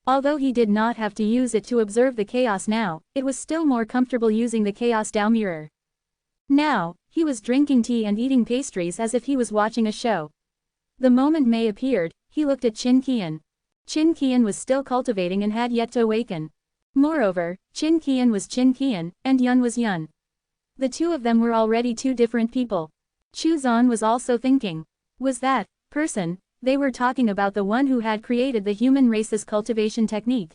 Although he did not have to use it to observe the chaos now, it was still more comfortable using the Chaos Dao mirror. Now, he was drinking tea and eating pastries as if he was watching a show. The moment Mei appeared, he looked at Qin Qian. Qin Qian was still cultivating and had yet to awaken. Moreover, Qin Qian was Qin Qian, and Yun was Yun. The two of them were already two different people. Chu Zan was also thinking. Was that person they were talking about the one who had created the human race's cultivation technique?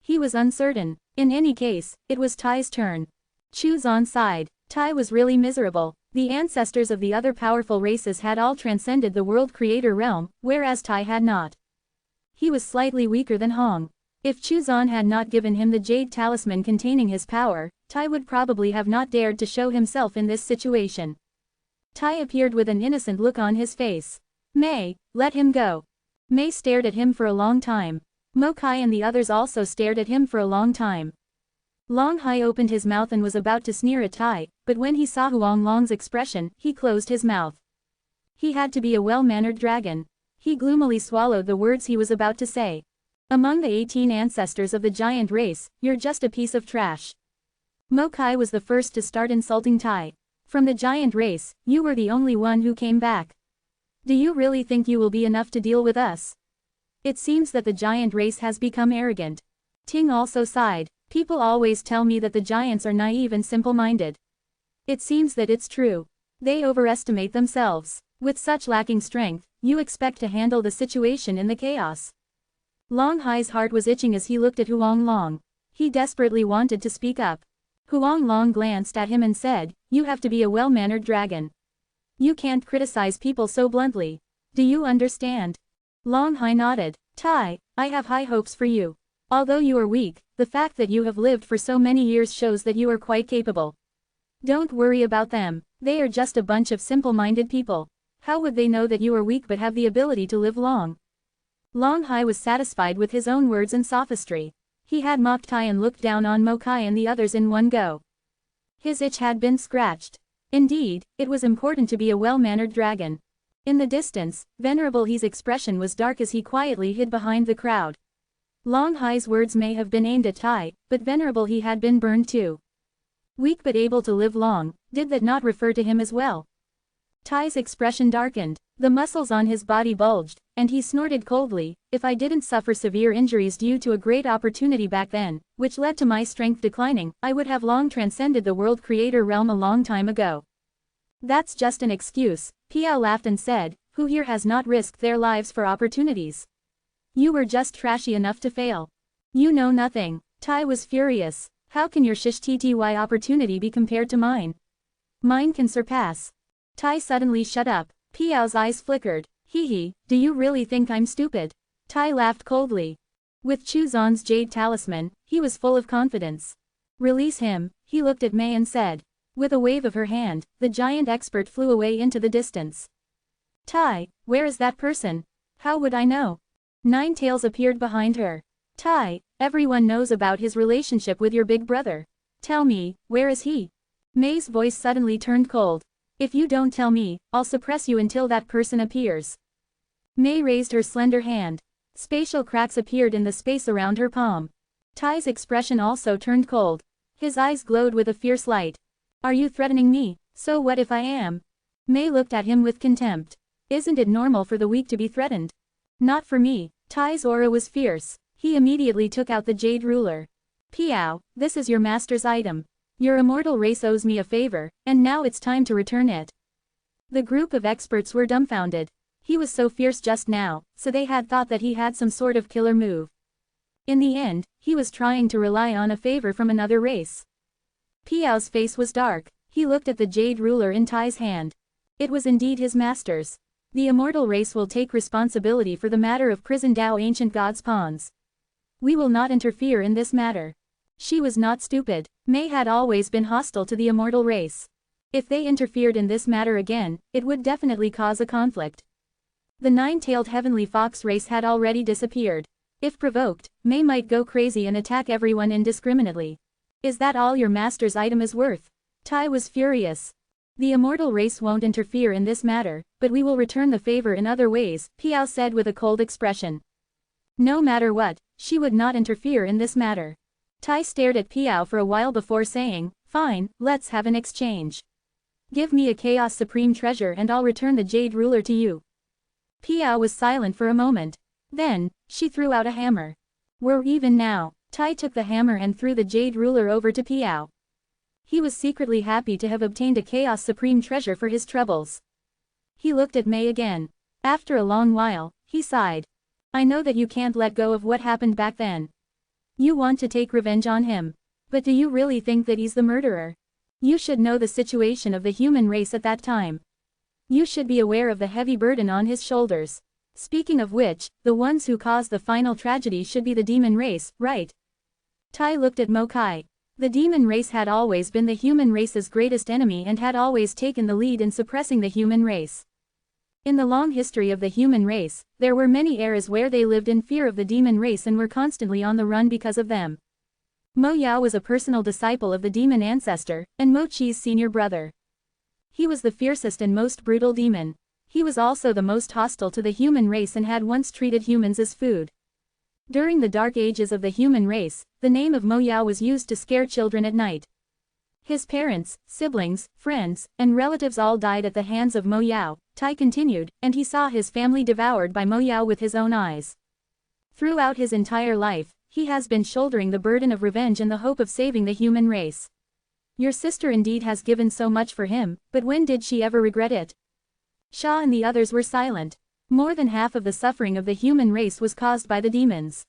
He was uncertain. In any case, it was Tai's turn. Chu Zan sighed. Tai was really miserable. The ancestors of the other powerful races had all transcended the world creator realm, whereas Tai had not. He was slightly weaker than Hong. If Chu Zan had not given him the jade talisman containing his power, Tai would probably have not dared to show himself in this situation. Tai appeared with an innocent look on his face. Mei, let him go. Mei stared at him for a long time. Mo Kai and the others also stared at him for a long time. Long Hai opened his mouth and was about to sneer at Tai, but when he saw Huang Long's expression, he closed his mouth. He had to be a well-mannered dragon. He gloomily swallowed the words he was about to say. Among the 18 ancestors of the giant race, you're just a piece of trash. Mo Kai was the first to start insulting Tai. From the giant race, you were the only one who came back. Do you really think you will be enough to deal with us? It seems that the giant race has become arrogant. Ting also sighed. People always tell me that the giants are naive and simple-minded. It seems that it's true. They overestimate themselves. With such lacking strength, you expect to handle the situation in the chaos. Long Hai's heart was itching as he looked at Huang Long. He desperately wanted to speak up. Huang Long glanced at him and said, you have to be a well-mannered dragon. You can't criticize people so bluntly. Do you understand? Long Hai nodded. Tai, I have high hopes for you. Although you are weak, the fact that you have lived for so many years shows that you are quite capable. Don't worry about them, they are just a bunch of simple-minded people. How would they know that you are weak but have the ability to live long? Long Hai was satisfied with his own words and sophistry. He had mocked Tai and looked down on Mo Kai and the others in one go. His itch had been scratched. Indeed, it was important to be a well-mannered dragon. In the distance, Venerable He's expression was dark as he quietly hid behind the crowd. Long Hai's words may have been aimed at Tai, but Venerable He had been burned too. Weak but able to live long, did that not refer to him as well? Tai's expression darkened, the muscles on his body bulged, and he snorted coldly, if I didn't suffer severe injuries due to a great opportunity back then, which led to my strength declining, I would have long transcended the world creator realm a long time ago. That's just an excuse, Piao laughed and said, who here has not risked their lives for opportunities? You were just trashy enough to fail. You know nothing. Tai was furious. How can your shish tty opportunity be compared to mine? Mine can surpass. Tai suddenly shut up. Piao's eyes flickered. Hee, do you really think I'm stupid? Tai laughed coldly. With Chu Zan's jade talisman, he was full of confidence. Release him, he looked at Mei and said. With a wave of her hand, the giant expert flew away into the distance. Tai, where is that person? How would I know? Nine Tails appeared behind her. Tai, everyone knows about his relationship with your big brother. Tell me, where is he? Mei's voice suddenly turned cold. If you don't tell me, I'll suppress you until that person appears. Mei raised her slender hand. Spatial cracks appeared in the space around her palm. Tai's expression also turned cold. His eyes glowed with a fierce light. Are you threatening me? So what if I am? Mei looked at him with contempt. Isn't it normal for the weak to be threatened? Not for me. Tai's aura was fierce. He immediately took out the jade ruler. Piao, this is your master's item. Your immortal race owes me a favor, and now it's time to return it. The group of experts were dumbfounded. He was so fierce just now, so they had thought that he had some sort of killer move. In the end, he was trying to rely on a favor from another race. Piao's face was dark. He looked at the jade ruler in Tai's hand. It was indeed his master's. The immortal race will take responsibility for the matter of prison Dao ancient gods' pawns. We will not interfere in this matter. She was not stupid. Mei had always been hostile to the immortal race. If they interfered in this matter again, it would definitely cause a conflict. The nine-tailed heavenly fox race had already disappeared. If provoked, Mei might go crazy and attack everyone indiscriminately. Is that all your master's item is worth? Tai was furious. The immortal race won't interfere in this matter, but we will return the favor in other ways, Piao said with a cold expression. No matter what, she would not interfere in this matter. Tai stared at Piao for a while before saying, fine, let's have an exchange. Give me a Chaos Supreme treasure and I'll return the jade ruler to you. Piao was silent for a moment. Then, she threw out a hammer. We're even now. Tai took the hammer and threw the jade ruler over to Piao. He was secretly happy to have obtained a Chaos Supreme treasure for his troubles. He looked at Mei again. After a long while, he sighed. I know that you can't let go of what happened back then. You want to take revenge on him. But do you really think that he's the murderer? You should know the situation of the human race at that time. You should be aware of the heavy burden on his shoulders. Speaking of which, the ones who caused the final tragedy should be the demon race, right? Tai looked at Mo Kai. The demon race had always been the human race's greatest enemy and had always taken the lead in suppressing the human race. In the long history of the human race, there were many eras where they lived in fear of the demon race and were constantly on the run because of them. Mo Yao was a personal disciple of the demon ancestor, and Mo Chi's senior brother. He was the fiercest and most brutal demon. He was also the most hostile to the human race and had once treated humans as food. During the dark ages of the human race, the name of Mo Yao was used to scare children at night. His parents, siblings, friends, and relatives all died at the hands of Mo Yao, Tai continued, and he saw his family devoured by Mo Yao with his own eyes. Throughout his entire life, he has been shouldering the burden of revenge in the hope of saving the human race. Your sister indeed has given so much for him, but when did she ever regret it? Sha and the others were silent. More than half of the suffering of the human race was caused by the demons.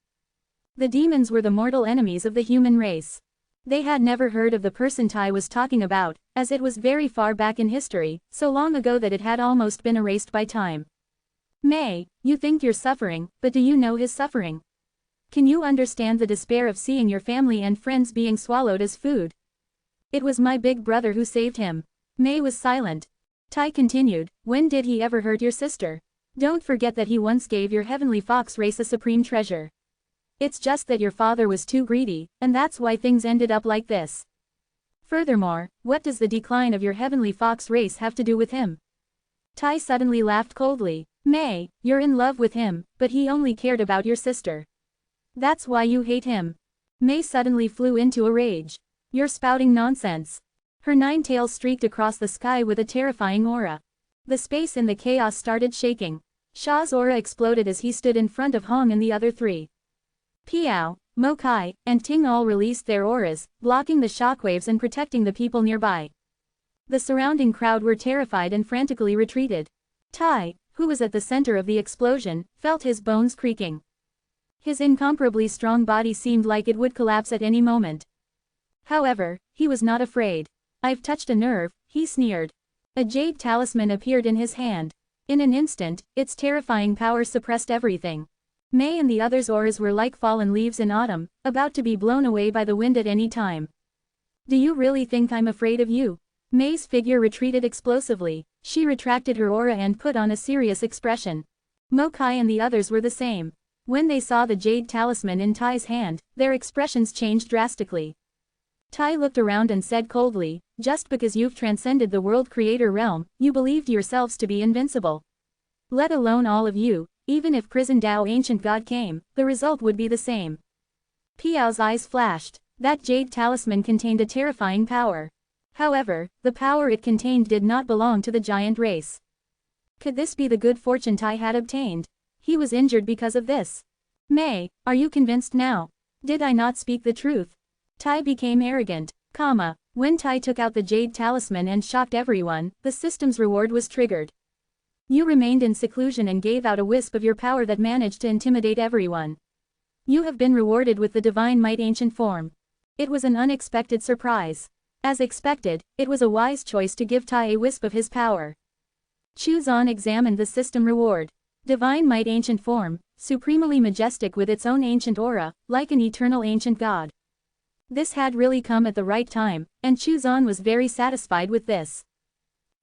The demons were the mortal enemies of the human race. They had never heard of the person Tai was talking about, as it was very far back in history, so long ago that it had almost been erased by time. Mei, you think you're suffering, but do you know his suffering? Can you understand the despair of seeing your family and friends being swallowed as food? It was my big brother who saved him. May was silent. Tai continued, when did he ever hurt your sister? Don't forget that he once gave your heavenly fox race a supreme treasure. It's just that your father was too greedy, and that's why things ended up like this. Furthermore, what does the decline of your heavenly fox race have to do with him? Tai suddenly laughed coldly. May, you're in love with him, but he only cared about your sister. That's why you hate him. May suddenly flew into a rage. You're spouting nonsense. Her 9 tails streaked across the sky with a terrifying aura. The space in the chaos started shaking. Sha's aura exploded as he stood in front of Hong and the other 3. Piao, Mo Kai, and Ting all released their auras, blocking the shockwaves and protecting the people nearby. The surrounding crowd were terrified and frantically retreated. Tai, who was at the center of the explosion, felt his bones creaking. His incomparably strong body seemed like it would collapse at any moment. However, he was not afraid. I've touched a nerve, he sneered. A jade talisman appeared in his hand. In an instant, its terrifying power suppressed everything. May and the others' auras were like fallen leaves in autumn, about to be blown away by the wind at any time. Do you really think I'm afraid of you? May's figure retreated explosively. She retracted her aura and put on a serious expression. Mo Kai and the others were the same. When they saw the jade talisman in Tai's hand, their expressions changed drastically. Tai looked around and said coldly, just because you've transcended the world creator realm, you believed yourselves to be invincible. Let alone all of you, even if Prison Dao Ancient God came, the result would be the same. Piao's eyes flashed. That jade talisman contained a terrifying power. However, the power it contained did not belong to the giant race. Could this be the good fortune Tai had obtained? He was injured because of this. May, are you convinced now? Did I not speak the truth? Tai became arrogant, when Tai took out the jade talisman and shocked everyone, the system's reward was triggered. You remained in seclusion and gave out a wisp of your power that managed to intimidate everyone. You have been rewarded with the divine might ancient form. It was an unexpected surprise. As expected, it was a wise choice to give Tai a wisp of his power. Chu Zan examined the system reward. Divine might ancient form, supremely majestic with its own ancient aura, like an eternal ancient god. This had really come at the right time, and Chu Zan was very satisfied with this.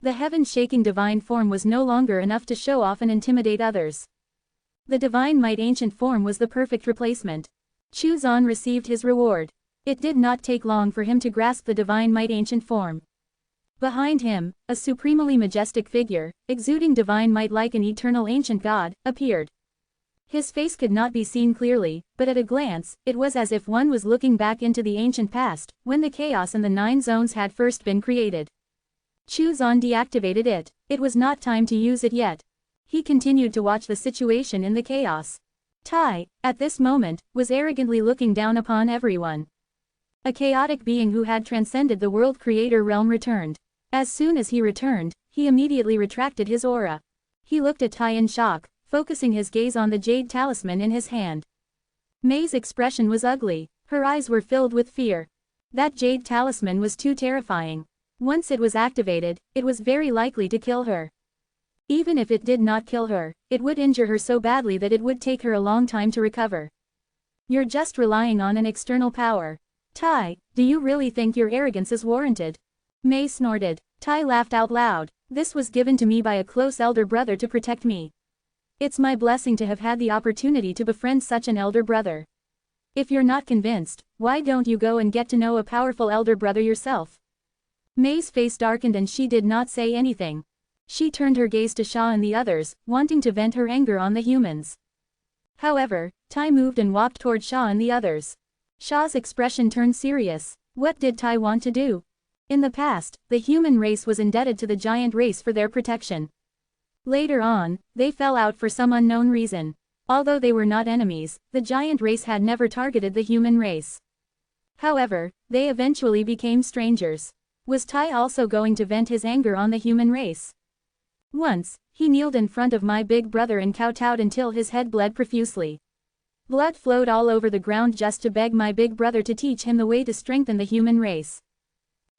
The heaven-shaking divine form was no longer enough to show off and intimidate others. The divine might ancient form was the perfect replacement. Chu Zan received his reward. It did not take long for him to grasp the divine might ancient form. Behind him, a supremely majestic figure, exuding divine might like an eternal ancient god, appeared. His face could not be seen clearly, but at a glance, it was as if one was looking back into the ancient past, when the chaos and the 9 zones had first been created. Chu Zan deactivated it. It was not time to use it yet. He continued to watch the situation in the chaos. Tai, at this moment, was arrogantly looking down upon everyone. A chaotic being who had transcended the world creator realm returned. As soon as he returned, he immediately retracted his aura. He looked at Tai in shock, focusing his gaze on the jade talisman in his hand. May's expression was ugly. Her eyes were filled with fear. That jade talisman was too terrifying. Once it was activated, it was very likely to kill her. Even if it did not kill her, it would injure her so badly that it would take her a long time to recover. You're just relying on an external power. Tai, do you really think your arrogance is warranted? May snorted. Tai laughed out loud. This was given to me by a close elder brother to protect me. It's my blessing to have had the opportunity to befriend such an elder brother. If you're not convinced, why don't you go and get to know a powerful elder brother yourself? May's face darkened and she did not say anything. She turned her gaze to Sha and the others, wanting to vent her anger on the humans. However, Tai moved and walked toward Sha and the others. Sha's expression turned serious. What did Tai want to do? In the past, the human race was indebted to the giant race for their protection. Later on, they fell out for some unknown reason. Although they were not enemies, the giant race had never targeted the human race. However, they eventually became strangers. Was Tai also going to vent his anger on the human race? Once, he kneeled in front of my big brother and kowtowed until his head bled profusely. Blood flowed all over the ground just to beg my big brother to teach him the way to strengthen the human race.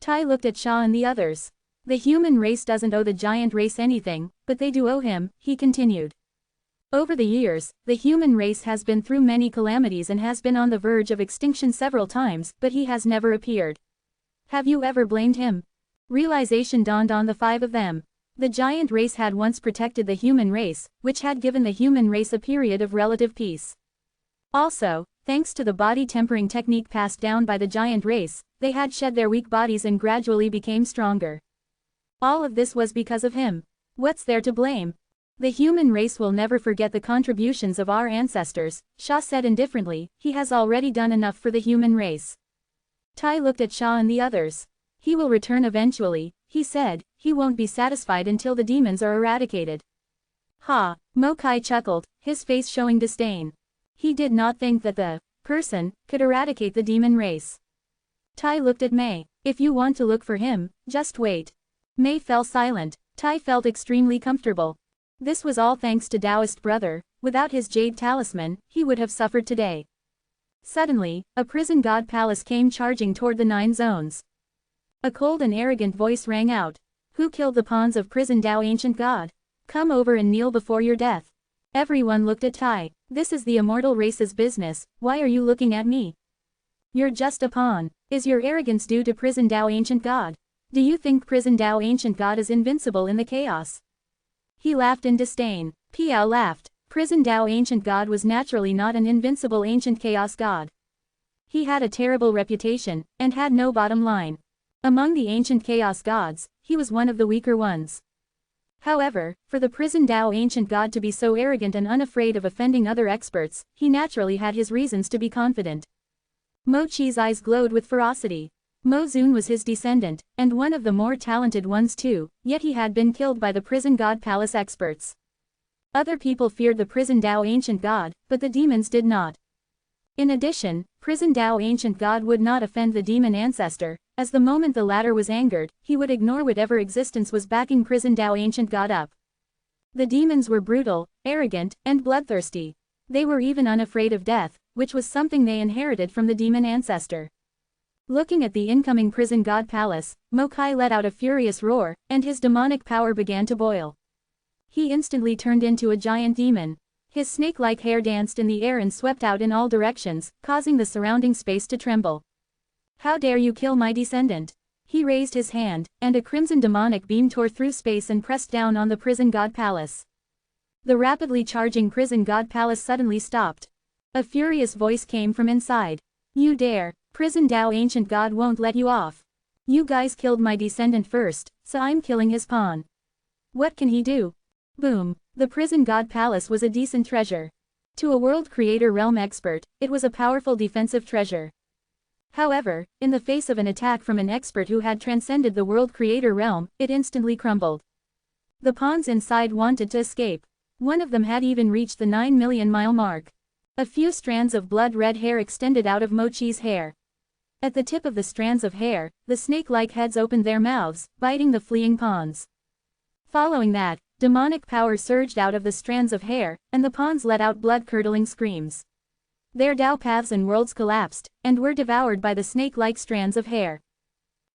Tai looked at Sha and the others. The human race doesn't owe the giant race anything, but they do owe him, he continued. Over the years, the human race has been through many calamities and has been on the verge of extinction several times, but he has never appeared. Have you ever blamed him? Realization dawned on the five of them. The giant race had once protected the human race, which had given the human race a period of relative peace. Also, thanks to the body tempering technique passed down by the giant race, they had shed their weak bodies and gradually became stronger. All of this was because of him. What's there to blame? The human race will never forget the contributions of our ancestors, Shah said indifferently. He has already done enough for the human race. Tai looked at Shah and the others. He will return eventually, he said. He won't be satisfied until the demons are eradicated. Ha, Mo Kai chuckled, his face showing disdain. He did not think that the person could eradicate the demon race. Tai looked at Mei. If you want to look for him, just wait. Mei fell silent. Tai felt extremely comfortable. This was all thanks to Taoist brother. Without his jade talisman, he would have suffered today. Suddenly, a prison god palace came charging toward the 9 zones. A cold and arrogant voice rang out. Who killed the pawns of prison Tao ancient god? Come over and kneel before your death. Everyone looked at Tai. This is the immortal race's business, why are you looking at me? You're just a pawn. Is your arrogance due to prison Tao ancient god? Do you think prison Tao ancient god is invincible in the chaos? He laughed in disdain. Piao laughed. Prison Tao ancient god was naturally not an invincible ancient chaos god. He had a terrible reputation, and had no bottom line. Among the ancient chaos gods, he was one of the weaker ones. However, for the prison Tao ancient god to be so arrogant and unafraid of offending other experts, he naturally had his reasons to be confident. Mo Chi's eyes glowed with ferocity. Mo Zun was his descendant, and one of the more talented ones too, yet he had been killed by the prison god palace experts. Other people feared the prison Tao ancient god, but the demons did not. In addition, prison Tao ancient god would not offend the demon ancestor, as the moment the latter was angered, he would ignore whatever existence was backing prison Tao ancient god up. The demons were brutal, arrogant, and bloodthirsty. They were even unafraid of death, which was something they inherited from the demon ancestor. Looking at the incoming prison god palace, Mo Kai let out a furious roar, and his demonic power began to boil. He instantly turned into a giant demon. His snake-like hair danced in the air and swept out in all directions, causing the surrounding space to tremble. How dare you kill my descendant? He raised his hand, and a crimson demonic beam tore through space and pressed down on the prison god palace. The rapidly charging prison god palace suddenly stopped. A furious voice came from inside. You dare! Prison Tao ancient god won't let you off. You guys killed my descendant first, so I'm killing his pawn. What can he do? Boom. The prison god palace was a decent treasure. To a world creator realm expert, it was a powerful defensive treasure. However, in the face of an attack from an expert who had transcended the world creator realm, it instantly crumbled. The pawns inside wanted to escape. One of them had even reached the 9 million mile mark. A few strands of blood-red hair extended out of Mo Chi's hair. At the tip of the strands of hair, the snake-like heads opened their mouths, biting the fleeing pawns. Following that, demonic power surged out of the strands of hair, and the pawns let out blood-curdling screams. Their Tao paths and worlds collapsed, and were devoured by the snake-like strands of hair.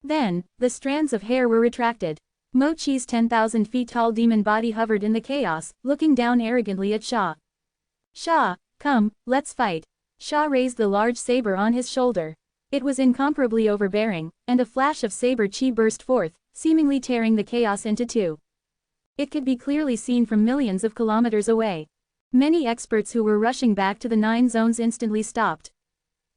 Then, the strands of hair were retracted. Mo Chi's 10,000 feet tall demon body hovered in the chaos, looking down arrogantly at Shah. Shah, come, let's fight. Shah raised the large saber on his shoulder. It was incomparably overbearing, and a flash of saber chi burst forth, seemingly tearing the chaos into two. It could be clearly seen from millions of kilometers away. Many experts who were rushing back to the 9 zones instantly stopped.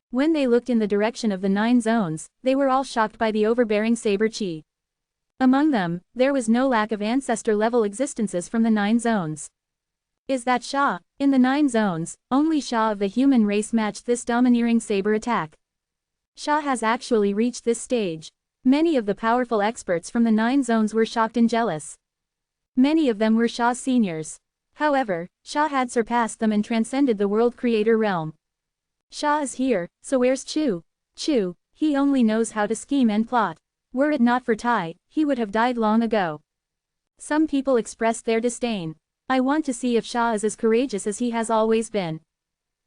When they looked in the direction of the 9 zones, they were all shocked by the overbearing saber chi. Among them, there was no lack of ancestor-level existences from the 9 zones. Is that Shah? In the 9 zones, only Shah of the human race matched this domineering saber attack. Shah has actually reached this stage. Many of the powerful experts from the 9 zones were shocked and jealous. Many of them were Shah's seniors. However, Shah had surpassed them and transcended the world creator realm. Shah is here, so where's Chu? Chu, he only knows how to scheme and plot. Were it not for Tai, he would have died long ago. Some people expressed their disdain. I want to see if Shah is as courageous as he has always been.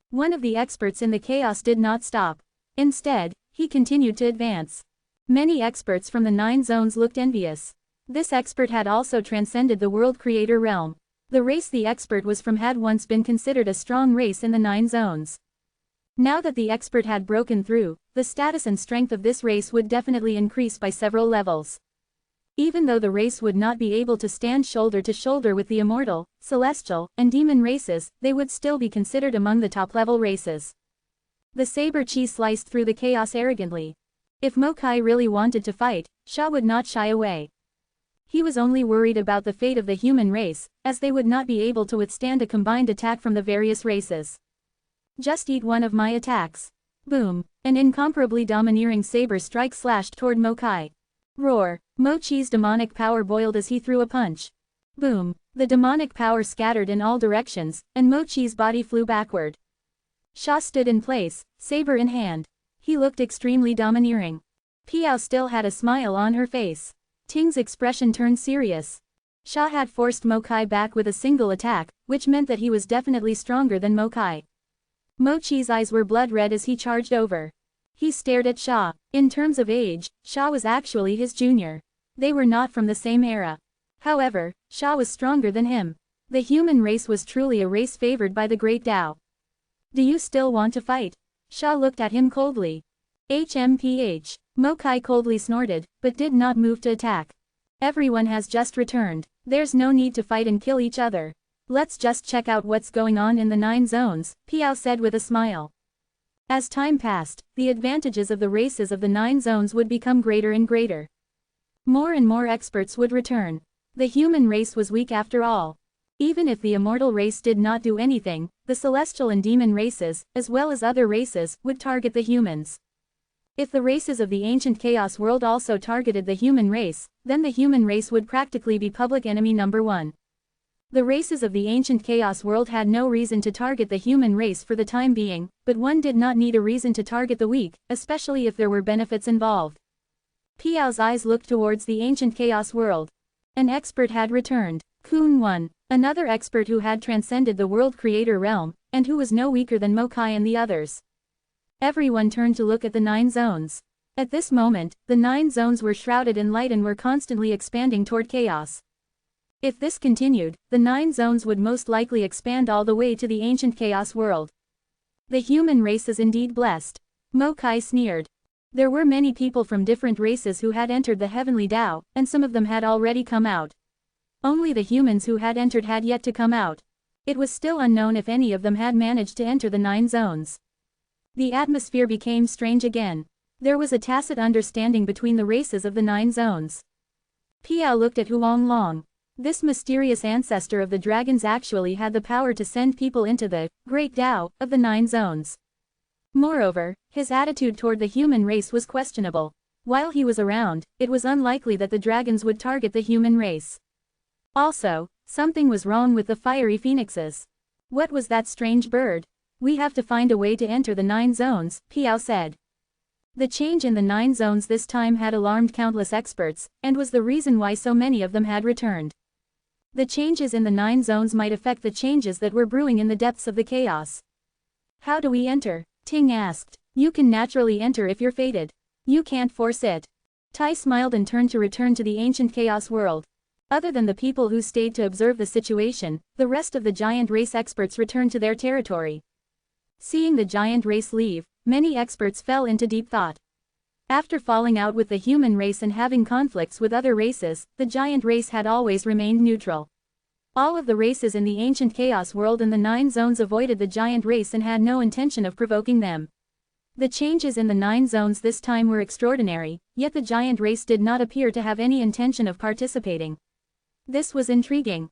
One of the experts in the chaos did not stop. Instead, he continued to advance. Many experts from the 9 zones looked envious. This expert had also transcended the world creator realm. The race the expert was from had once been considered a strong race in the 9 zones. Now that the expert had broken through, the status and strength of this race would definitely increase by several levels. Even though the race would not be able to stand shoulder to shoulder with the immortal, celestial, and demon races, they would still be considered among the top-level races. The saber chi sliced through the chaos arrogantly. If Mokai really wanted to fight, Sha would not shy away. He was only worried about the fate of the human race, as they would not be able to withstand a combined attack from the various races. Just eat one of my attacks. Boom, an incomparably domineering saber strike slashed toward Mokai. Roar, Mochi's demonic power boiled as he threw a punch. Boom, the demonic power scattered in all directions, and Mochi's body flew backward. Sha stood in place, saber in hand. He looked extremely domineering. Piao still had a smile on her face. Ting's expression turned serious. Sha had forced Mokai back with a single attack, which meant that he was definitely stronger than Mokai. Mochi's eyes were blood red as he charged over. He stared at Sha. In terms of age, Sha was actually his junior. They were not from the same era. However, Sha was stronger than him. The human race was truly a race favored by the Great Tao. Do you still want to fight? Sha looked at him coldly. HMPH. Mokai coldly snorted, but did not move to attack. Everyone has just returned. There's no need to fight and kill each other. Let's just check out what's going on in the 9 zones, Piao said with a smile. As time passed, the advantages of the races of the 9 zones would become greater and greater. More and more experts would return. The human race was weak after all. Even if the immortal race did not do anything, the celestial and demon races, as well as other races, would target the humans. If the races of the ancient chaos world also targeted the human race, then the human race would practically be public enemy number 1. The races of the ancient chaos world had no reason to target the human race for the time being, but one did not need a reason to target the weak, especially if there were benefits involved. Piao's eyes looked towards the ancient chaos world. An expert had returned. Kun 1, another expert who had transcended the world creator realm, and who was no weaker than Mokai and the others. Everyone turned to look at the 9 zones. At this moment, the 9 zones were shrouded in light and were constantly expanding toward chaos. If this continued, the 9 zones would most likely expand all the way to the ancient chaos world. The human race is indeed blessed. Mokai sneered. There were many people from different races who had entered the heavenly Tao, and some of them had already come out. Only the humans who had entered had yet to come out. It was still unknown if any of them had managed to enter the 9 zones. The atmosphere became strange again. There was a tacit understanding between the races of the 9 zones. Piao looked at Huang Long. This mysterious ancestor of the dragons actually had the power to send people into the Great Tao of the 9 zones. Moreover, his attitude toward the human race was questionable. While he was around, it was unlikely that the dragons would target the human race. Also, something was wrong with the fiery phoenixes. What was that strange bird? We have to find a way to enter the 9 zones, Piao said. The change in the 9 zones this time had alarmed countless experts, and was the reason why so many of them had returned. The changes in the 9 zones might affect the changes that were brewing in the depths of the chaos. How do we enter? Ting asked. You can naturally enter if you're fated. You can't force it. Tai smiled and turned to return to the ancient chaos world. Other than the people who stayed to observe the situation, the rest of the giant race experts returned to their territory. Seeing the giant race leave, many experts fell into deep thought. After falling out with the human race and having conflicts with other races, the giant race had always remained neutral. All of the races in the ancient chaos world and the 9 zones avoided the giant race and had no intention of provoking them. The changes in the 9 zones this time were extraordinary, yet the giant race did not appear to have any intention of participating. This was intriguing.